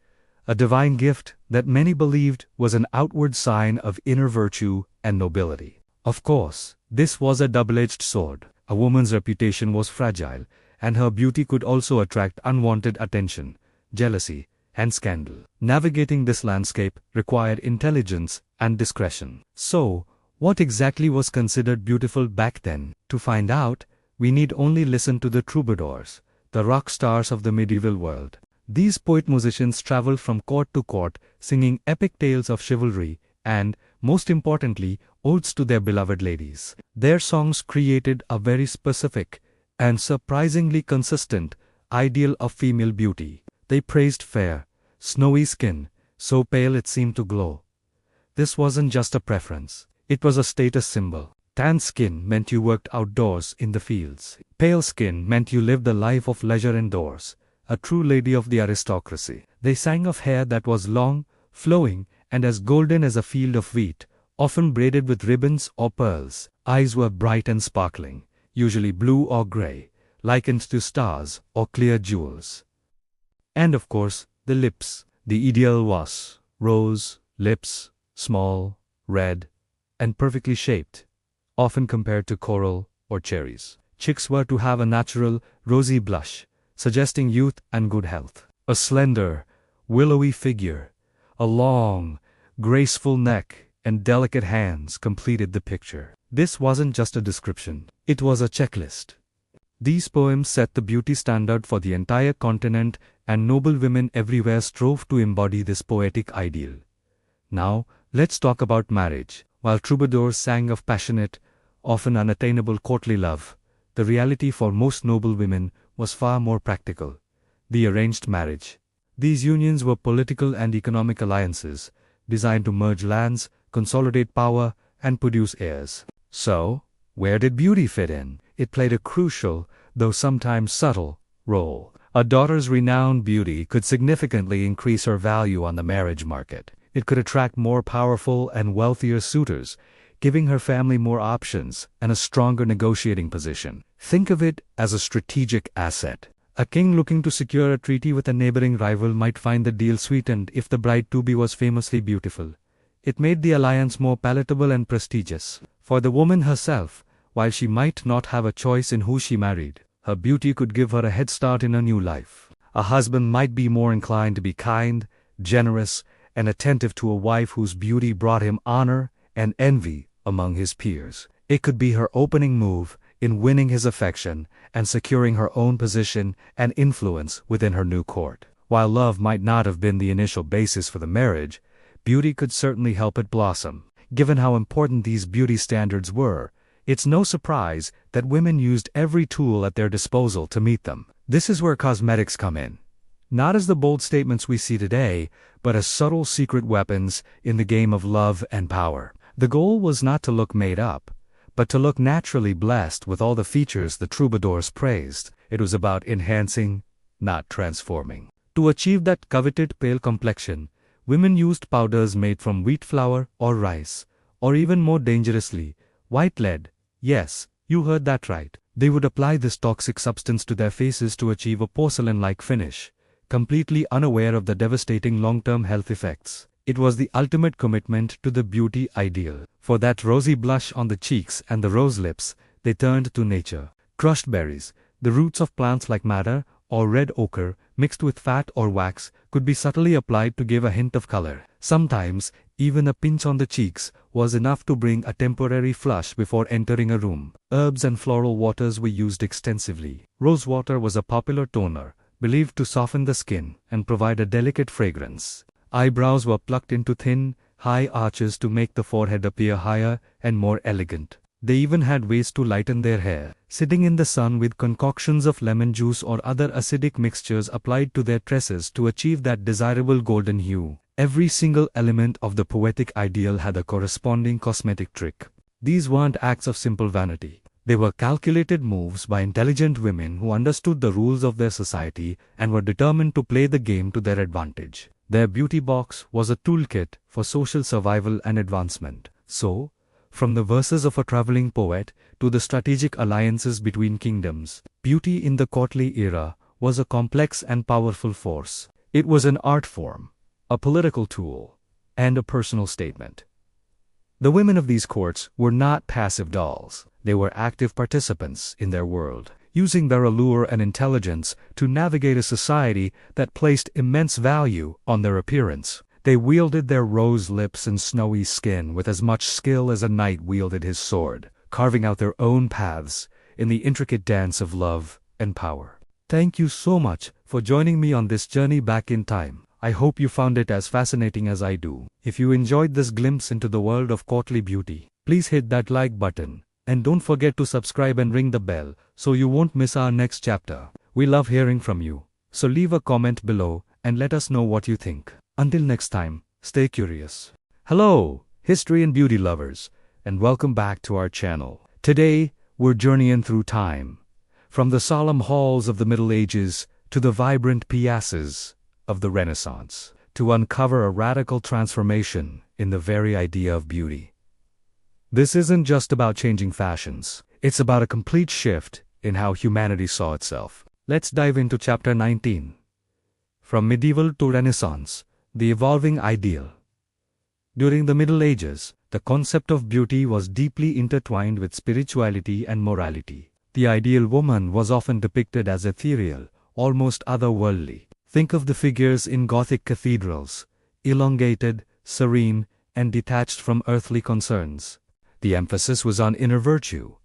a divine gift that many believed was an outward sign of inner virtue and nobility. Of course, this was a double-edged sword. A woman's reputation was fragile, and her beauty could also attract unwanted attention, jealousy, and scandal. Navigating this landscape required intelligence and discretion. So, what exactly was considered beautiful back then? To find out, we need only listen to the troubadours, the rock stars of the medieval world. These poet-musicians traveled from court to court, singing epic tales of chivalry and, most importantly, odes to their beloved ladies. Their songs created a very specific and surprisingly consistent ideal of female beauty. They praised fair, snowy skin, so pale it seemed to glow. This wasn't just a preference, it was a status symbol. Tan skin meant you worked outdoors in the fields. Pale skin meant you lived a life of leisure indoors, a true lady of the aristocracy. They sang of hair that was long, flowing, and as golden as a field of wheat, often braided with ribbons or pearls. Eyes were bright and sparkling, usually blue or gray, likened to stars or clear jewels. And of course, the lips. The ideal was rose lips, small, red, and perfectly shaped, often compared to coral or cherries. Chicks were to have a natural, rosy blush, suggesting youth and good health. A slender, willowy figure, a long, graceful neck, and delicate hands completed the picture. This wasn't just a description, it was a checklist. These poems set the beauty standard for the entire continent, and noble women everywhere strove to embody this poetic ideal. Now, let's talk about marriage. While troubadours sang of passionate, often unattainable courtly love, the reality for most noble women was far more practical: the arranged marriage. These unions were political and economic alliances, designed to merge lands, consolidate power, and produce heirs. So, where did beauty fit in? It played a crucial, though sometimes subtle, role. A daughter's renowned beauty could significantly increase her value on the marriage market. It could attract more powerful and wealthier suitors, giving her family more options and a stronger negotiating position. Think of it as a strategic asset. A king looking to secure a treaty with a neighboring rival might find the deal sweetened if the bride-to-be was famously beautiful. It made the alliance more palatable and prestigious. For the woman herself, while she might not have a choice in who she married, her beauty could give her a head start in a new life. A husband might be more inclined to be kind, generous, and attentive to a wife whose beauty brought him honor and envy among his peers. It could be her opening move in winning his affection and securing her own position and influence within her new court. While love might not have been the initial basis for the marriage, beauty could certainly help it blossom. Given how important these beauty standards were, it's no surprise that women used every tool at their disposal to meet them. This is where cosmetics come in. Not as the bold statements we see today, but as subtle secret weapons in the game of love and power. The goal was not to look made up, but to look naturally blessed with all the features the troubadours praised. It was about enhancing, not transforming. To achieve that coveted pale complexion, women used powders made from wheat flour or rice, or even more dangerously, white lead. Yes, you heard that right. They would apply this toxic substance to their faces to achieve a porcelain-like finish, completely unaware of the devastating long-term health effects. It was the ultimate commitment to the beauty ideal. For that rosy blush on the cheeks and the rose lips, they turned to nature. Crushed berries, the roots of plants like madder or red ochre, mixed with fat or wax, could be subtly applied to give a hint of color. Sometimes, even a pinch on the cheeks was enough to bring a temporary flush before entering a room. Herbs and floral waters were used extensively. Rose water was a popular toner, believed to soften the skin and provide a delicate fragrance. Eyebrows were plucked into thin, high arches to make the forehead appear higher and more elegant. They even had ways to lighten their hair, sitting in the sun with concoctions of lemon juice or other acidic mixtures applied to their tresses to achieve that desirable golden hue. Every single element of the poetic ideal had a corresponding cosmetic trick. These weren't acts of simple vanity. They were calculated moves by intelligent women who understood the rules of their society and were determined to play the game to their advantage. Their beauty box was a toolkit for social survival and advancement. So, from the verses of a traveling poet to the strategic alliances between kingdoms, beauty in the courtly era was a complex and powerful force. It was an art form, a political tool, and a personal statement. The women of these courts were not passive dolls. They were active participants in their world, using their allure and intelligence to navigate a society that placed immense value on their appearance. They wielded their rose lips and snowy skin with as much skill as a knight wielded his sword, carving out their own paths in the intricate dance of love and power. Thank you so much for joining me on this journey back in time. I hope you found it as fascinating as I do. If you enjoyed this glimpse into the world of courtly beauty, please hit that like button. And don't forget to subscribe and ring the bell so you won't miss our next chapter. We love hearing from you, so leave a comment below and let us know what you think. Until next time, stay curious. Hello, history and beauty lovers, and welcome back to our channel. Today, we're journeying through time, from the solemn halls of the Middle Ages to the vibrant piazzas of the Renaissance, to uncover a radical transformation in the very idea of beauty. This isn't just about changing fashions, it's about a complete shift in how humanity saw itself. Let's dive into chapter 19. From medieval to Renaissance, the evolving ideal. During the Middle Ages, the concept of beauty was deeply intertwined with spirituality and morality. The ideal woman was often depicted as ethereal, almost otherworldly. Think of the figures in Gothic cathedrals, elongated, serene, and detached from earthly concerns. The emphasis was on inner virtue,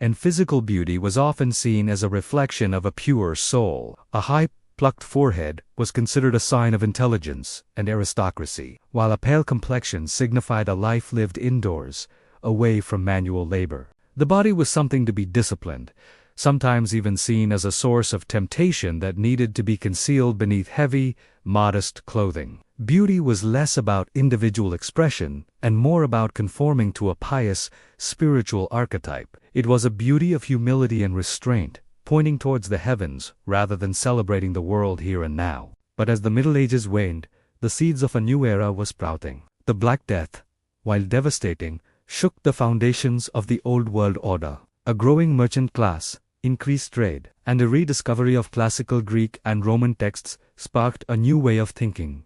and physical beauty was often seen as a reflection of a pure soul. A high, plucked forehead was considered a sign of intelligence and aristocracy, while a pale complexion signified a life lived indoors, away from manual labor. The body was something to be disciplined, sometimes even seen as a source of temptation that needed to be concealed beneath heavy, modest clothing. Beauty was less about individual expression and more about conforming to a pious, spiritual archetype. It was a beauty of humility and restraint, pointing towards the heavens rather than celebrating the world here and now. But as the Middle Ages waned, the seeds of a new era were sprouting. The Black Death, while devastating, shook the foundations of the old world order. A growing merchant class, increased trade, and a rediscovery of classical Greek and Roman texts sparked a new way of thinking.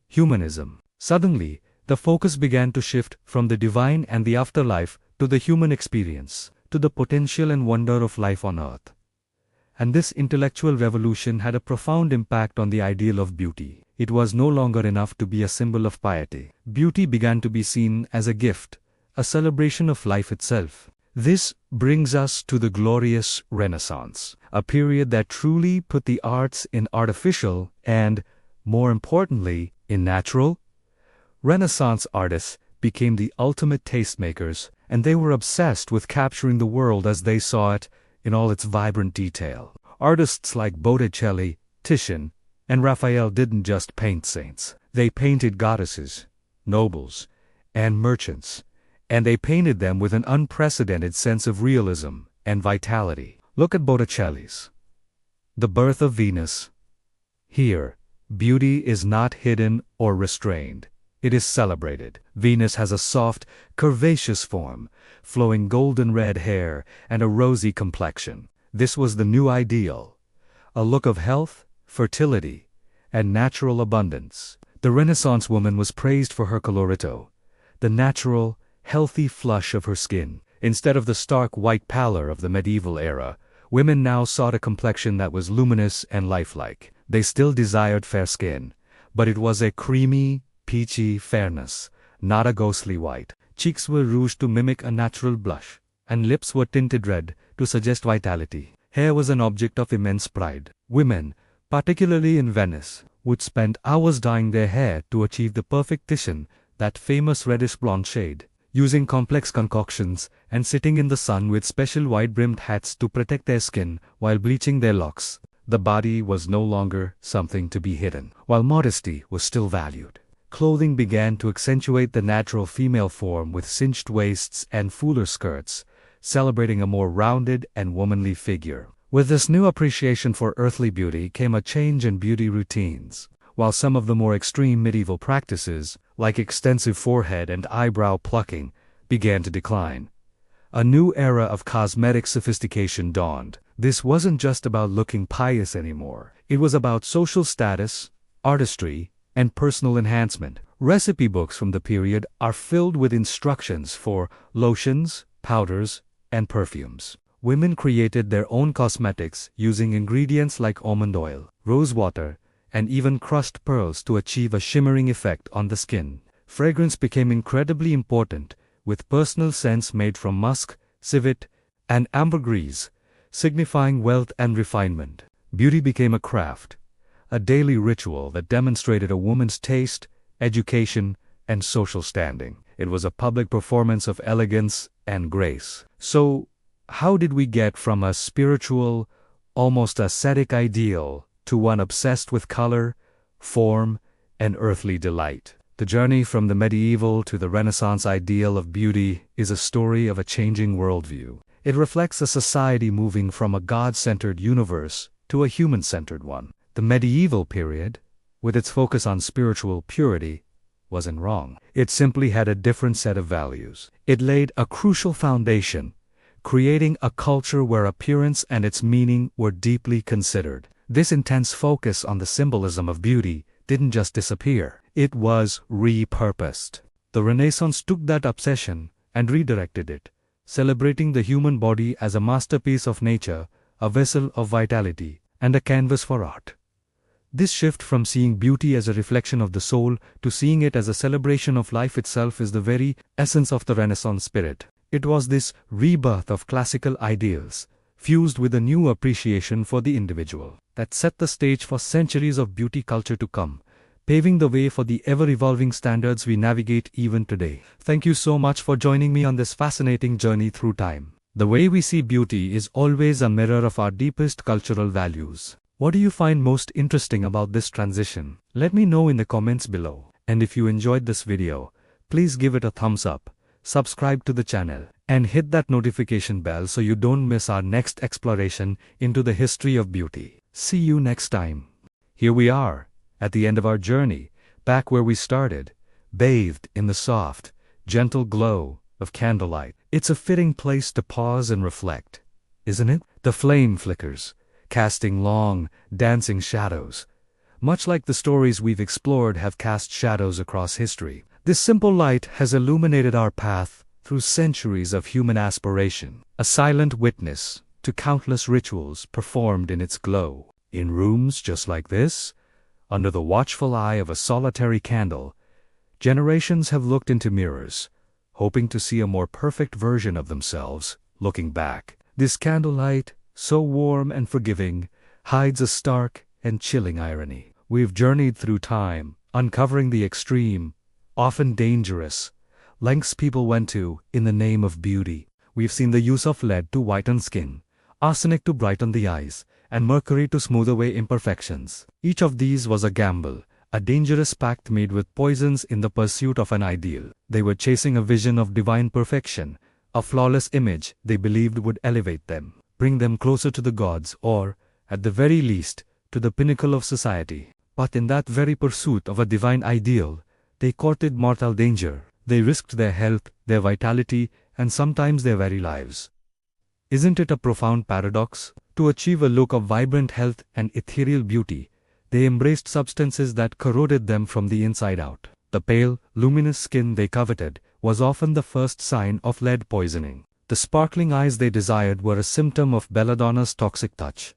Humanism. Suddenly, the focus began to shift from the divine and the afterlife to the human experience, to the potential and wonder of life on earth. And this intellectual revolution had a profound impact on the ideal of beauty. It was no longer enough to be a symbol of piety. Beauty began to be seen as a gift, a celebration of life itself. This brings us to the glorious Renaissance, a period that truly put the arts in artificial and, more importantly, in natural. Renaissance artists became the ultimate tastemakers, and they were obsessed with capturing the world as they saw it in all its vibrant detail. Artists like Botticelli, Titian, and Raphael didn't just paint saints. They painted goddesses, nobles, and merchants, and they painted them with an unprecedented sense of realism and vitality. Look at Botticelli's The Birth of Venus. Here, beauty is not hidden or restrained. It is celebrated. Venus has a soft, curvaceous form, flowing golden red hair, and a rosy complexion. This was the new ideal, a look of health, fertility, and natural abundance. The Renaissance woman was praised for her colorito, the natural, healthy flush of her skin. Instead of the stark white pallor of the medieval era, women now sought a complexion that was luminous and lifelike. They still desired fair skin, but it was a creamy, peachy fairness, not a ghostly white. Cheeks were rouged to mimic a natural blush, and lips were tinted red to suggest vitality. Hair was an object of immense pride. Women, particularly in Venice, would spend hours dyeing their hair to achieve the perfect Titian, that famous reddish-blonde shade, using complex concoctions and sitting in the sun with special wide-brimmed hats to protect their skin while bleaching their locks. The body was no longer something to be hidden, while modesty was still valued. Clothing began to accentuate the natural female form with cinched waists and fuller skirts, celebrating a more rounded and womanly figure. With this new appreciation for earthly beauty came a change in beauty routines. While some of the more extreme medieval practices, like extensive forehead and eyebrow plucking, began to decline, a new era of cosmetic sophistication dawned. This wasn't just about looking pious anymore. It was about social status, artistry, and personal enhancement. Recipe books from the period are filled with instructions for lotions, powders, and perfumes. Women created their own cosmetics using ingredients like almond oil, rose water, and even crushed pearls to achieve a shimmering effect on the skin. Fragrance became incredibly important, with personal scents made from musk, civet, and ambergris, signifying wealth and refinement. Beauty became a craft, a daily ritual that demonstrated a woman's taste, education, and social standing. It was a public performance of elegance and grace. So, how did we get from a spiritual, almost ascetic ideal to one obsessed with color, form, and earthly delight? The journey from the medieval to the Renaissance ideal of beauty is a story of a changing worldview. It reflects a society moving from a God-centered universe to a human-centered one. The medieval period, with its focus on spiritual purity, wasn't wrong. It simply had a different set of values. It laid a crucial foundation, creating a culture where appearance and its meaning were deeply considered. This intense focus on the symbolism of beauty didn't just disappear. It was repurposed. The Renaissance took that obsession and redirected it, celebrating the human body as a masterpiece of nature, a vessel of vitality, and a canvas for art. This shift from seeing beauty as a reflection of the soul to seeing it as a celebration of life itself is the very essence of the Renaissance spirit. It was this rebirth of classical ideals, fused with a new appreciation for the individual, that set the stage for centuries of beauty culture to come, paving the way for the ever-evolving standards we navigate even today. Thank you so much for joining me on this fascinating journey through time. The way we see beauty is always a mirror of our deepest cultural values. What do you find most interesting about this transition? Let me know in the comments below. And if you enjoyed this video, please give it a thumbs up, subscribe to the channel, and hit that notification bell so you don't miss our next exploration into the history of beauty. See you next time. Here we are, at the end of our journey, back where we started, bathed in the soft, gentle glow of candlelight. It's a fitting place to pause and reflect, isn't it? The flame flickers, casting long, dancing shadows. Much like the stories we've explored have cast shadows across history, this simple light has illuminated our path through centuries of human aspiration, a silent witness to countless rituals performed in its glow. In rooms just like this, under the watchful eye of a solitary candle, generations have looked into mirrors, hoping to see a more perfect version of themselves, looking back. This candlelight, so warm and forgiving, hides a stark and chilling irony. We've journeyed through time, uncovering the extreme, often dangerous, lengths people went to in the name of beauty. We've seen the use of lead to whiten skin, arsenic to brighten the eyes, and mercury to smooth away imperfections. Each of these was a gamble, a dangerous pact made with poisons in the pursuit of an ideal. They were chasing a vision of divine perfection, a flawless image they believed would elevate them, bring them closer to the gods or, at the very least, to the pinnacle of society. But in that very pursuit of a divine ideal, they courted mortal danger. They risked their health, their vitality, and sometimes their very lives. Isn't it a profound paradox? To achieve a look of vibrant health and ethereal beauty, they embraced substances that corroded them from the inside out. The pale, luminous skin they coveted was often the first sign of lead poisoning. The sparkling eyes they desired were a symptom of belladonna's toxic touch.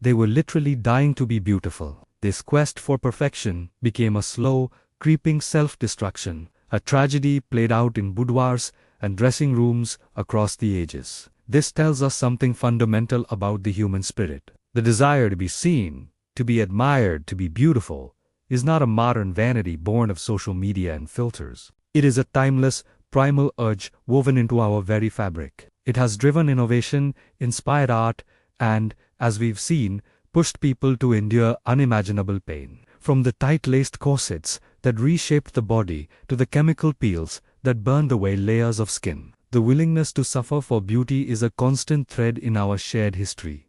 They were literally dying to be beautiful. This quest for perfection became a slow, creeping self-destruction, a tragedy played out in boudoirs and dressing rooms across the ages. This tells us something fundamental about the human spirit. The desire to be seen, to be admired, to be beautiful, is not a modern vanity born of social media and filters. It is a timeless, primal urge woven into our very fabric. It has driven innovation, inspired art, and, as we've seen, pushed people to endure unimaginable pain. From the tight-laced corsets that reshaped the body to the chemical peels that burned away layers of skin, the willingness to suffer for beauty is a constant thread in our shared history.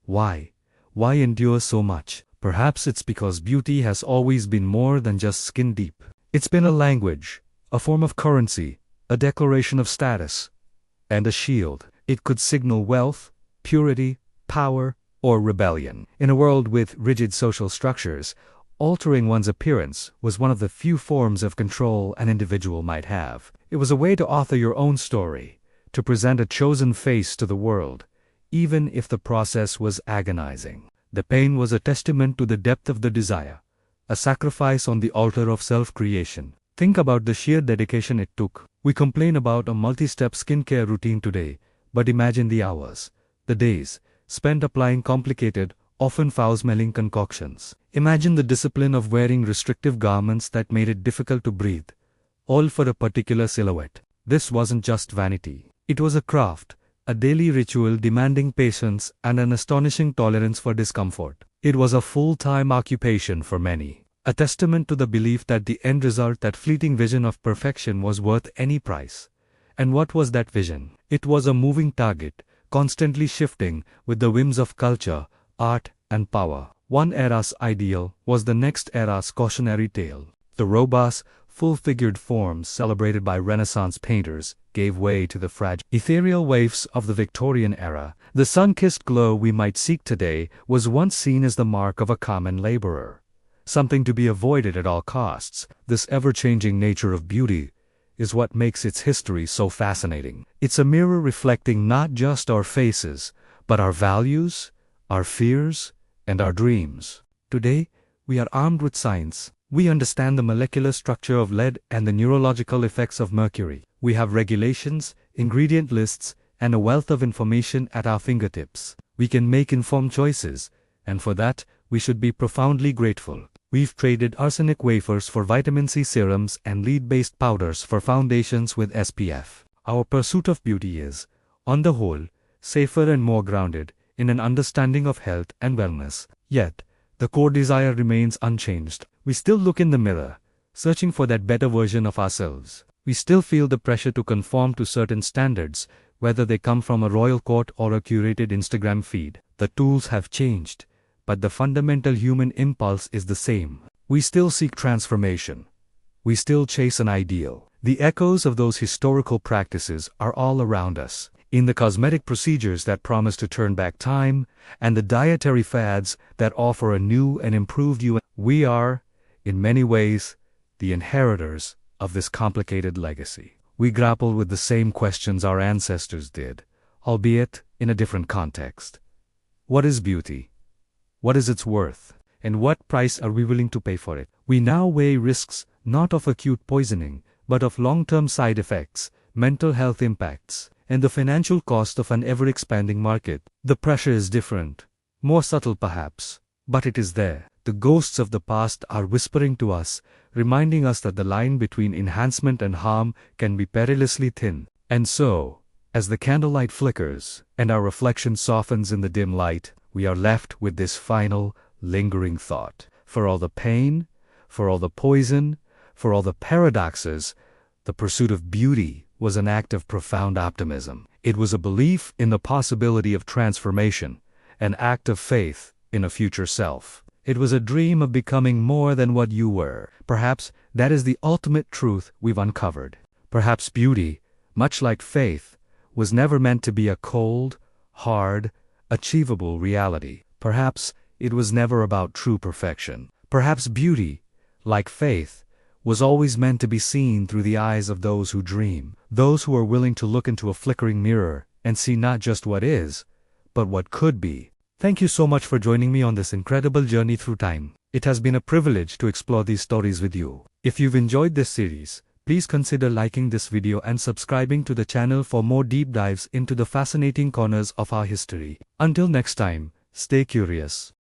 Why? Why endure so much? Perhaps it's because beauty has always been more than just skin deep. It's been a language, a form of currency, a declaration of status, and a shield. It could signal wealth, purity, power, or rebellion. In a world with rigid social structures, altering one's appearance was one of the few forms of control an individual might have. It was a way to author your own story, to present a chosen face to the world, even if the process was agonizing. The pain was a testament to the depth of the desire, a sacrifice on the altar of self-creation. Think about the sheer dedication it took. We complain about a multi-step skincare routine today, but imagine the hours, the days, spent applying complicated, often foul-smelling concoctions. Imagine the discipline of wearing restrictive garments that made it difficult to breathe, all for a particular silhouette. This wasn't just vanity. It was a craft, a daily ritual demanding patience and an astonishing tolerance for discomfort. It was a full-time occupation for many, a testament to the belief that the end result, that fleeting vision of perfection, was worth any price. And what was that vision? It was a moving target, constantly shifting with the whims of culture, art, and power. One era's ideal was the next era's cautionary tale. The robust, full-figured forms celebrated by Renaissance painters gave way to the fragile, ethereal waifs of the Victorian era. The sun-kissed glow we might seek today was once seen as the mark of a common laborer, something to be avoided at all costs. This ever-changing nature of beauty is what makes its history so fascinating. It's a mirror reflecting not just our faces, but our values, our fears, and our dreams. Today, we are armed with science. We understand the molecular structure of lead and the neurological effects of mercury. We have regulations, ingredient lists, and a wealth of information at our fingertips. We can make informed choices, and for that, we should be profoundly grateful. We've traded arsenic wafers for vitamin C serums and lead-based powders for foundations with SPF. Our pursuit of beauty is, on the whole, safer and more grounded in an understanding of health and wellness. Yet, the core desire remains unchanged. We still look in the mirror, searching for that better version of ourselves. We still feel the pressure to conform to certain standards, whether they come from a royal court or a curated Instagram feed. The tools have changed, but the fundamental human impulse is the same. We still seek transformation. We still chase an ideal. The echoes of those historical practices are all around us, in the cosmetic procedures that promise to turn back time, and the dietary fads that offer a new and improved you. We are, in many ways, the inheritors of this complicated legacy. We grapple with the same questions our ancestors did, albeit in a different context. What is beauty? What is its worth? And what price are we willing to pay for it? We now weigh risks, not of acute poisoning, but of long-term side effects, mental health impacts, and the financial cost of an ever-expanding market. The pressure is different, more subtle perhaps, but it is there. The ghosts of the past are whispering to us, reminding us that the line between enhancement and harm can be perilously thin. And so, as the candlelight flickers, and our reflection softens in the dim light, we are left with this final, lingering thought. For all the pain, for all the poison, for all the paradoxes, the pursuit of beauty was an act of profound optimism. It was a belief in the possibility of transformation, an act of faith in a future self. It was a dream of becoming more than what you were. Perhaps that is the ultimate truth we've uncovered. Perhaps beauty, much like faith, was never meant to be a cold, hard, achievable reality. Perhaps it was never about true perfection. Perhaps beauty, like faith, was always meant to be seen through the eyes of those who dream, those who are willing to look into a flickering mirror and see not just what is, but what could be. Thank you so much for joining me on this incredible journey through time. It has been a privilege to explore these stories with you. If you've enjoyed this series, please consider liking this video and subscribing to the channel for more deep dives into the fascinating corners of our history. Until next time, stay curious.